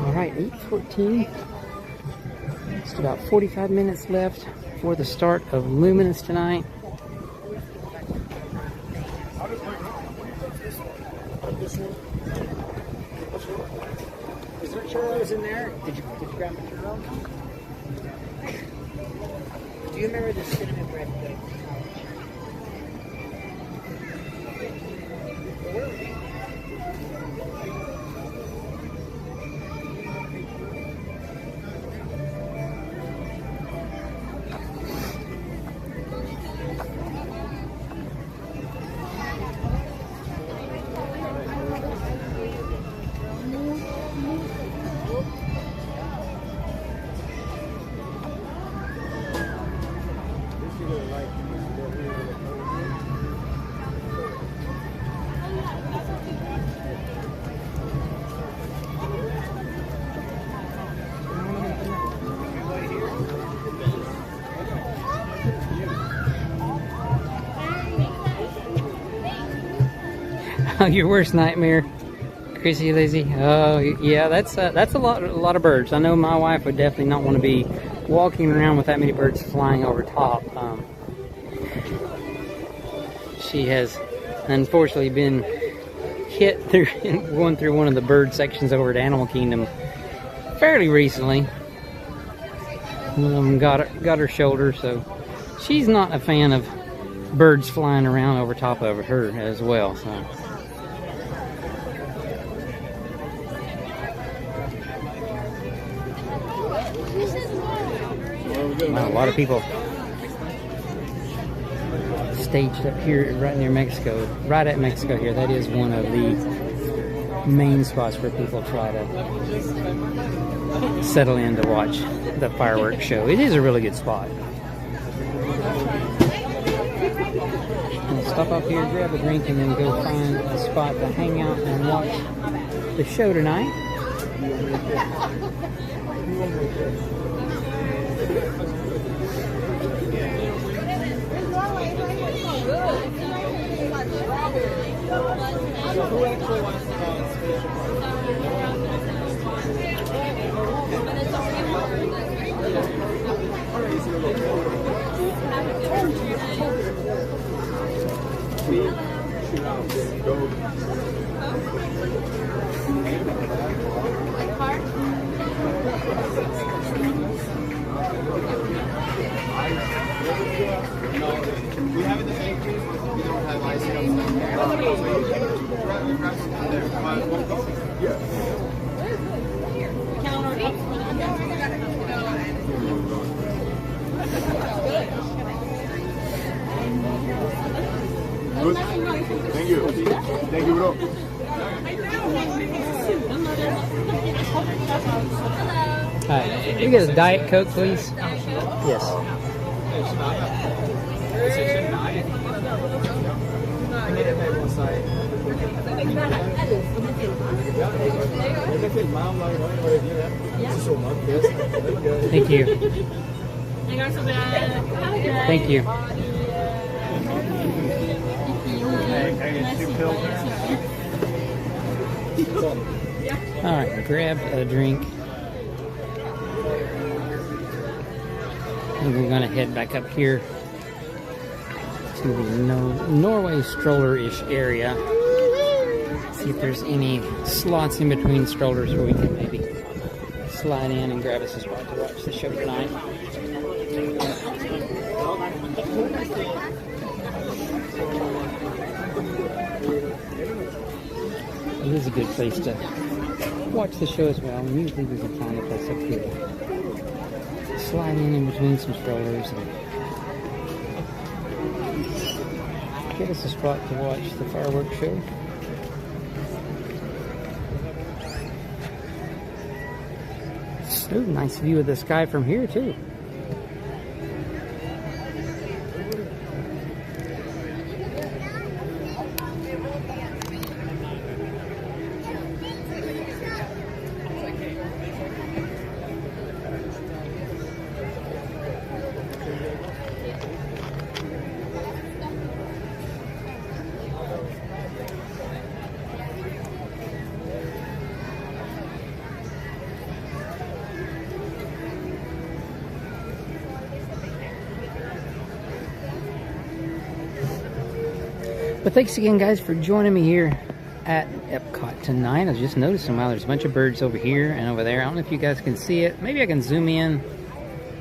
A: Alright, 8:14. Just about 45 minutes left for the start of Luminous tonight.
H: Is there churros in there? Did you grab a churro? Do you remember the cinnamon bread cake?
A: Your worst nightmare, Chrissy Lizzie. Oh yeah, that's a lot of birds. I know my wife would definitely not want to be walking around with that many birds flying over top. She has unfortunately been hit through going through one of the bird sections over at Animal Kingdom fairly recently. One of them got her shoulder, so she's not a fan of birds flying around over top of her as well. So wow, a lot of people staged up here right near Mexico, right at Mexico here. That is one of the main spots where people try to settle in to watch the fireworks show. It is a really good spot. We'll stop up here, grab a drink, and then go find a spot to hang out and watch the show tonight.
P: We have it the same case, but we don't have ice cream. Good. Thank you. Thank you, bro.
A: Alright, can you get a Diet Coke, please? Yes. Thank you. Thank you. Alright, grab a drink. And we're gonna head back up here to the Norway stroller-ish area. See if there's any slots in between strollers where we can maybe slide in and grab us a spot to watch the show tonight. It is a good place to watch the show as well. And usually we can find a place up here to slide in between some strollers and get us a spot to watch the fireworks show. Ooh, nice view of the sky from here too. But thanks again, guys, for joining me here at Epcot tonight. I just noticed wow, there's a bunch of birds over here and over there. I don't know if you guys can see it. Maybe I can zoom in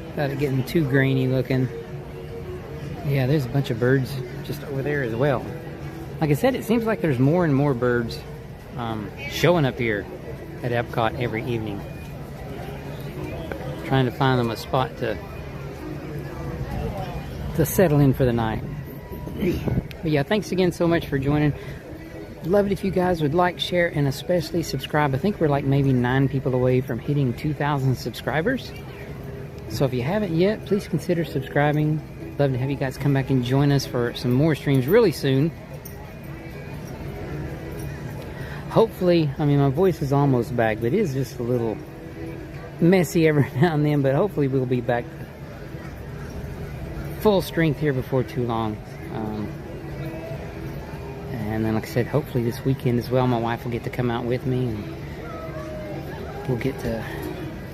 A: without it getting too grainy looking. Yeah, there's a bunch of birds just over there as well. Like I said, it seems like there's more and more birds showing up here at Epcot every evening. Trying to find them a spot to settle in for the night. But yeah, thanks again so much for joining. Love it if you guys would like, share, and especially subscribe. I think we're like maybe 9 people away from hitting 2,000 subscribers. So if you haven't yet, please consider subscribing. Love to have you guys come back and join us for some more streams really soon. Hopefully, I mean, my voice is almost back, but it is just a little messy every now and then. But hopefully we'll be back full strength here before too long. And then, like I said, hopefully this weekend as well, my wife will get to come out with me, and we'll get to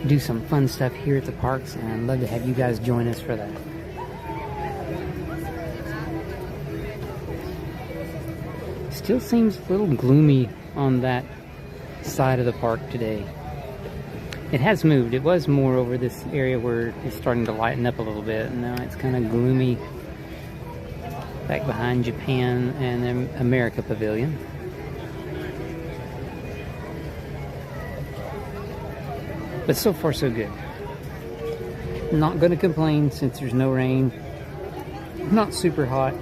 A: do some fun stuff here at the parks, and I'd love to have you guys join us for that. Still seems a little gloomy on that side of the park today. It has moved. It was more over this area where it's starting to lighten up a little bit, and now it's kind of gloomy back behind Japan and America Pavilion. But so far so good. Not going to complain since there's no rain. Not super hot.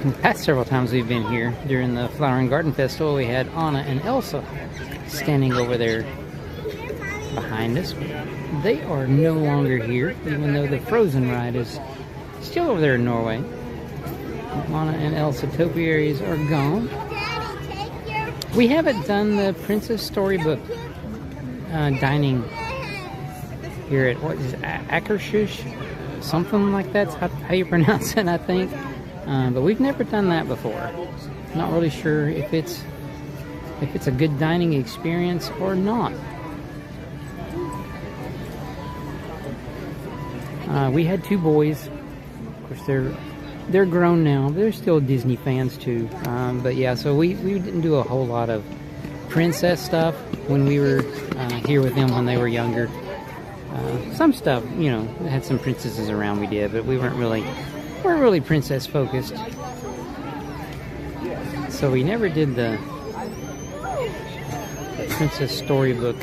A: The past several times we've been here during the Flower and Garden Festival, we had Anna and Elsa standing over there behind us. They are no longer here, even though the Frozen ride is still over there in Norway. Anna and Elsa topiaries are gone. We haven't done the Princess Storybook dining here at, what is it, Akershush? Something like that's how you pronounce it, I think. But we've never done that before. Not really sure if it's a good dining experience or not. We had two boys. Of course, they're grown now. They're still Disney fans too. But yeah, so we didn't do a whole lot of princess stuff when we were here with them when they were younger. Some stuff, you know, had some princesses around we did, but we weren't really princess focused. So we never did the Princess Storybook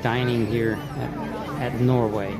A: dining here at Norway.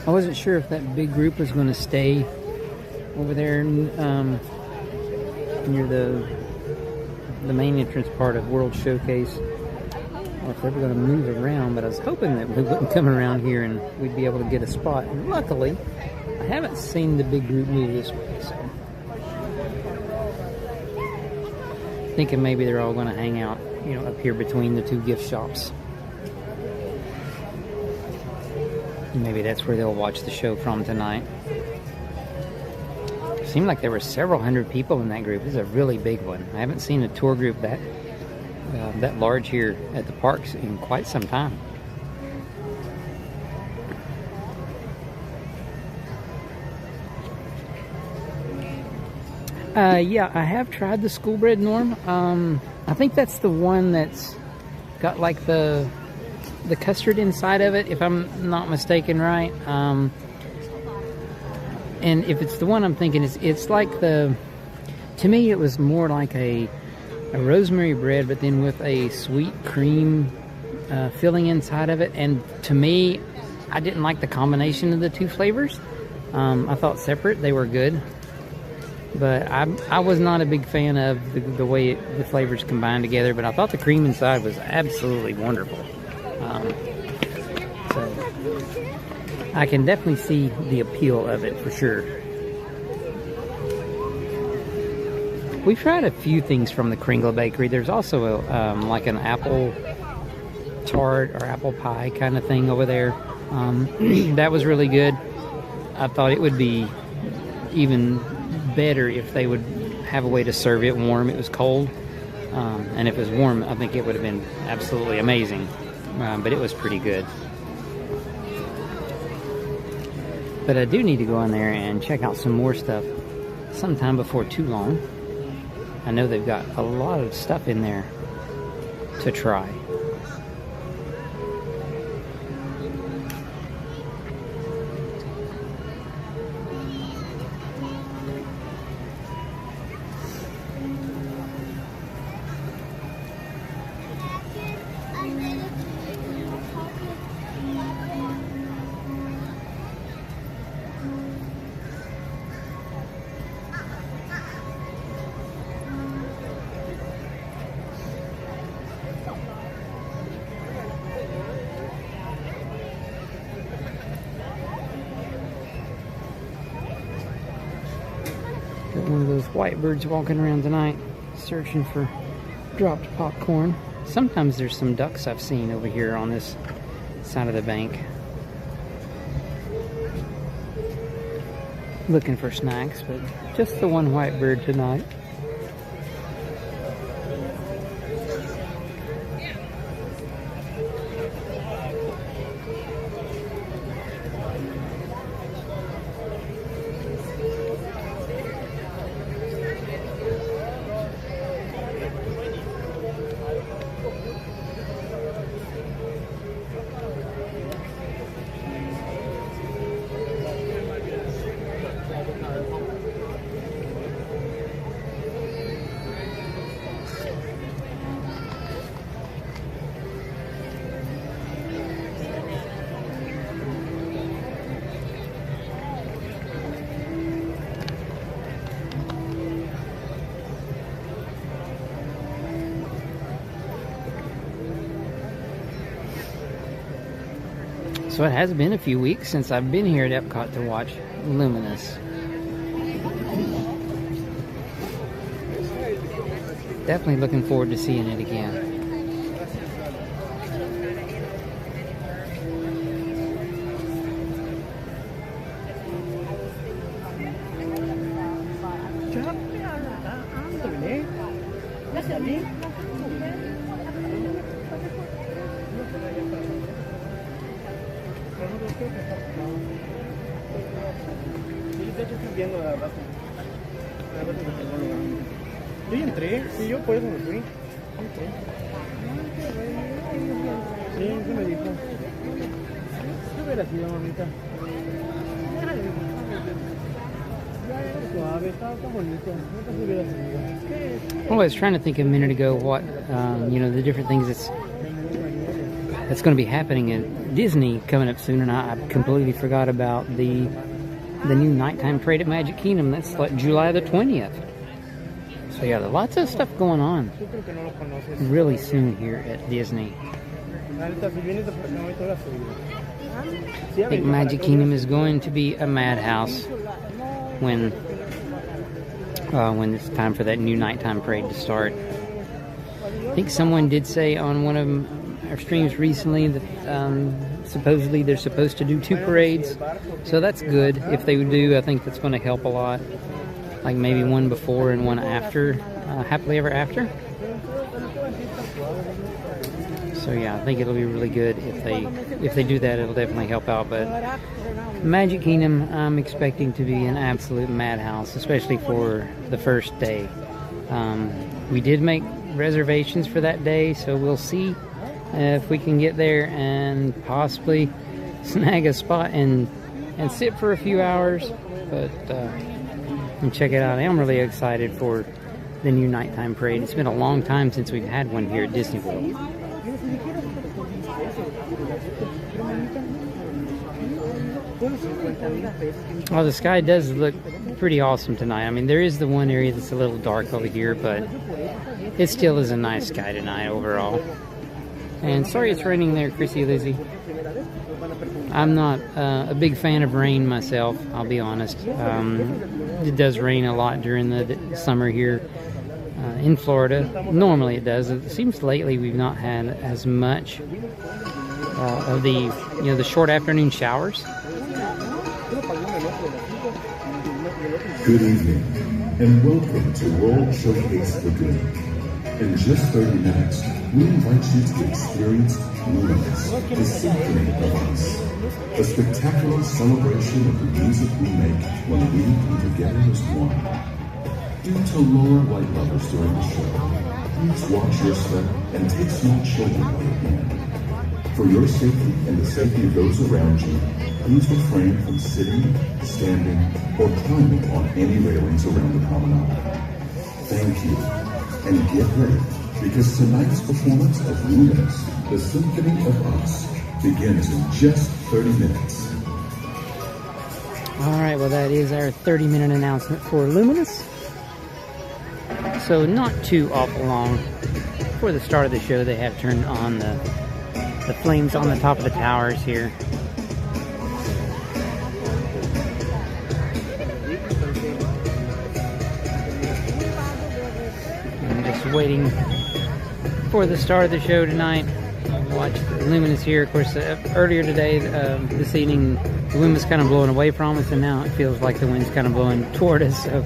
A: I wasn't sure if that big group was going to stay over there near the main entrance part of World Showcase, or if they were going to move around, but I was hoping that we wouldn't come around here and we'd be able to get a spot. And luckily, I haven't seen the big group move this way, so thinking maybe they're all going to hang out, you know, up here between the two gift shops. Maybe that's where they'll watch the show from tonight. Seemed like there were several hundred people in that group. This is a really big one. I haven't seen a tour group that large here at the parks in quite some time. Yeah, I have tried the Schoolbread Norm. I think that's the one that's got like the custard inside of it, if I'm not mistaken, right? And if it's the one I'm thinking, it's like to me it was more like a rosemary bread, but then with a sweet cream filling inside of it. And to me, I didn't like the combination of the two flavors. I thought separate they were good, but I was not a big fan of the way the flavors combined together, but I thought the cream inside was absolutely wonderful. So I can definitely see the appeal of it for sure. We've tried a few things from the Kringle Bakery. There's also like an apple tart or apple pie kind of thing over there. That was really good. I thought it would be even better if they would have a way to serve it warm. It was cold, and if it was warm, I think it would have been absolutely amazing. But it was pretty good. But I do need to go in there and check out some more stuff sometime before too long. I know they've got a lot of stuff in there to try. Got one of those white birds walking around tonight, searching for dropped popcorn. Sometimes there's some ducks I've seen over here on this side of the bank, looking for snacks, but just the one white bird tonight. So it has been a few weeks since I've been here at Epcot to watch Luminous. Definitely looking forward to seeing it again.
O: Yo ya entré, sí, yo por eso me fui. Entré. Sí, eso me dijo. ¿Qué hubiera sido, mamita? Suave, estaba tan bonito. Nunca se hubiera sido.
A: Well, I was trying to think a minute ago what, you know, the different things that's going to be happening at Disney coming up soon, and I completely forgot about the new nighttime parade at Magic Kingdom. That's like July the 20th. So yeah, there's lots of stuff going on really soon here at Disney. I think Magic Kingdom is going to be a madhouse when it's time for that new nighttime parade to start. I think someone did say on one of our streams recently that supposedly they're supposed to do 2 parades, so that's good. If they would do, I think that's going to help a lot. Like maybe one before and one after Happily Ever After. So yeah, I think it'll be really good if they do that. It'll definitely help out. But Magic Kingdom, I'm expecting to be an absolute madhouse, especially for the first day. We did make reservations for that day, so we'll see if we can get there and possibly snag a spot and sit for a few hours. But and check it out. I am really excited for the new nighttime parade. It's been a long time since we've had one here at Disney World. Well, the sky does look pretty awesome tonight. I mean, there is the one area that's a little dark over here, but it still is a nice sky tonight overall. And sorry it's raining there, Chrissy Lizzie. I'm not a big fan of rain myself, I'll be honest. It does rain a lot during the summer here in Florida. Normally it does. It seems lately we've not had as much of the, the short afternoon showers.
I: Good evening, and welcome to World Showcase Lagoon. In just 30 minutes, we invite you to experience Luminous, the symphony of us. A spectacular celebration of the music we make when we come together as one. Due to lower light levels during the show, please watch your step and take small children with you. For your safety and the safety of those around you, please refrain from sitting, standing, or climbing on any railings around the promenade. Thank you. And get ready, because tonight's performance of Luminous, the Symphony of Us, begins in just 30 minutes.
A: Alright, well that is our 30-minute announcement for Luminous. So not too awful long before the start of the show. They have turned on the flames on the top of the towers here. Waiting for the start of the show tonight. Watch Luminous here. Of course, earlier today, this evening, the wind was kind of blowing away from us, and now it feels like the wind's kind of blowing toward us. So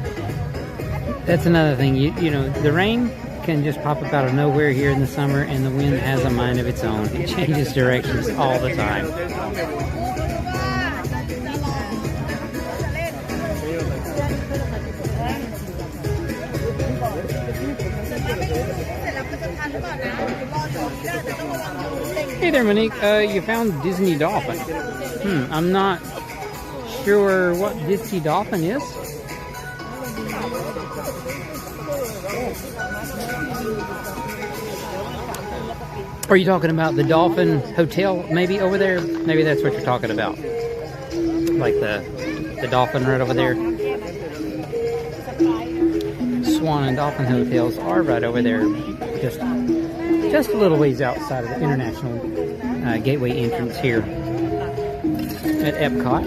A: that's another thing. You know, the rain can just pop up out of nowhere here in the summer, and the wind has a mind of its own. It changes directions all the time. Hey there, Monique. You found Disney Dolphin. I'm not sure what Disney Dolphin is. Are you talking about the Dolphin Hotel maybe over there? Maybe that's what you're talking about. Like the Dolphin right over there. Swan and Dolphin hotels are right over there. Just a little ways outside of the International Gateway entrance here at Epcot.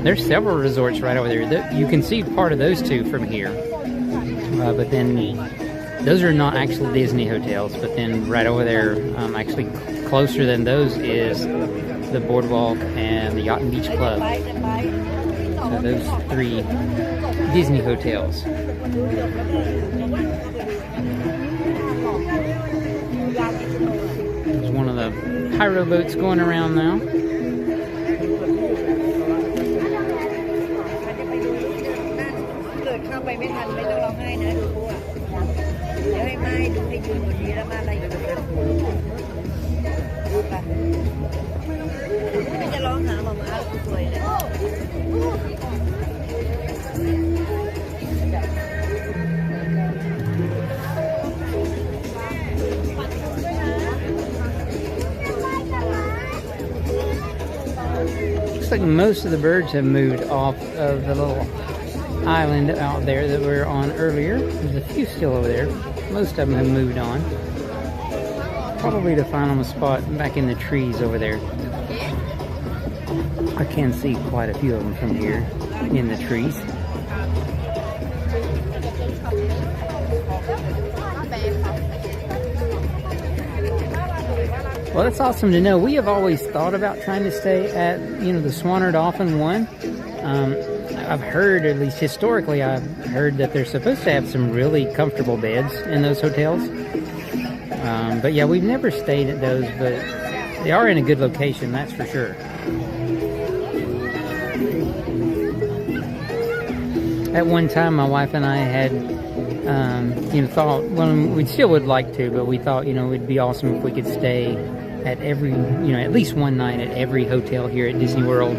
A: There's several resorts right over there. You can see part of those two from here. But then those are not actually Disney hotels. But then right over there, actually closer than those is the Boardwalk and the Yacht and Beach Club. So those three Disney hotels. There's one of the pyro boats going around now. Looks like most of the birds have moved off of the little island out there that we were on earlier. There's a few still over there. Most of them have moved on. Probably to find them a spot back in the trees over there. I can see quite a few of them from here in the trees. Well, that's awesome to know. We have always thought about trying to stay at, the Swan or Dolphin one. I've heard, at least historically, I've heard that they're supposed to have some really comfortable beds in those hotels. But yeah, we've never stayed at those, but they are in a good location, that's for sure. At one time, my wife and I had, thought, well, we still would like to, but we thought, it'd be awesome if we could stay at every, at least one night at every hotel here at Disney World.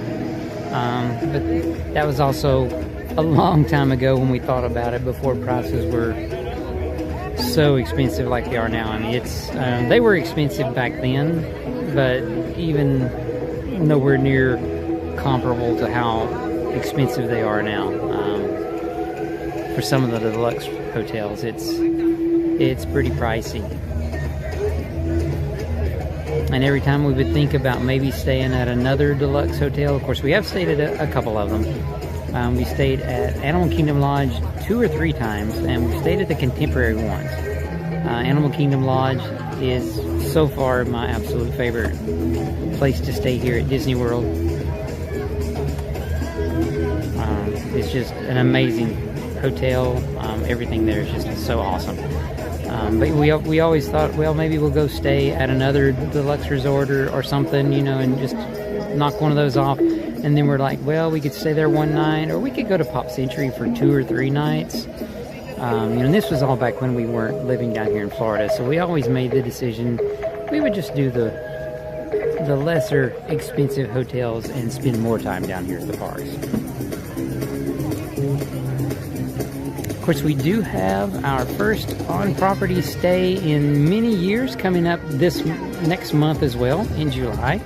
A: But that was also a long time ago when we thought about it, before prices were so expensive like they are now. I mean, they were expensive back then, but even nowhere near comparable to how expensive they are now. For some of the deluxe hotels, it's pretty pricey. And every time we would think about maybe staying at another deluxe hotel, of course we have stayed at a couple of them. We stayed at Animal Kingdom Lodge 2 or 3 times, and we stayed at the Contemporary once. Animal Kingdom Lodge is so far my absolute favorite place to stay here at Disney World. It's just an amazing hotel. Everything there is just so awesome. But we always thought, well, maybe we'll go stay at another deluxe resort or something, you know, and just knock one of those off. And then we're like, well, we could stay there one night, or we could go to Pop Century for 2 or 3 nights. You know, and this was all back when we weren't living down here in Florida, so we always made the decision we would just do the lesser expensive hotels and spend more time down here at the parks. Of course, we do have our first on-property stay in many years coming up this next month as well, in July.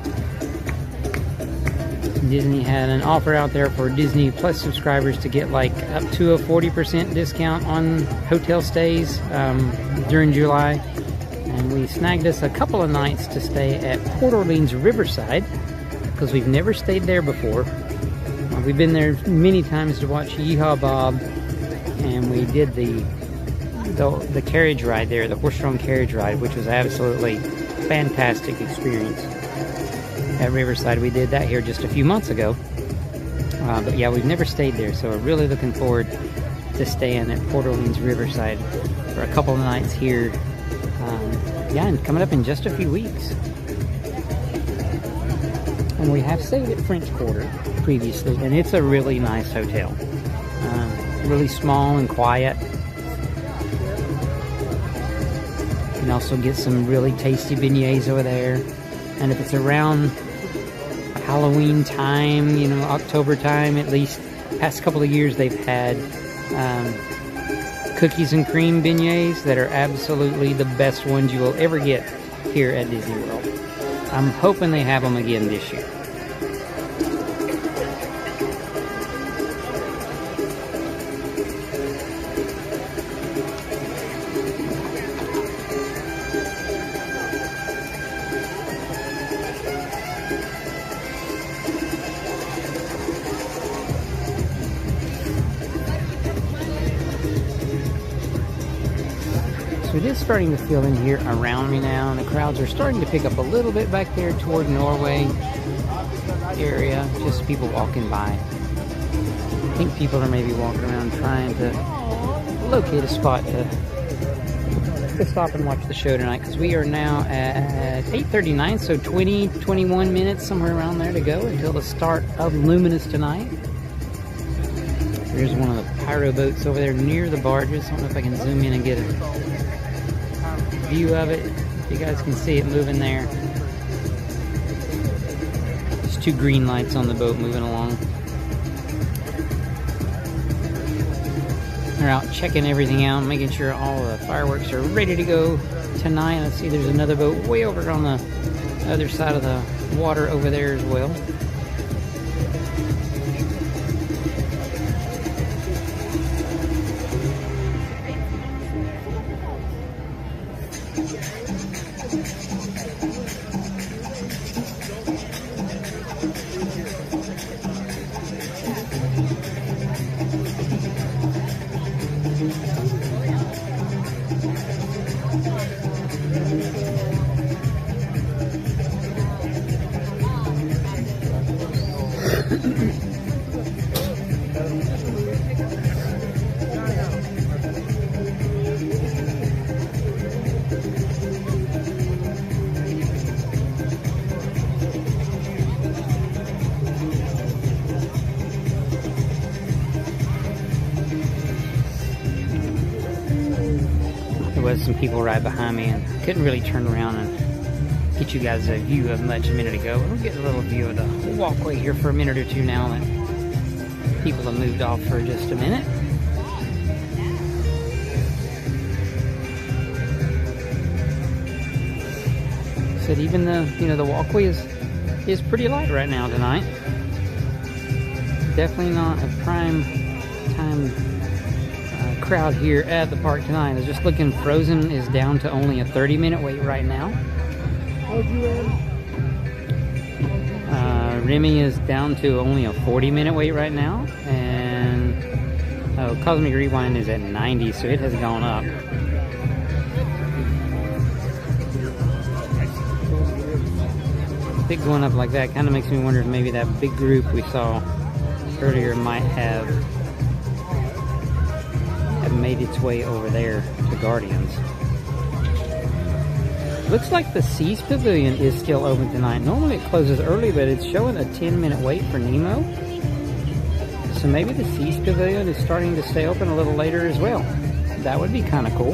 A: Disney had an offer out there for Disney Plus subscribers to get like up to a 40% discount on hotel stays during July. And we snagged us a couple of nights to stay at Port Orleans Riverside, because we've never stayed there before. We've been there many times to watch Yeehaw Bob, and we did the carriage ride there, the horse-drawn carriage ride, which was absolutely fantastic experience at Riverside. We did that here just a few months ago. But yeah, we've never stayed there, so we're really looking forward to staying at Port Orleans Riverside for a couple of nights here. Yeah, and coming up in just a few weeks. And we have stayed at French Quarter previously, and it's a really nice hotel. Really small and quiet. You can also get some really tasty beignets over there. And if it's around Halloween time, you know, October time, at least past couple of years, they've had cookies and cream beignets that are absolutely the best ones you will ever get here at Disney World. I'm hoping they have them again this year. It is starting to fill in here around me now, and the crowds are starting to pick up a little bit back there toward Norway area. Just people walking by. I think people are maybe walking around trying to locate a spot to stop and watch the show tonight, because we are now at 8:39, so 21 minutes, somewhere around there to go until the start of Luminous tonight. There's one of the pyro boats over there near the barges. I don't know if I can zoom in and get a view of it. You guys can see it moving there. There's 2 green lights on the boat moving along. They're out checking everything out, making sure all the fireworks are ready to go tonight. I see there's another boat way over on the other side of the water over there as well. Some people right behind me, and couldn't really turn around and get you guys a view of much a minute ago. We'll get a little view of the walkway here for a minute or two now that people have moved off for just a minute. Said even the the walkway is is pretty light right now tonight. Definitely not a prime time crowd here at the park tonight. I was just looking, Frozen is down to only a 30-minute wait right now. Remy is down to only a 40-minute wait right now, and Cosmic Rewind is at 90, so it has gone up. Big going up like that kind of makes me wonder if maybe that big group we saw earlier might have made its way over there to Guardians. Looks like the Seas Pavilion is still open tonight. Normally it closes early, but it's showing a 10-minute wait for Nemo. So maybe the Seas Pavilion is starting to stay open a little later as well. That would be kind of cool.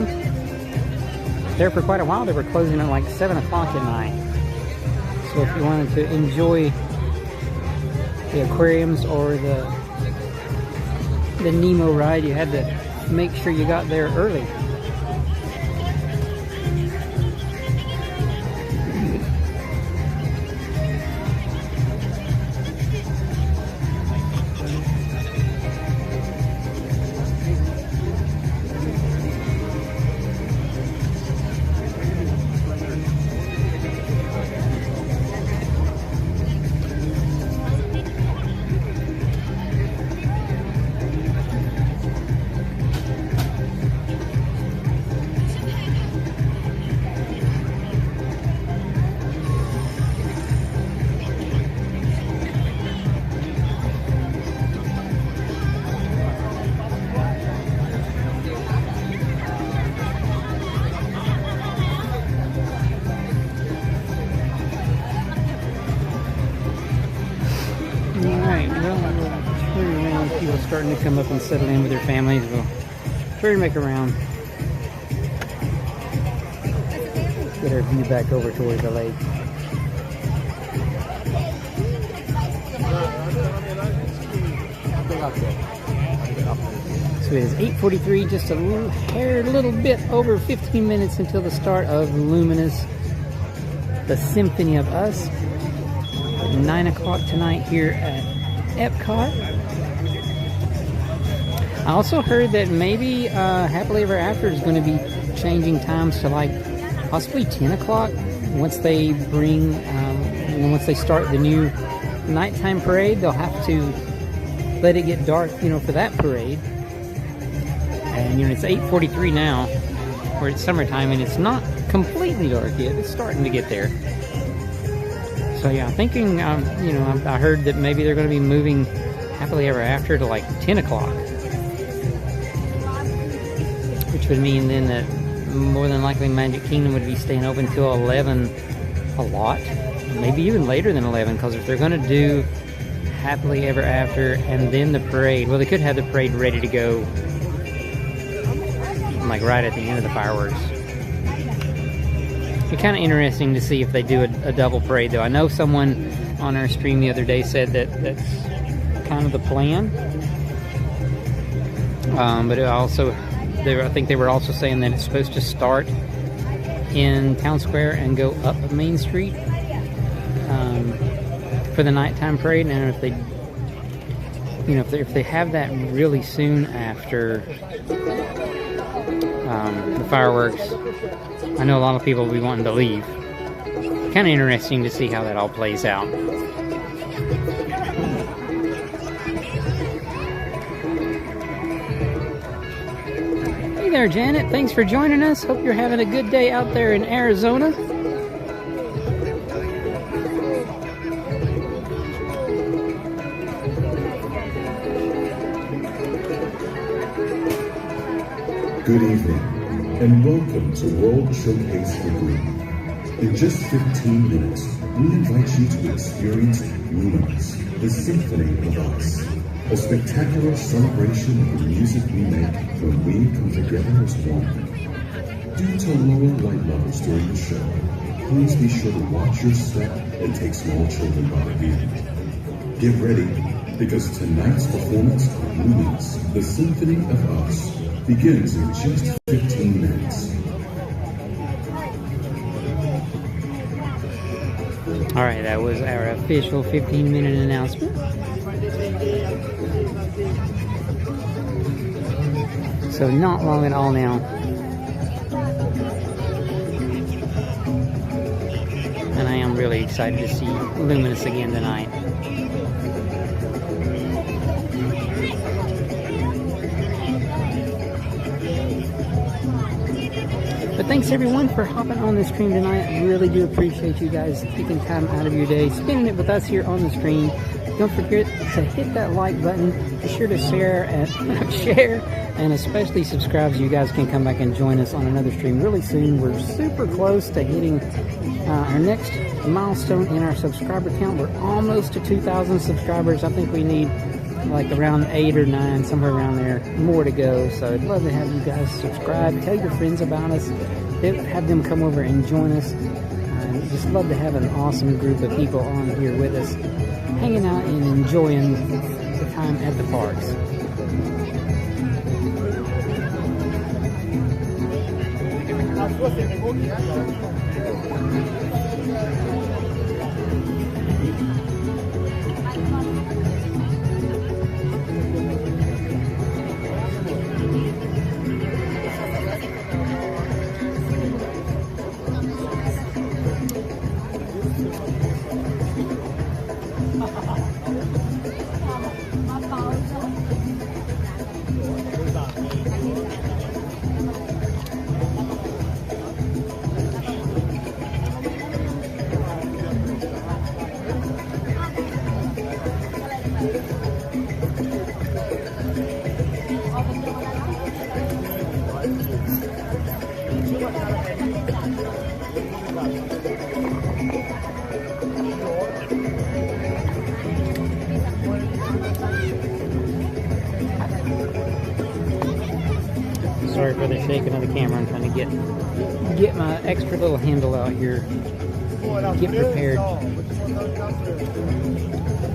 A: There for quite a while, they were closing at like 7 o'clock at night. So if you wanted to enjoy the aquariums or the Nemo ride, you had to make sure you got there early. Starting to come up and settle in with their families. We'll try to make a round. Get our view back over towards the lake. So it is 8:43, just a little bit over 15 minutes until the start of Luminous, the Symphony of Us, at 9 o'clock tonight here at Epcot. I also heard that maybe Happily Ever After is going to be changing times to like possibly 10 o'clock once they bring, once they start the new nighttime parade. They'll have to let it get dark, for that parade. And it's 8:43 now, where it's summertime, and it's not completely dark yet. It's starting to get there. So yeah, I'm thinking, I heard that maybe they're going to be moving Happily Ever After to like 10 o'clock. Which would mean then that more than likely Magic Kingdom would be staying open till 11 a lot. Maybe even later than 11, because if they're going to do Happily Ever After and then the parade, well, they could have the parade ready to go like right at the end of the fireworks. It's kind of interesting to see if they do a double parade, though. I know someone on our stream the other day said that that's kind of the plan. But it also... I think they were also saying that it's supposed to start in Town Square and go up Main Street for the nighttime parade. And if they, if they have that really soon after the fireworks, I know a lot of people will be wanting to leave. Kind of interesting to see how that all plays out. Hey there, Janet. Thanks for joining us. Hope you're having a good day out there in Arizona.
I: Good evening, and welcome to World Showcase for Green. In just 15 minutes, we invite you to experience Luminous, the Symphony of Us. A spectacular celebration of the music we make when we come together as one. Due to lower light levels during the show, please be sure to watch your step and take small children by the hand. Get ready, because tonight's performance of Luminous, the Symphony of Us, begins in just 15 minutes.
A: Alright, that was our official 15-minute announcement. So not long at all now. And I am really excited to see Luminous again tonight. But thanks everyone for hopping on the stream tonight. I really do appreciate you guys taking time out of your day, spending it with us here on the stream. Don't forget to hit that like button. Be sure to share and especially subscribe so you guys can come back and join us on another stream really soon. We're super close to hitting our next milestone in our subscriber count. We're almost to 2,000 subscribers. I think we need like around 8 or 9, somewhere around there, more to go. So I'd love to have you guys subscribe, tell your friends about us, have them come over and join us. Just love to have an awesome group of people on here with us, hanging out and enjoying the time at the parks. Sorry for the shaking of the camera. I'm trying to get my extra little handle out here. Get prepared.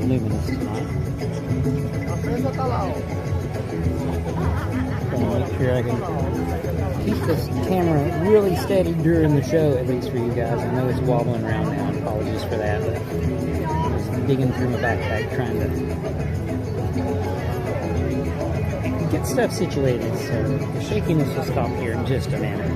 A: Luminous tonight. Gonna make sure I can keep this camera really steady during the show, at least for you guys. I know it's wobbling around now. Apologies for that. But I'm just digging through my backpack trying to get stuff situated, so the shakiness will stop here in just a minute.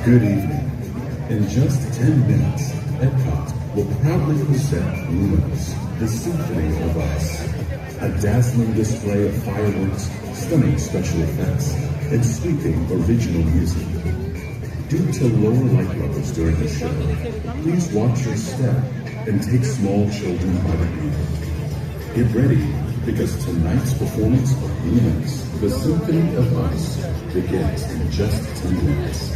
I: Good evening. In just 10 minutes, Epcot will proudly present Luminous, the Symphony of Us. A dazzling display of fireworks, stunning special effects, and sweeping original music. Due to lower light levels during the show, please watch your step and take small children by the hand. Get ready, because tonight's performance of Luminous, the Symphony of Us, begins in just 10 minutes.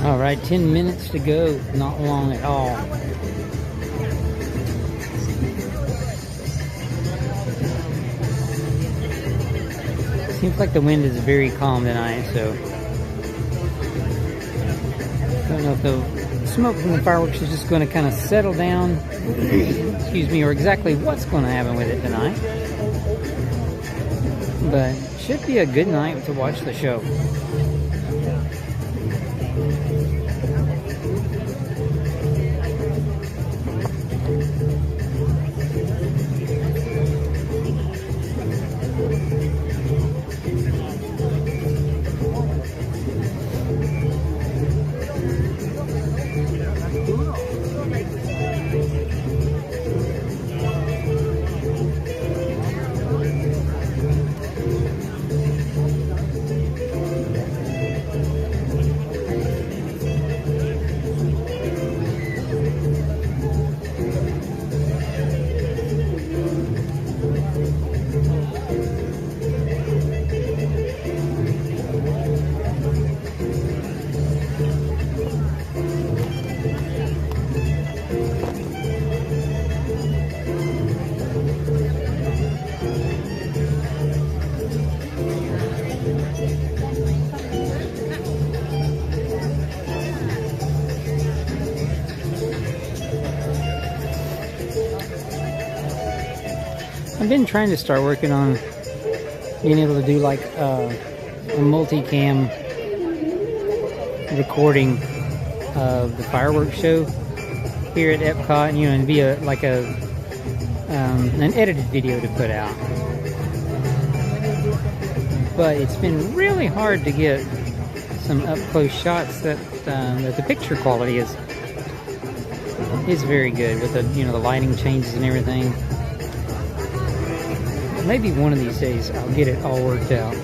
A: All right, 10 minutes to go. Not long at all. Seems like the wind is very calm tonight, so I don't know if the smoke from the fireworks is just going to kind of settle down, excuse me, or exactly what's going to happen with it tonight. But should be a good night to watch the show. I've been trying to start working on being able to do like a multicam recording of the fireworks show here at Epcot, you know, and be an edited video to put out. But it's been really hard to get some up close shots that the picture quality is very good with the, you know, the lighting changes and everything. Maybe one of these days I'll get it all worked out.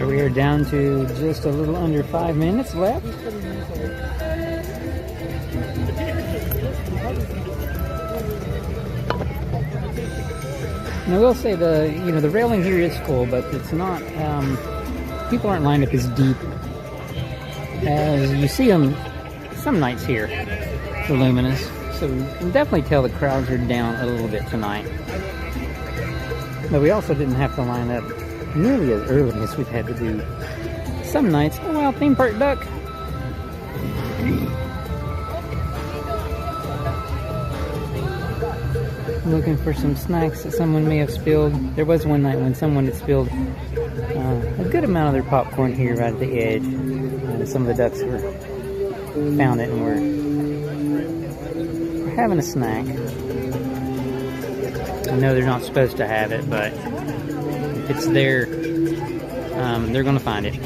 A: We are down to just a little under 5 minutes left. And I will say the railing here is full, but it's not. People aren't lined up as deep As you see them some nights here, the Luminous. So you can definitely tell the crowds are down a little bit tonight. But we also didn't have to line up nearly as early as we've had to do some nights. Oh wow, theme park duck. Looking for some snacks that someone may have spilled. There was one night when someone had spilled a good amount of their popcorn here right at the edge. And some of the ducks found it and were having a snack. I know they're not supposed to have it, but if it's there, they're going to find it.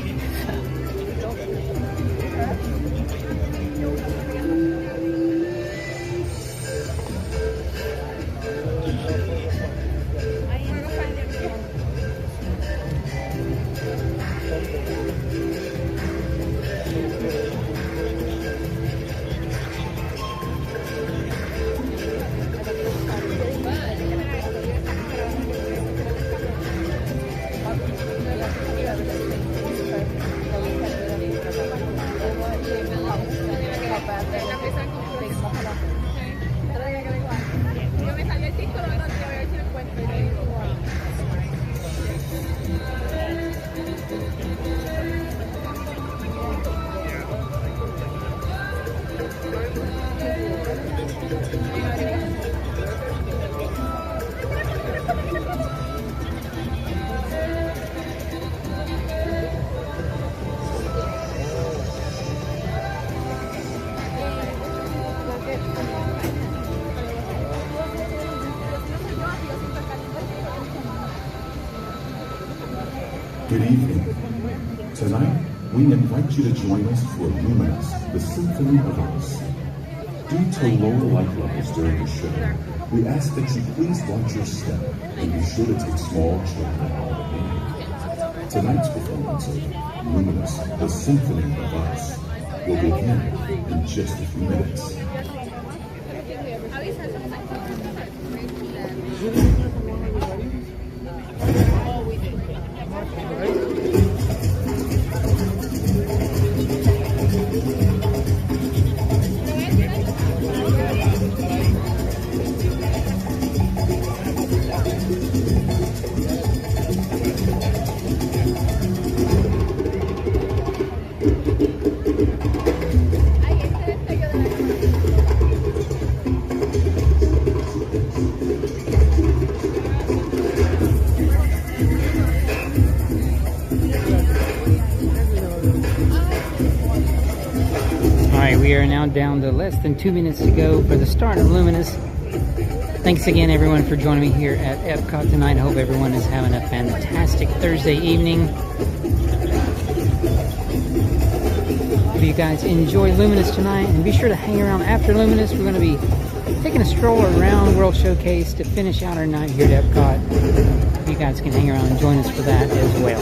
I: Good evening. Tonight, we invite you to join us for Luminous, the Symphony of Us. Due to low light levels during the show, we ask that you please watch your step and be sure to take small children out of the way. Tonight's performance of Luminous, the Symphony of Us will begin in just a few minutes.
A: We are now down to less than 2 minutes to go for the start of Luminous. Thanks again, everyone, for joining me here at Epcot tonight. I hope everyone is having a fantastic Thursday evening. Hope you guys enjoy Luminous tonight, and be sure to hang around after Luminous. We're going to be taking a stroll around World Showcase to finish out our night here at Epcot. Hope you guys can hang around and join us for that as well.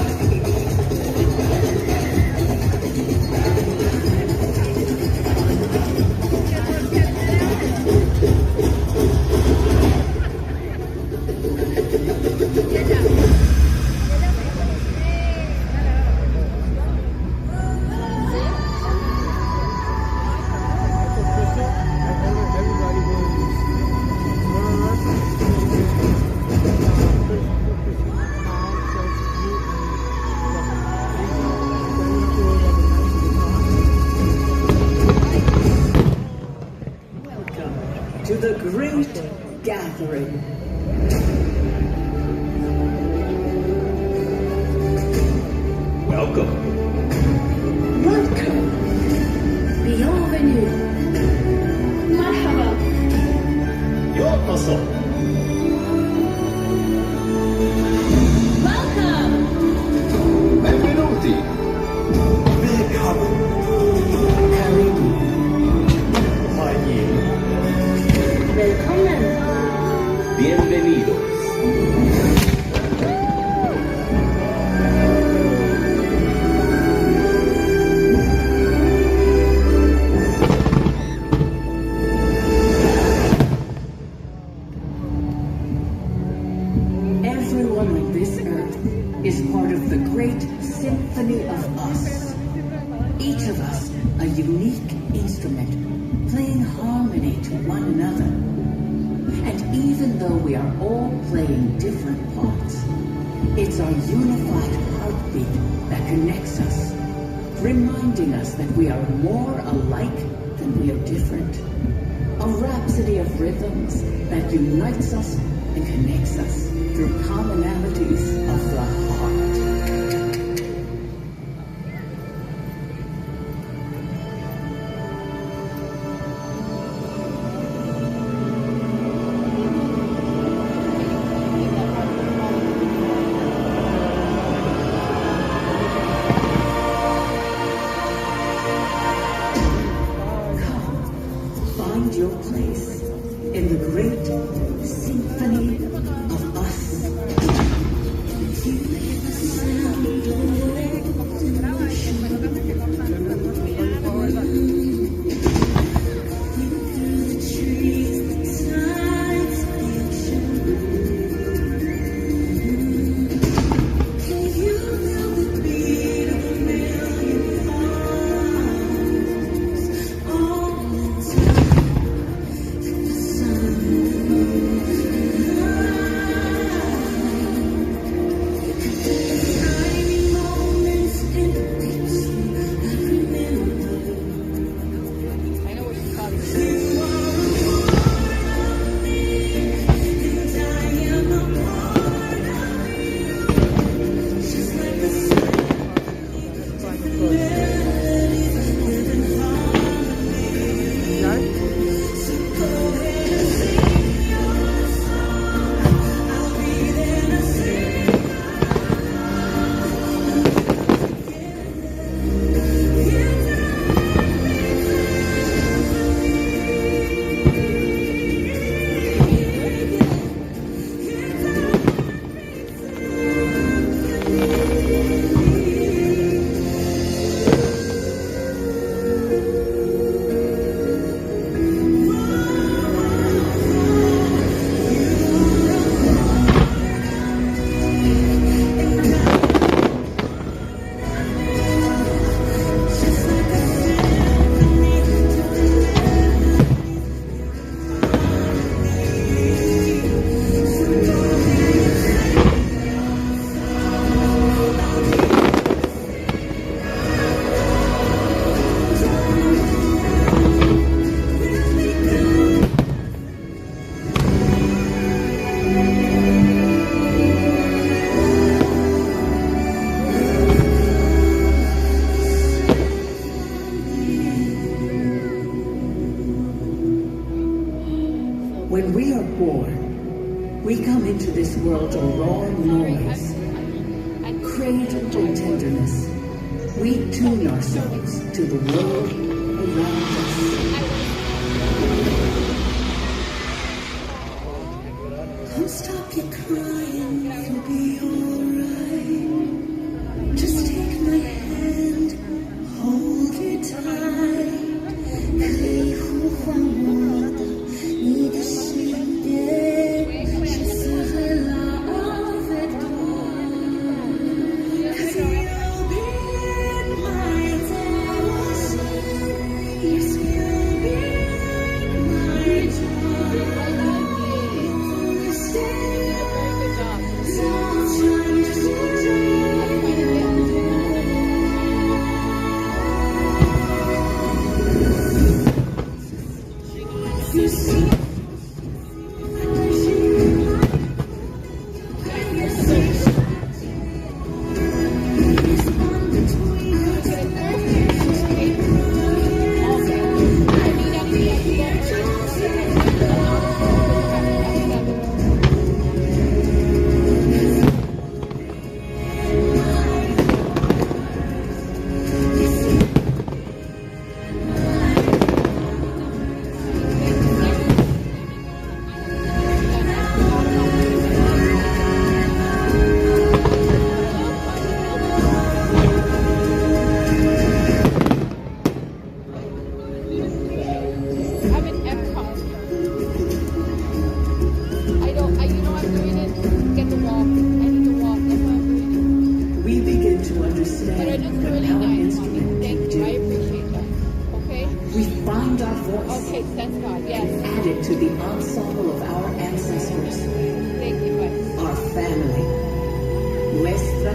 J: To the great gathering.
C: Welcome.
J: Welcome. Bienvenue. Marhaba.
C: Yokoso.
J: Welcome.
C: Benvenuti.
J: Willkommen. Karibu. Willkommen.
C: Bienvenidos.
J: Everyone on this earth is part of the great symphony of us. each of us a unique instrument, playing harmony to one another. And even though we are all playing different parts, it's our unified heartbeat that connects us, reminding us that we are more alike than we are different. A rhapsody of rhythms that unites us and connects us through commonalities of the heart. Find your place in the great symphony of us. When we are born, we come into this world a raw noise, cradled in tenderness. We tune ourselves to the world around us. Don't stop your crying, you'll be alright. Just take my hand, hold it tight.
D: I'm in Epcot. I'm doing it to get the walk. I need to walk. That's why I'm doing it.
J: We begin to understand
D: But it's
J: that
D: really
J: our
D: nice.
J: instrument
D: Thank you. I
J: find our voice.
D: Okay, that's God, yes.
J: And add it to the ensemble of our ancestors.
D: Thank you, but
J: Our family. Nuestra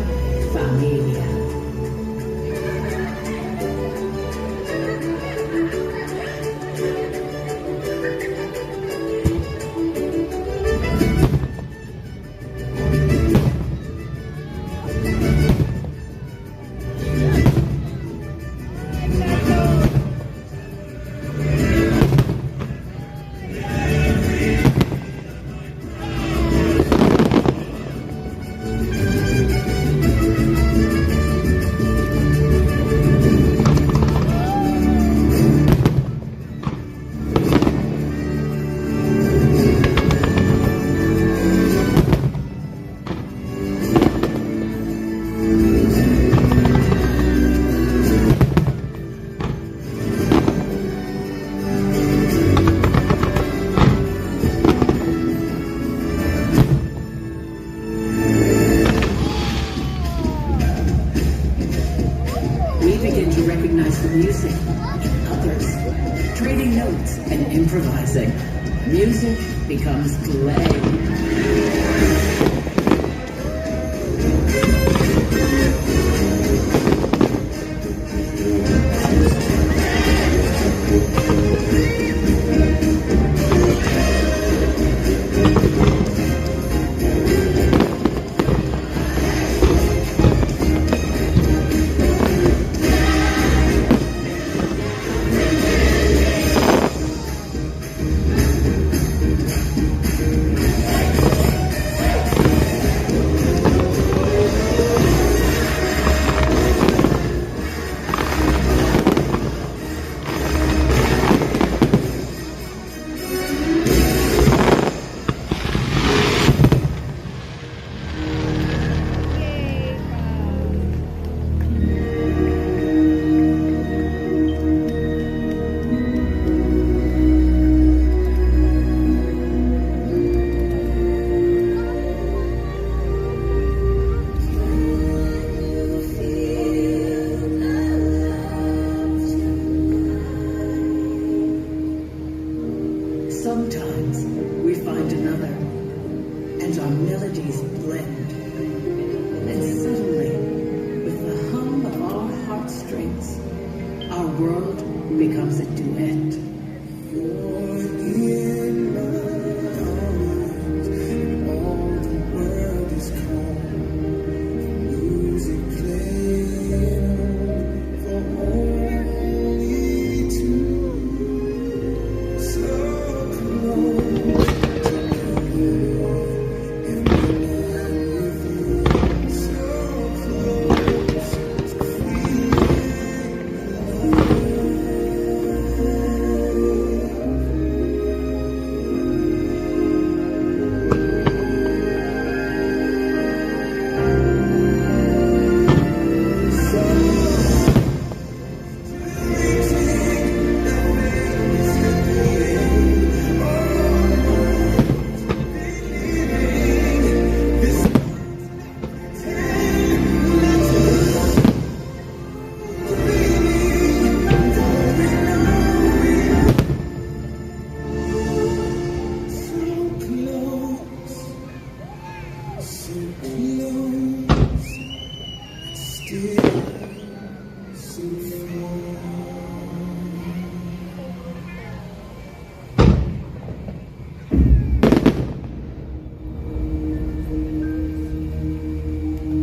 J: familia. Music becomes play. Sometimes we find another, and our melodies blend. And suddenly, with the hum of our heartstrings, our world becomes a duet.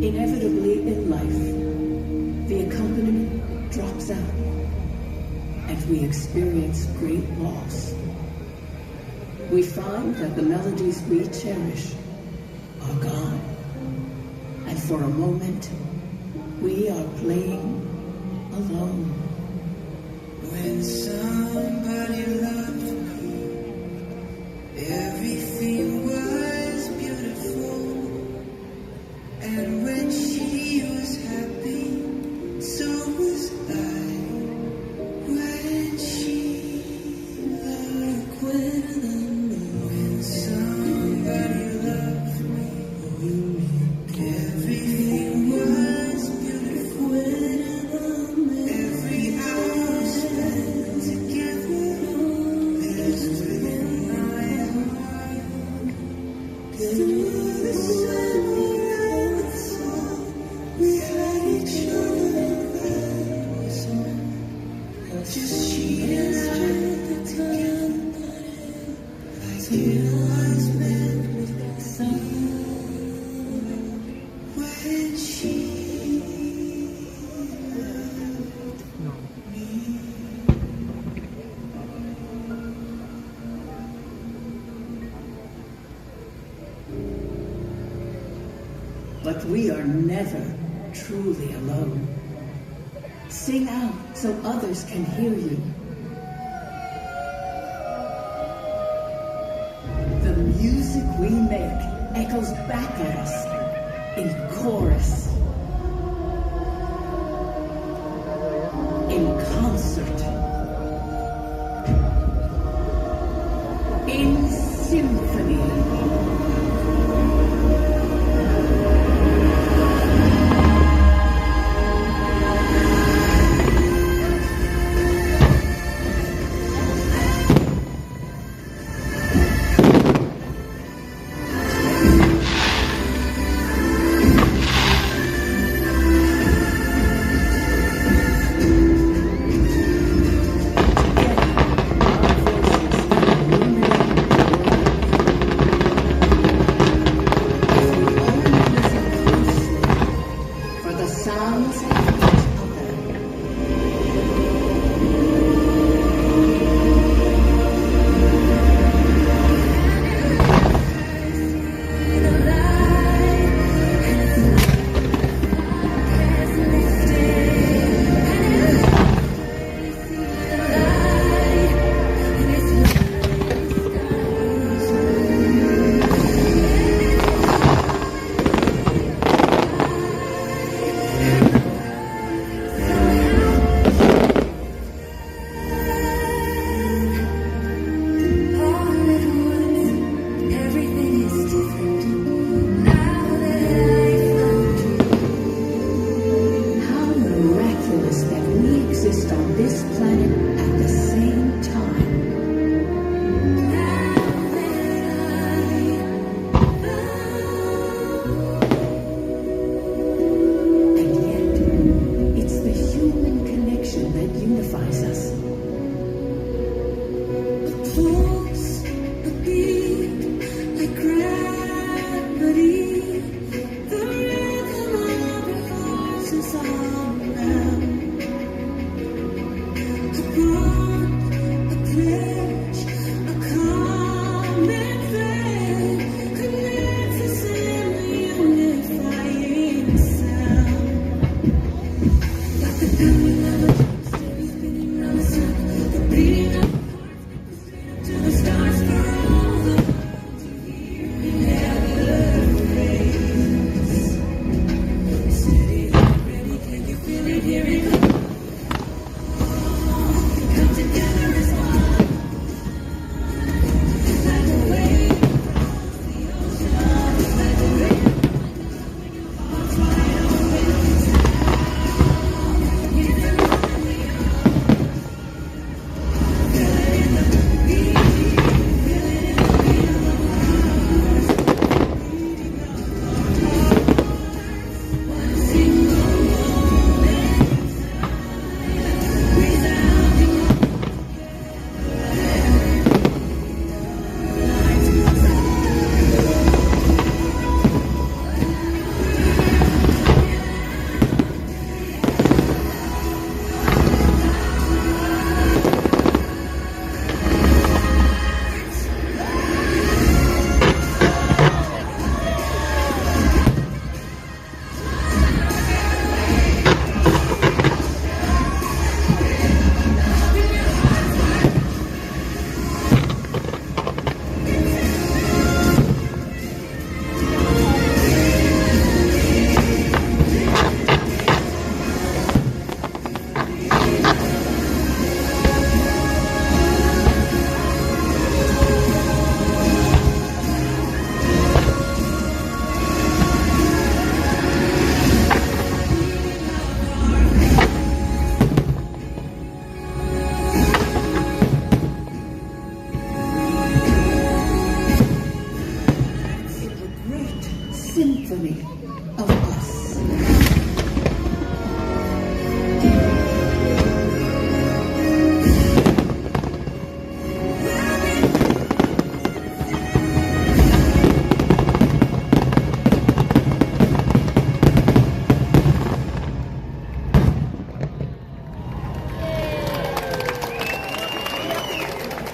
J: Inevitably in life, the accompaniment drops out, and we experience great loss. We find that the melodies we cherish are gone, and for a moment, we are playing alone.
Q: When somebody loved me, everything was beautiful. And when she was happy, so was I. When she loved when somebody loved me, everything was beautiful. Every hour spent together.
J: But we are never truly alone. Sing out so others can hear you. The music we make echoes back at us in chorus, in concert, in symphony.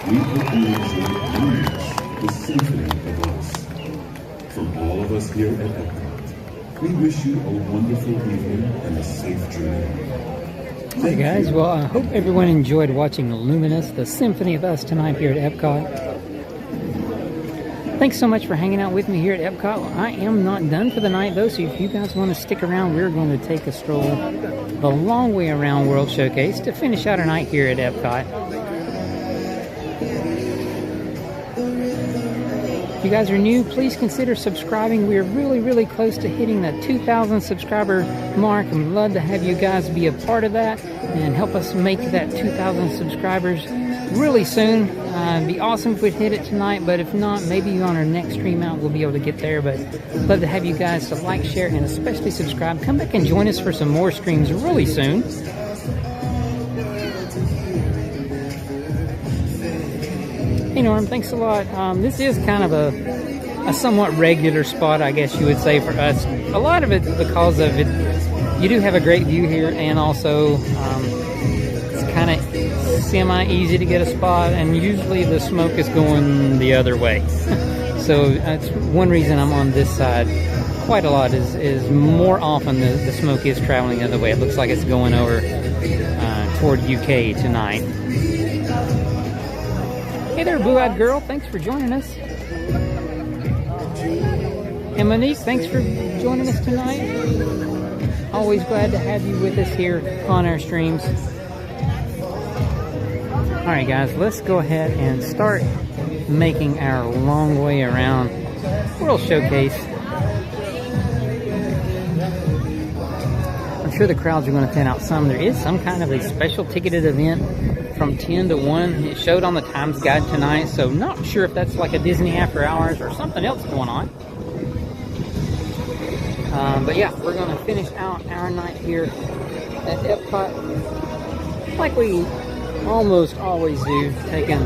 I: We hope you enjoy Luminous, the symphony of us. From all of us here at Epcot, We wish you a wonderful evening and a safe journey.
A: Hey guys, well I hope everyone enjoyed watching Luminous, the Symphony of Us tonight here at Epcot. Thanks so much for hanging out with me here at Epcot. I am not done for the night though, so if you guys want to stick around, we're going to take a stroll the long way around World Showcase to finish out our night here at Epcot. If you guys are new, please consider subscribing. We're really close to hitting the 2,000 subscriber mark, and we'd love to have you guys be a part of that and help us make that 2,000 subscribers really soon. It'd be awesome if we'd hit it tonight, but if not, maybe on our next stream out we'll be able to get there. But love to have you guys to like, share, and especially subscribe. Come back and join us for some more streams really soon. Hey Norm, thanks a lot. This is kind of a somewhat regular spot, I guess you would say, for us. A lot of it because of it, you do have a great view here, and also it's kind of semi-easy to get a spot, and usually the smoke is going the other way. So that's one reason I'm on this side quite a lot, is more often the smoke is traveling the other way. It looks like it's going over toward UK tonight. Hey there, Blue-Eyed Girl. Thanks for joining us. And Monique, thanks for joining us tonight. Always glad to have you with us here on our streams. Alright guys, let's go ahead and start making our long way around World Showcase. I'm sure the crowds are going to thin out some. There is some kind of a special ticketed event from 10 to 1. It showed on the Times Guide tonight, so not sure if that's like a Disney After Hours or something else going on. But yeah, we're going to finish out our night here at Epcot like we almost always do, taking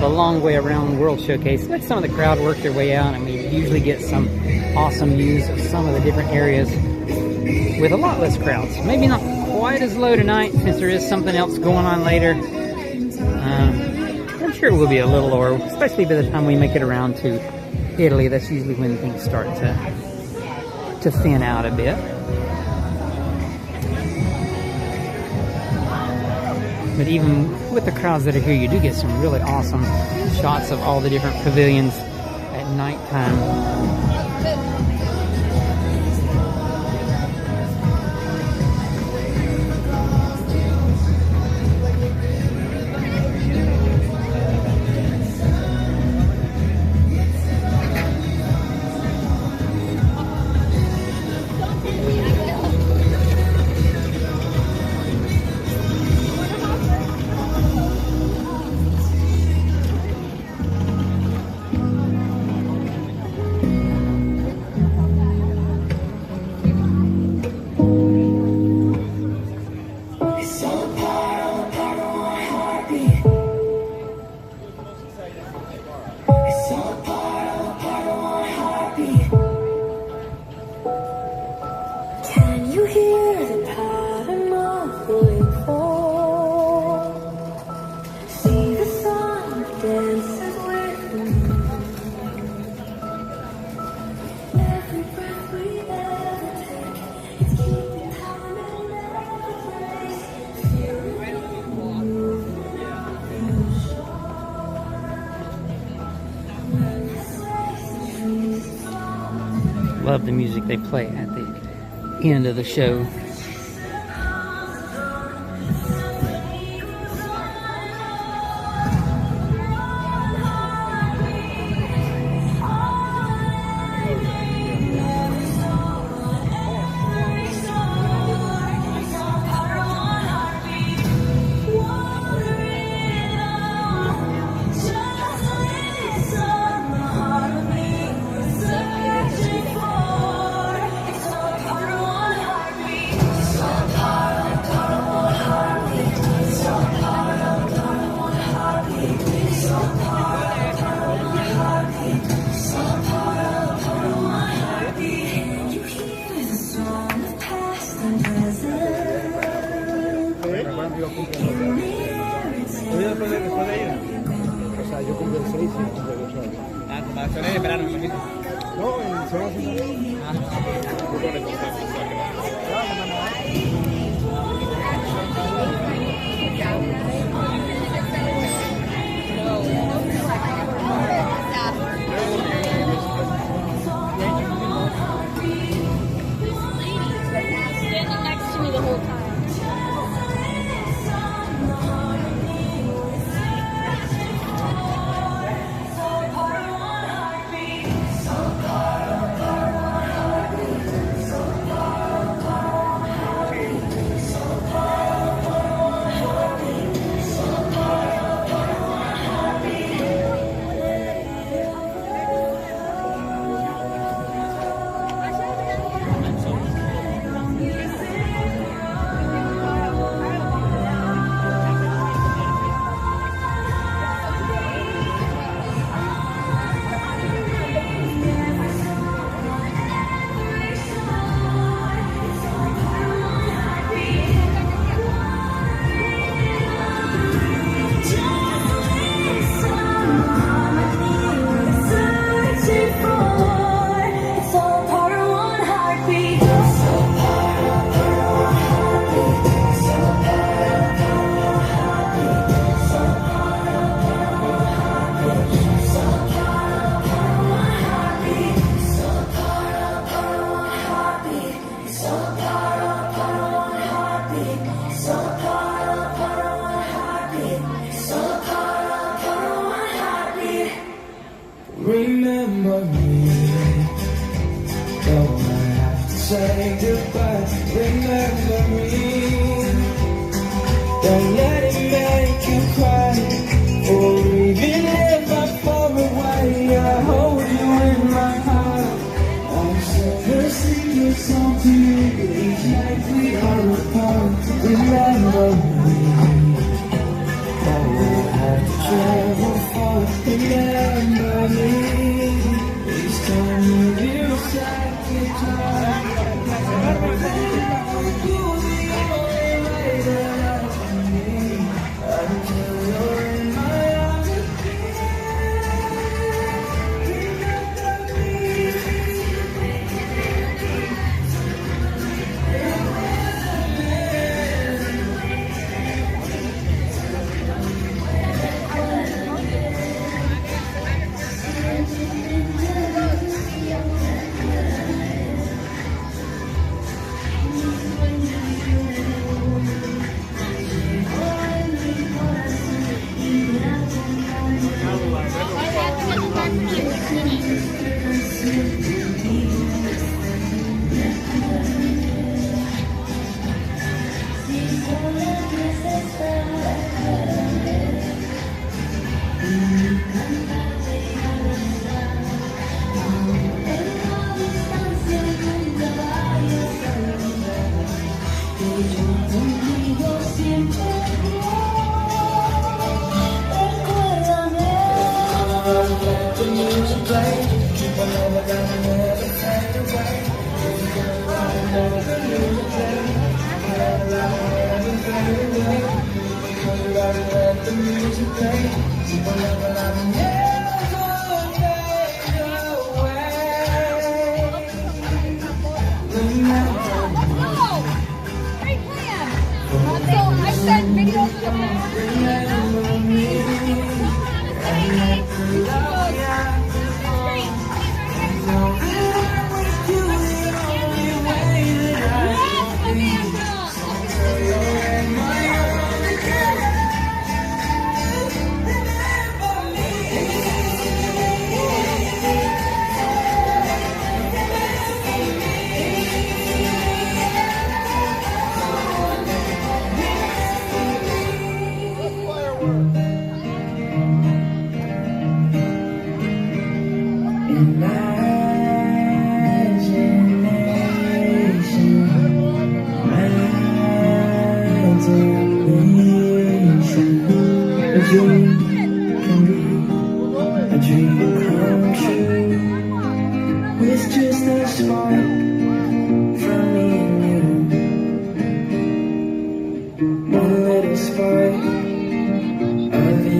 A: the long way around World Showcase. Let some of the crowd work their way out, and we usually get some awesome views of some of the different areas with a lot less crowds. Maybe not quite as low tonight since there is something else going on later. I'm sure it will be a little lower, especially by the time we make it around to Italy. That's usually when things start to thin out a bit. But even with the crowds that are here, you do get some really awesome shots of all the different pavilions at nighttime. Love the music they play at the end of the show.
O: Yo cumplí el 6 y cumplí el 8. Ah, va a ser de verano, me imagino. No, en solo
D: Standing next to me the whole time.
Q: Remember me, don't have to say goodbye. Remember me, don't let it make you cry. Or even if I'm far away, I hold you in my heart. I'll sing her secret song to you each night we are apart. Remember me, don't have to travel far. Remember me, each time you hear a second time. You'll be the only way that I can be until you're in my arms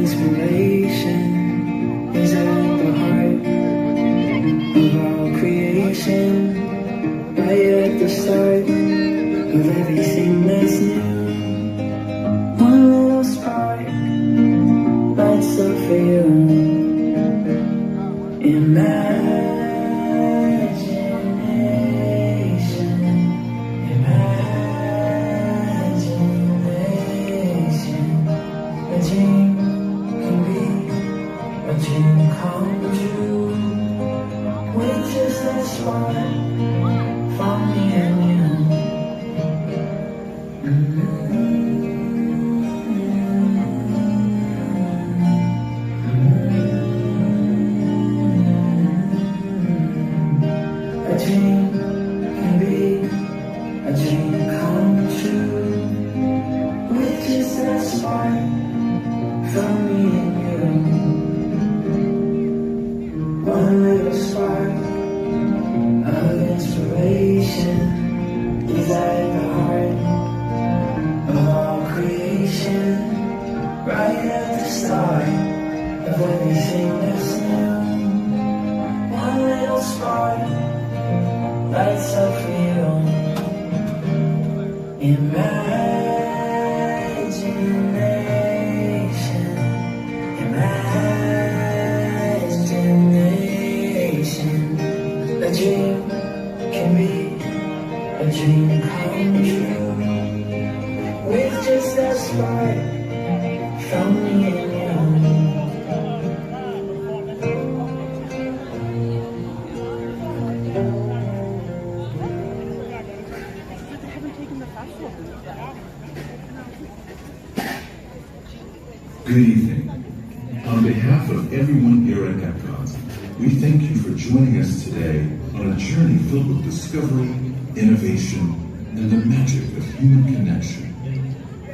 Q: inspiration is at the heart of all spark from me and you. One little spark of inspiration is at the heart of all creation. Right at the start of everything that's new. One little spark lights up for you. Imagination, imagination. A dream can be a dream come true with just a spark from me and you.
I: Good evening. On behalf of everyone here at Epcot, we thank you for joining us today on a journey filled with discovery, innovation, and the magic of human connection.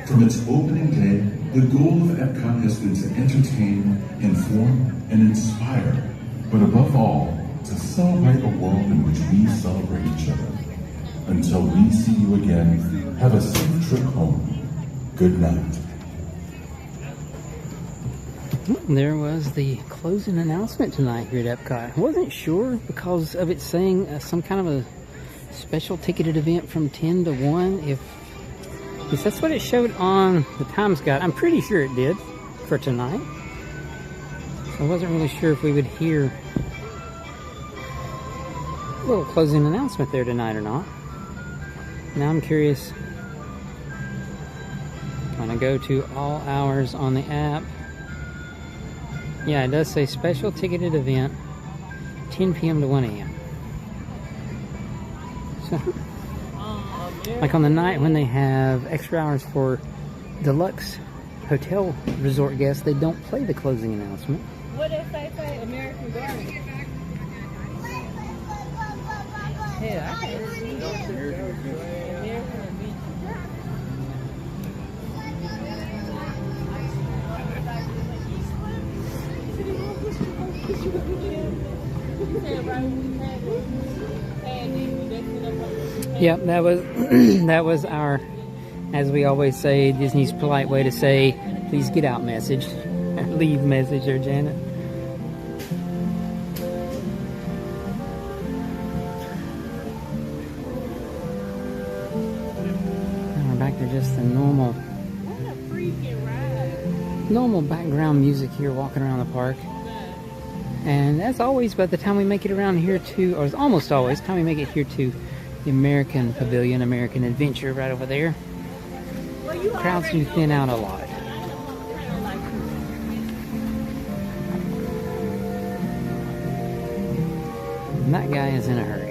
I: From its opening day, the goal of Epcot has been to entertain, inform, and inspire, but above all, to celebrate a world in which we celebrate each other. Until we see you again, have a safe trip home. Good night.
A: There was the closing announcement tonight here at Epcot. I wasn't sure because of it saying some kind of a special ticketed event from 10 to 1. If that's what it showed on the Times Guide, I'm pretty sure it did for tonight. So I wasn't really sure if we would hear a little closing announcement there tonight or not. Now I'm curious. I'm going to go to all hours on the app. Yeah, it does say special ticketed event, 10 p.m. to 1 a.m. So, like on the night when they have extra hours for deluxe hotel resort guests, they don't play the closing announcement.
H: What if they say American Garden? Yeah, I can't see American Beach.
A: Yeah, that was that was our, as we always say, Disney's polite way to say, please get out message. Leave message there, Janet. And we're back to just the normal background music here walking around the park. And as always, by the time we make it around here to, or almost always, the time we make it here to the American Pavilion, American Adventure right over there, crowds do thin out a lot. And that guy is in a hurry.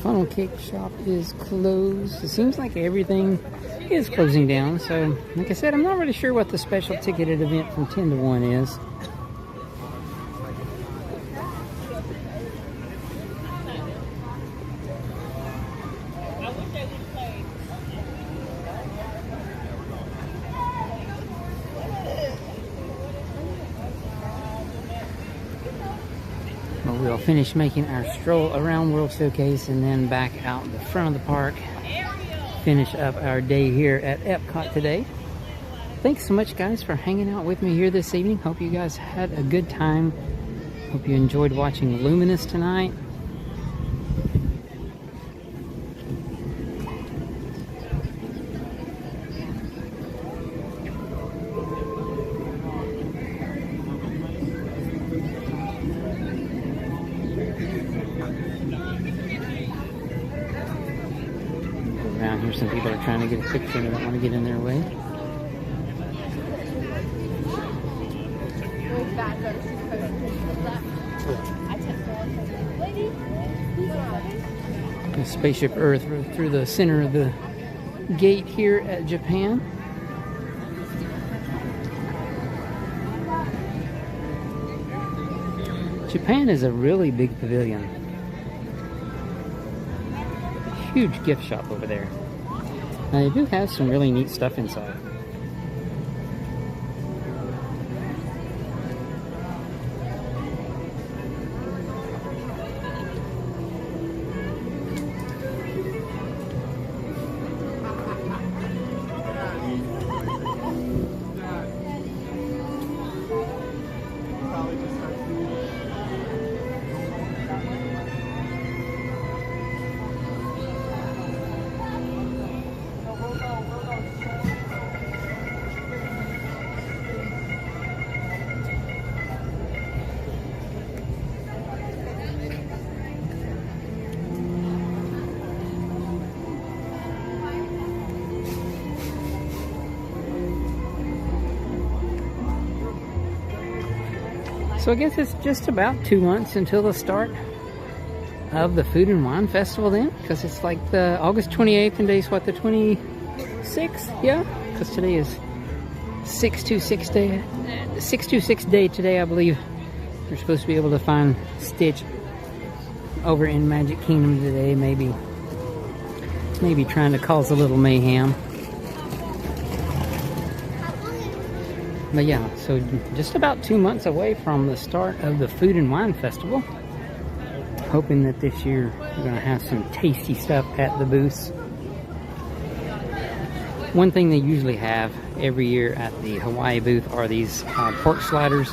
A: Funnel Cake Shop is closed. It seems like everything is closing down. So, like I said, I'm not really sure what the special ticketed event from 10 to 1 is. But we'll finish making our stroll around World Showcase and then back out the front of the park. Finish up our day here at Epcot today. Thanks so much, guys, for hanging out with me here this evening. Hope you guys had a good time. Hope you enjoyed watching Luminous tonight. Here's some people are trying to get a picture and they don't want to get in their way. The spaceship Earth through the center of the gate here at Japan. Japan is a really big pavilion. Huge gift shop over there. Now they do have some really neat stuff inside. So I guess it's just about 2 months until the start of the Food and Wine Festival then, because it's like the August 28th and today's what, the 26th? Yeah, because today is 626 day. 626 day today, I believe. You're supposed to be able to find Stitch over in Magic Kingdom today, maybe trying to cause a little mayhem. But yeah, so just about 2 months away from the start of the Food and Wine Festival. Hoping that this year we're going to have some tasty stuff at the booths. One thing they usually have every year at the Hawaii booth are these pork sliders.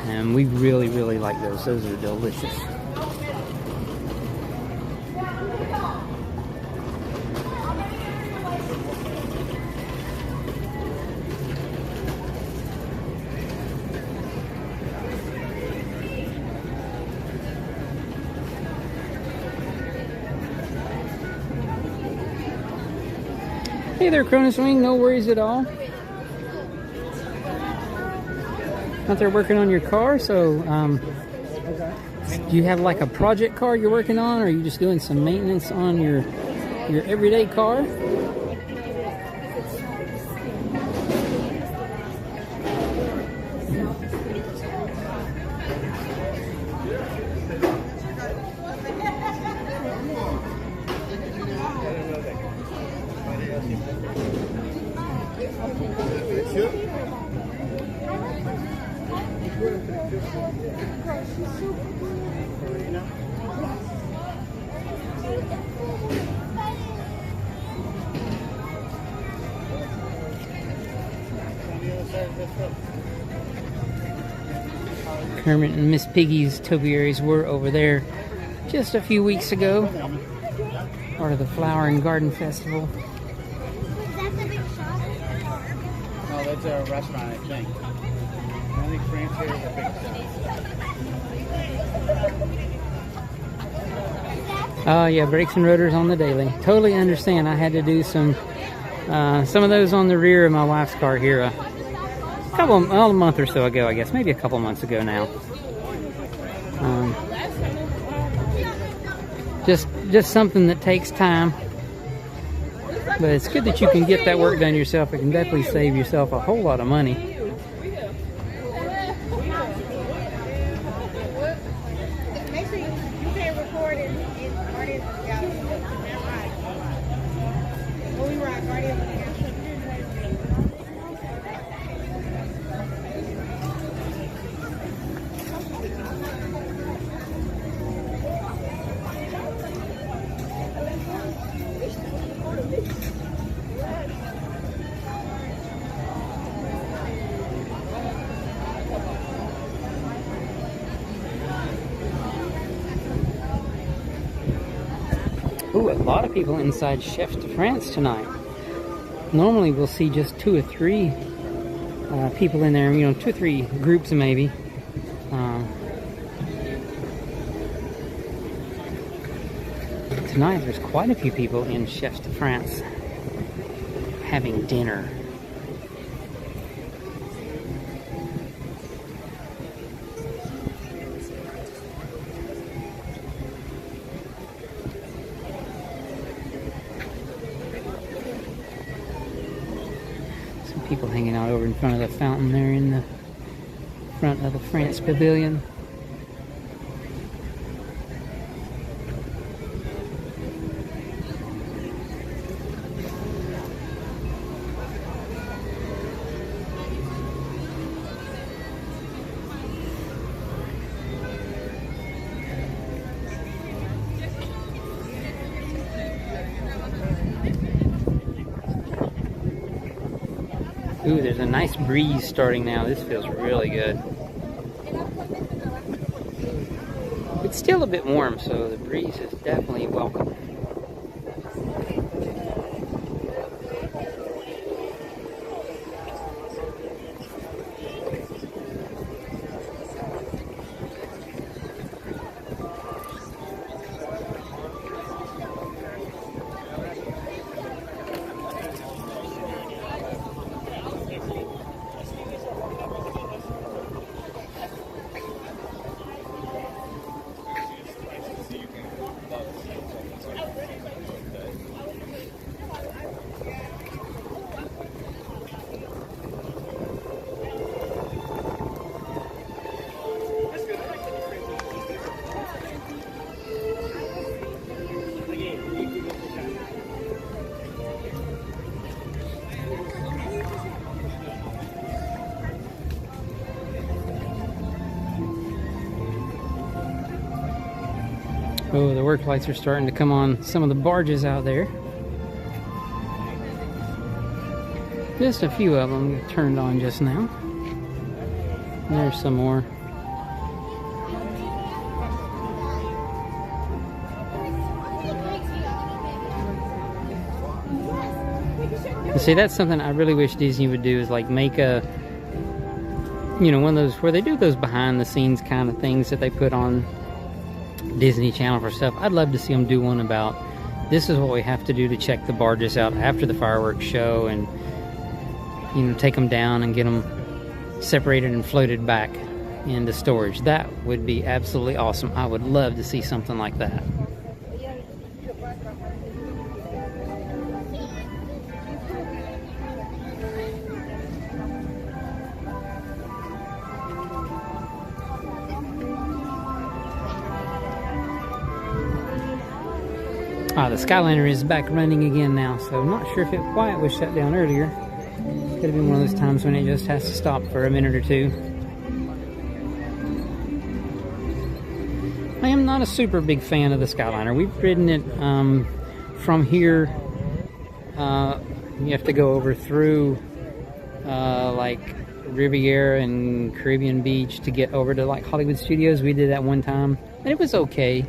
A: And we really, really like those. Those are delicious. Hey there, Cronus Wing, no worries at all. Out there working on your car, so do you have like a project car you're working on, or are you just doing some maintenance on your everyday car? Kermit and Miss Piggy's topiaries were over there just a few weeks ago, part of the Flower and Garden Festival.
O: No, that's a restaurant, I think. I think France here is a big shop.
A: Oh yeah, brakes and rotors on the daily. Totally understand. I had to do some of those on the rear of my wife's car here a month or so ago, I guess. Maybe a couple months ago now. Just something that takes time. But it's good that you can get that work done yourself. It can definitely save yourself a whole lot of money.
D: Make sure you can record it in Guardians of the Galaxy. When we were at Guardians of the Galaxy.
A: Ooh, a lot of people inside Chef de France tonight. Normally we'll see just 2 or 3 people in there, 2 or 3 groups maybe. tonight there's quite a few people in Chefs de France having dinner. Some people hanging out over in front of the fountain there in the front of the France Pavilion. Ooh, there's a nice breeze starting now. This feels really good. It's still a bit warm, so the breeze is definitely welcome. Oh, the work lights are starting to come on some of the barges out there. Just a few of them turned on just now. There's some more. You see, that's something I really wish Disney would do, is like make a, you know, one of those where they do those behind the scenes kind of things that they put on Disney Channel for stuff. I'd love to see them do one about, this is what we have to do to check the barges out after the fireworks show, and you know, take them down and get them separated and floated back into storage. That would be absolutely awesome. I would love to see something like that. The Skyliner is back running again now, so I'm not sure if why it was shut down earlier. Could have been one of those times when it just has to stop for a minute or two. I am not a super big fan of the Skyliner. We've ridden it from here. You have to go over through like Riviera and Caribbean Beach to get over to like Hollywood Studios. We did that one time, and it was okay.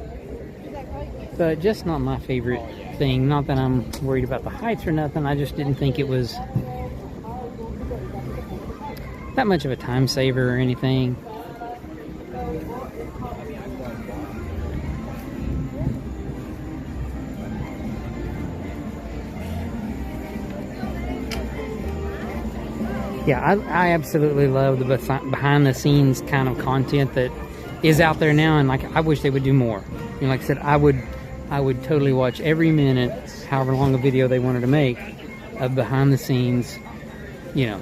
A: But just not my favorite thing. Not that I'm worried about the heights or nothing. I just didn't think it was that much of a time saver or anything. Yeah, I absolutely love the behind the scenes kind of content that is out there now, and like I wish they would do more. You know, like I said, I would totally watch every minute, however long a video they wanted to make, of behind the scenes, you know,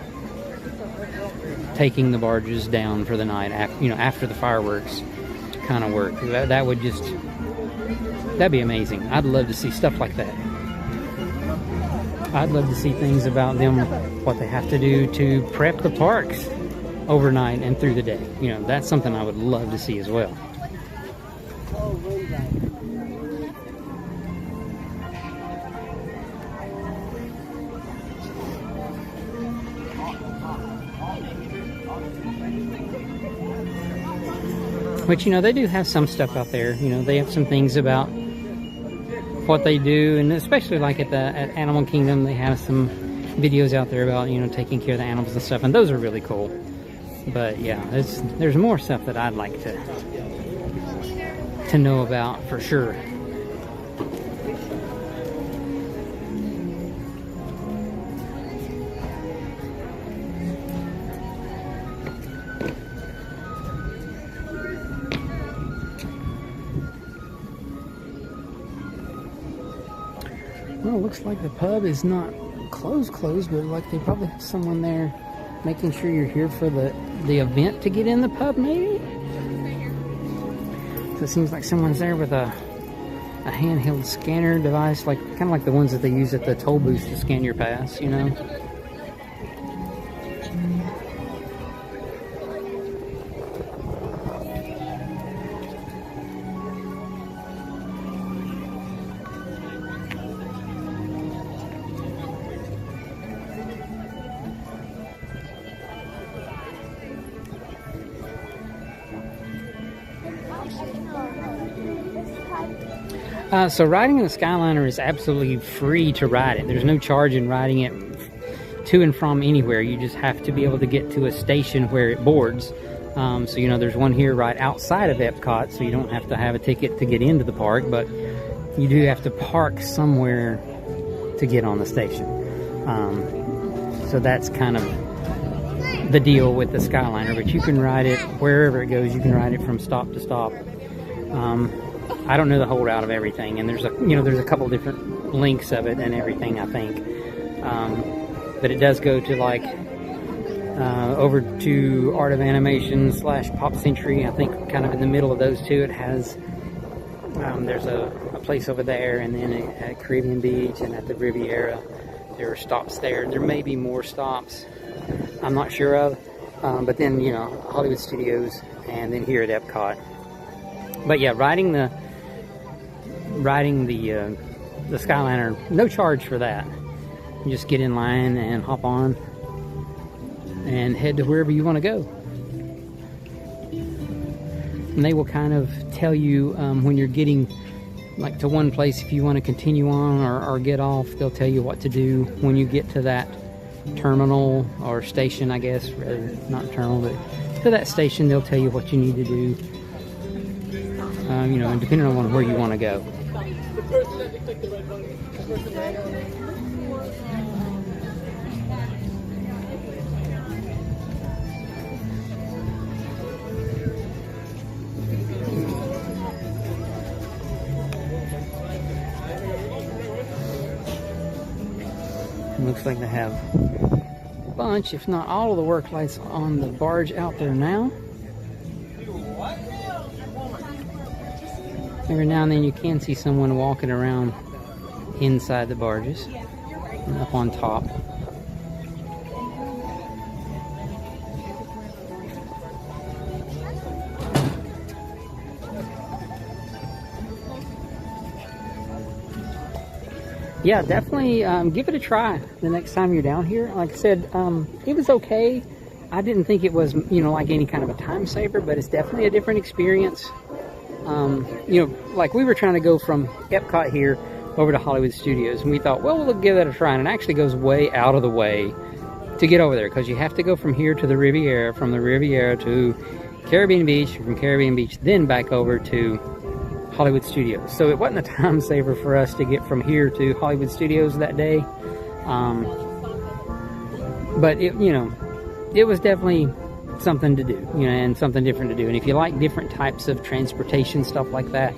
A: taking the barges down for the night, you know, after the fireworks kind of work. That would just, that'd be amazing. I'd love to see stuff like that. I'd love to see things about them, what they have to do to prep the parks overnight and through the day. You know, that's something I would love to see as well. Which, you know, they do have some stuff out there. You know, they have some things about what they do, and especially like at Animal Kingdom, they have some videos out there about, you know, taking care of the animals and stuff, and those are really cool. But yeah, there's more stuff that I'd like to know about for sure. Well, it looks like the pub is not closed, but like they probably have someone there making sure you're here for the event to get in the pub, maybe? So it seems like someone's there with a handheld scanner device, like kind of like the ones that they use at the toll booths to scan your pass, you know? So riding in the Skyliner is absolutely free to ride it. There's no charge in riding it to and from anywhere. You just have to be able to get to a station where it boards. So, you know, there's one here right outside of Epcot, so you don't have to have a ticket to get into the park, but you do have to park somewhere to get on the station. So that's kind of the deal with the Skyliner, but you can ride it wherever it goes. You can ride it from stop to stop. I don't know the whole route of everything, and there's a couple different links of it and everything, I think. But it does go to like over to Art of Animation / Pop Century. I think kind of in the middle of those two, it has there's a place over there, and then at Caribbean Beach and at the Riviera, there are stops there. There may be more stops, I'm not sure of. But then, you know, Hollywood Studios, and then here at Epcot. But yeah, riding the Skyliner, no charge for that. You just get in line and hop on and head to wherever you want to go. And they will kind of tell you when you're getting like to one place, if you want to continue on or get off, they'll tell you what to do when you get to that terminal or station, I guess, rather not terminal, but to that station, they'll tell you what you need to do. You know, and depending on where you want to go. It looks like they have a bunch, if not all, of the work lights on the barge out there now. Every now and then you can see someone walking around inside the barges and up on top. Yeah, definitely give it a try the next time you're down here. Like I said, it was okay. I didn't think it was, you know, like any kind of a time saver, but it's definitely a different experience. You know, like we were trying to go from Epcot here over to Hollywood Studios, and we thought, well, we'll give that a try, and it actually goes way out of the way to get over there, because you have to go from here to the Riviera, from the Riviera to Caribbean Beach, from Caribbean Beach then back over to Hollywood Studios. So it wasn't a time saver for us to get from here to Hollywood Studios that day, but it, you know, it was definitely something to do, you know, and something different to do. And if you like different types of transportation, stuff like that,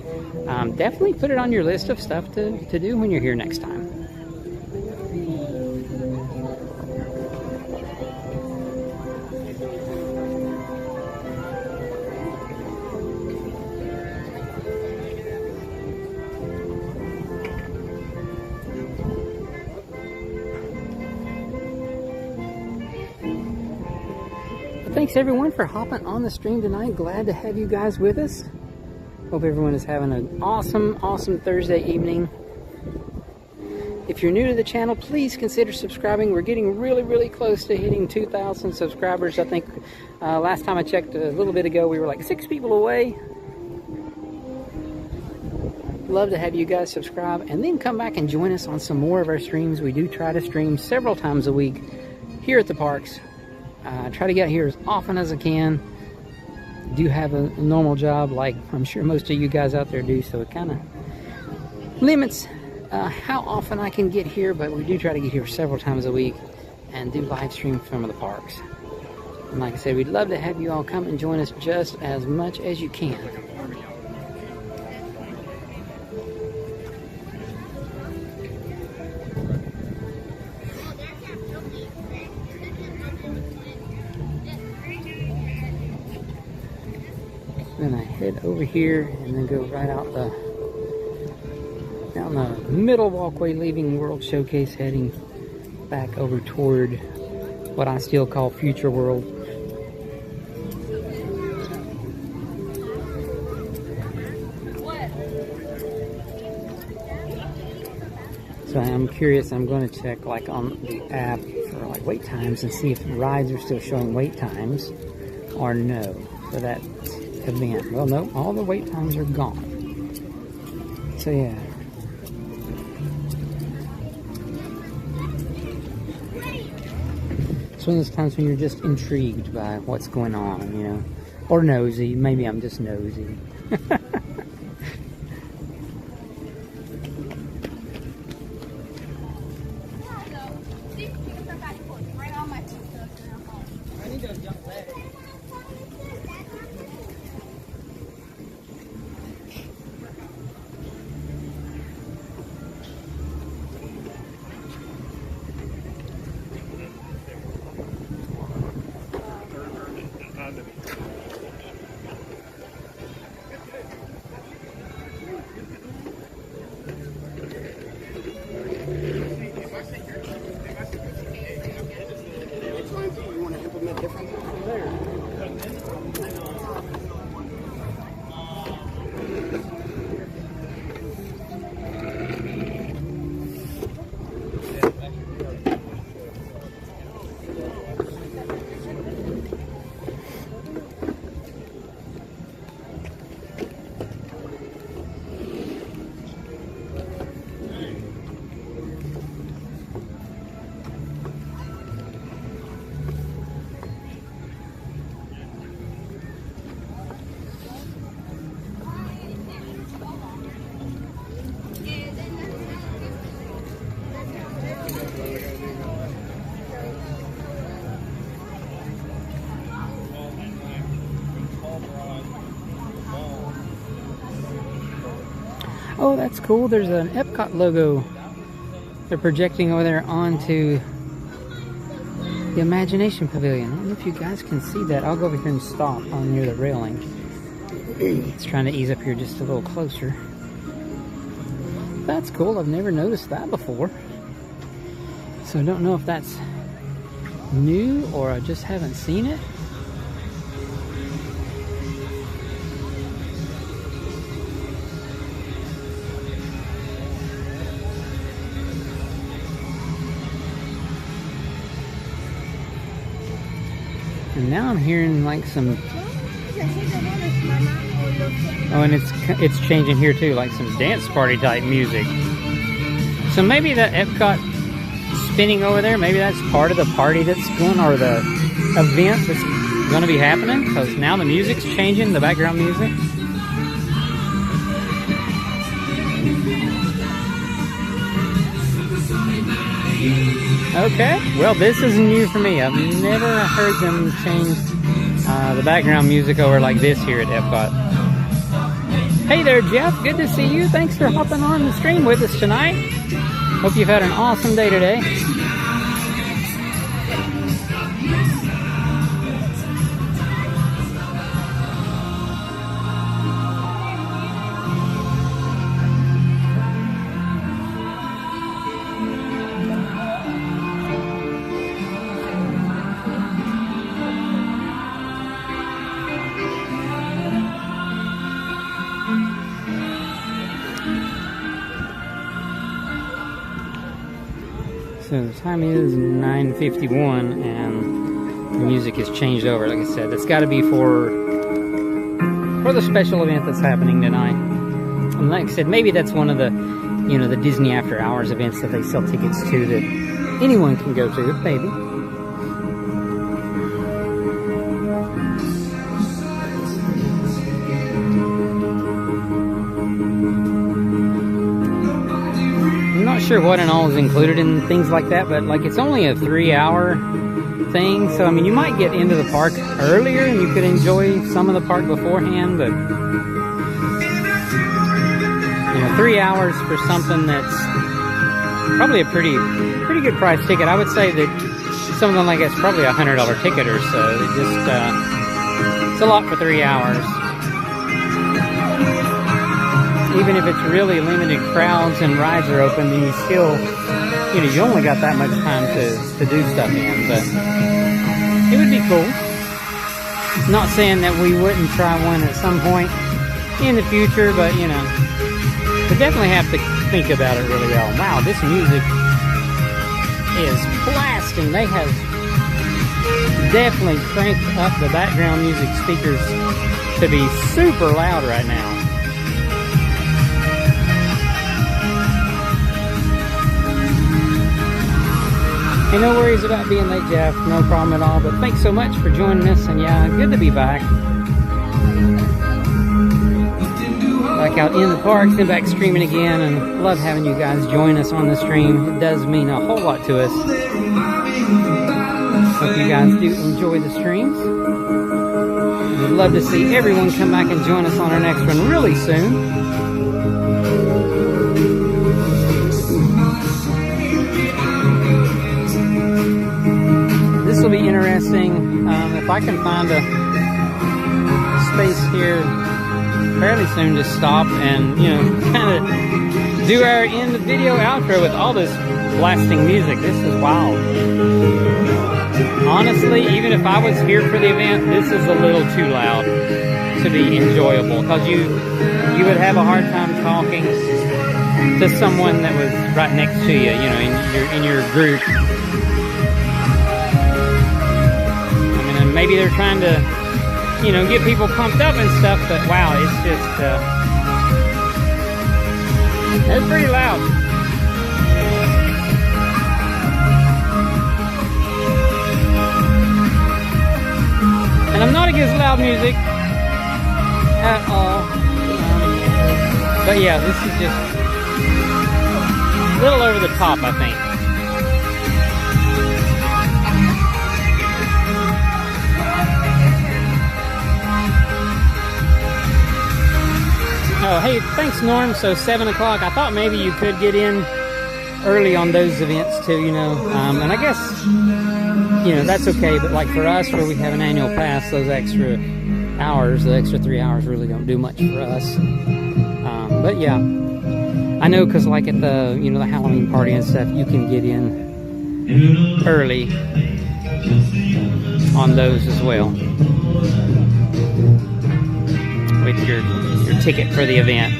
A: definitely put it on your list of stuff to do when you're here next time. Thanks everyone for hopping on the stream tonight. Glad to have you guys with us. Hope everyone is having an awesome Thursday evening. If you're new to the channel, please consider subscribing. We're getting really close to hitting 2,000 subscribers. I think last time I checked a little bit ago, we were like 6 people away. Love to have you guys subscribe and then come back and join us on some more of our streams. We do try to stream several times a week here at the parks. Try to get here as often as I can. Do have a normal job like I'm sure most of you guys out there do, so it kind of limits how often I can get here, but we do try to get here several times a week and do live stream some of the parks. And like I said, we'd love to have you all come and join us just as much as you can. Then I head over here and then go right out down the middle walkway, leaving World Showcase, heading back over toward what I still call Future World. So I'm curious, I'm going to check like on the app for like wait times and see if rides are still showing wait times or no for that event. Well, no, all the wait times are gone. So yeah. It's one of those times when you're just intrigued by what's going on, you know, or nosy. Maybe I'm just nosy. Oh, that's cool. There's an Epcot logo they're projecting over there onto the Imagination Pavilion. I don't know if you guys can see that. I'll go over here and stop on near the railing. It's trying to ease up here just a little closer. That's cool. I've never noticed that before. So I don't know if that's new or I just haven't seen it. And now I'm hearing like some, oh, and it's changing here too, like some dance party type music. So maybe the Epcot spinning over there, maybe that's part of the party that's going, or the event that's going to be happening, because now the music's changing, the background music. Okay, well, this is new for me. I've never heard them change the background music over like this here at Epcot. Hey there, Jeff. Good to see you. Thanks for hopping on the stream with us tonight. Hope you've had an awesome day today. So the time is 9:51 and the music has changed over. Like I said, that's got to be for the special event that's happening tonight. And like I said, maybe that's one of the, you know, the Disney After Hours events that they sell tickets to that anyone can go to, maybe. Sure what and all is included in things like that, but like it's only a 3-hour thing, so I mean you might get into the park earlier and you could enjoy some of the park beforehand, but you know, 3 hours for something that's probably a pretty good price ticket. I would say that something like that's probably $100 ticket or so. It just it's a lot for 3 hours. even if it's really limited crowds and rides are open, then you still, you know, you only got that much time to do stuff in. But it would be cool. Not saying that we wouldn't try one at some point in the future, but you know, we definitely have to think about it really well. Wow, this music is blasting. They have definitely cranked up the background music speakers to be super loud right now. Hey, no worries about being late, Jeff. No problem at all. But thanks so much for joining us. And yeah, good to be back. Back out in the parks and back streaming again. And love having you guys join us on the stream. It does mean a whole lot to us. Hope you guys do enjoy the streams. We'd love to see everyone come back and join us on our next one really soon. This will be interesting. If I can find a space here fairly soon to stop and, you know, kind of do our end of video outro with all this blasting music. This is wild. Honestly, even if I was here for the event, this is a little too loud to be enjoyable, because you would have a hard time talking to someone that was right next to you, you know, in your group. I mean, maybe they're trying to, you know, get people pumped up and stuff, but wow, it's just it's pretty loud. And I'm not against loud music at all. But yeah, this is just a little over the top, I think. Oh, hey, thanks, Norm. So 7 o'clock. I thought maybe you could get in early on those events too, you know. And I guess, you know, that's okay, but like for us, where we have an annual pass, those extra hours, the extra 3 hours really don't do much for us. But yeah, I know, because like at the, you know, the Halloween party and stuff, you can get in early on those as well with your ticket for the event.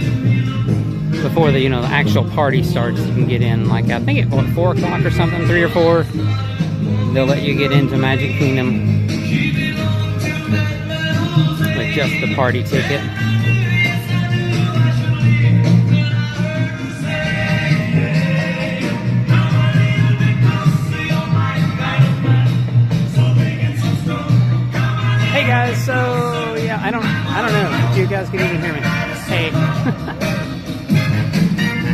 A: Before the, you know, the actual party starts, you can get in, like, I think at what, 4 o'clock or something, 3 or 4. They'll let you get into Magic Kingdom with just the party ticket. Hey guys, so yeah, I don't know if you guys can even hear me. Hey. I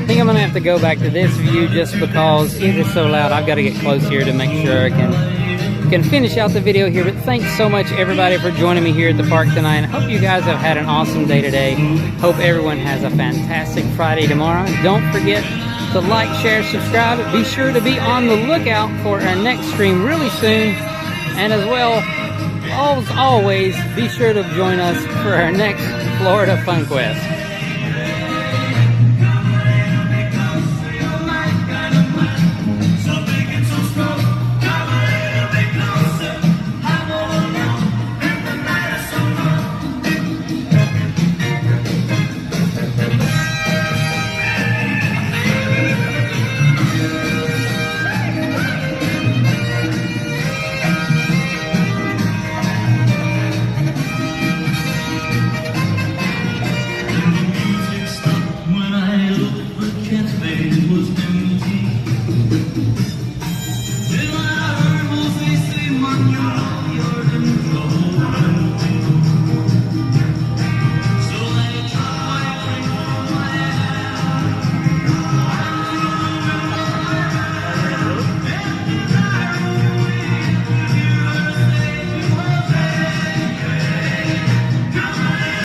A: think I'm gonna have to go back to this view just because it is so loud. I've got to get close here to make sure I can finish out the video here. But thanks so much, everybody, for joining me here at the park tonight. I hope you guys have had an awesome day today. Hope everyone has a fantastic Friday tomorrow. Don't forget to like, share, subscribe. Be sure to be on the lookout for our next stream really soon. And as well, as always, be sure to join us for our next Florida FunQuest.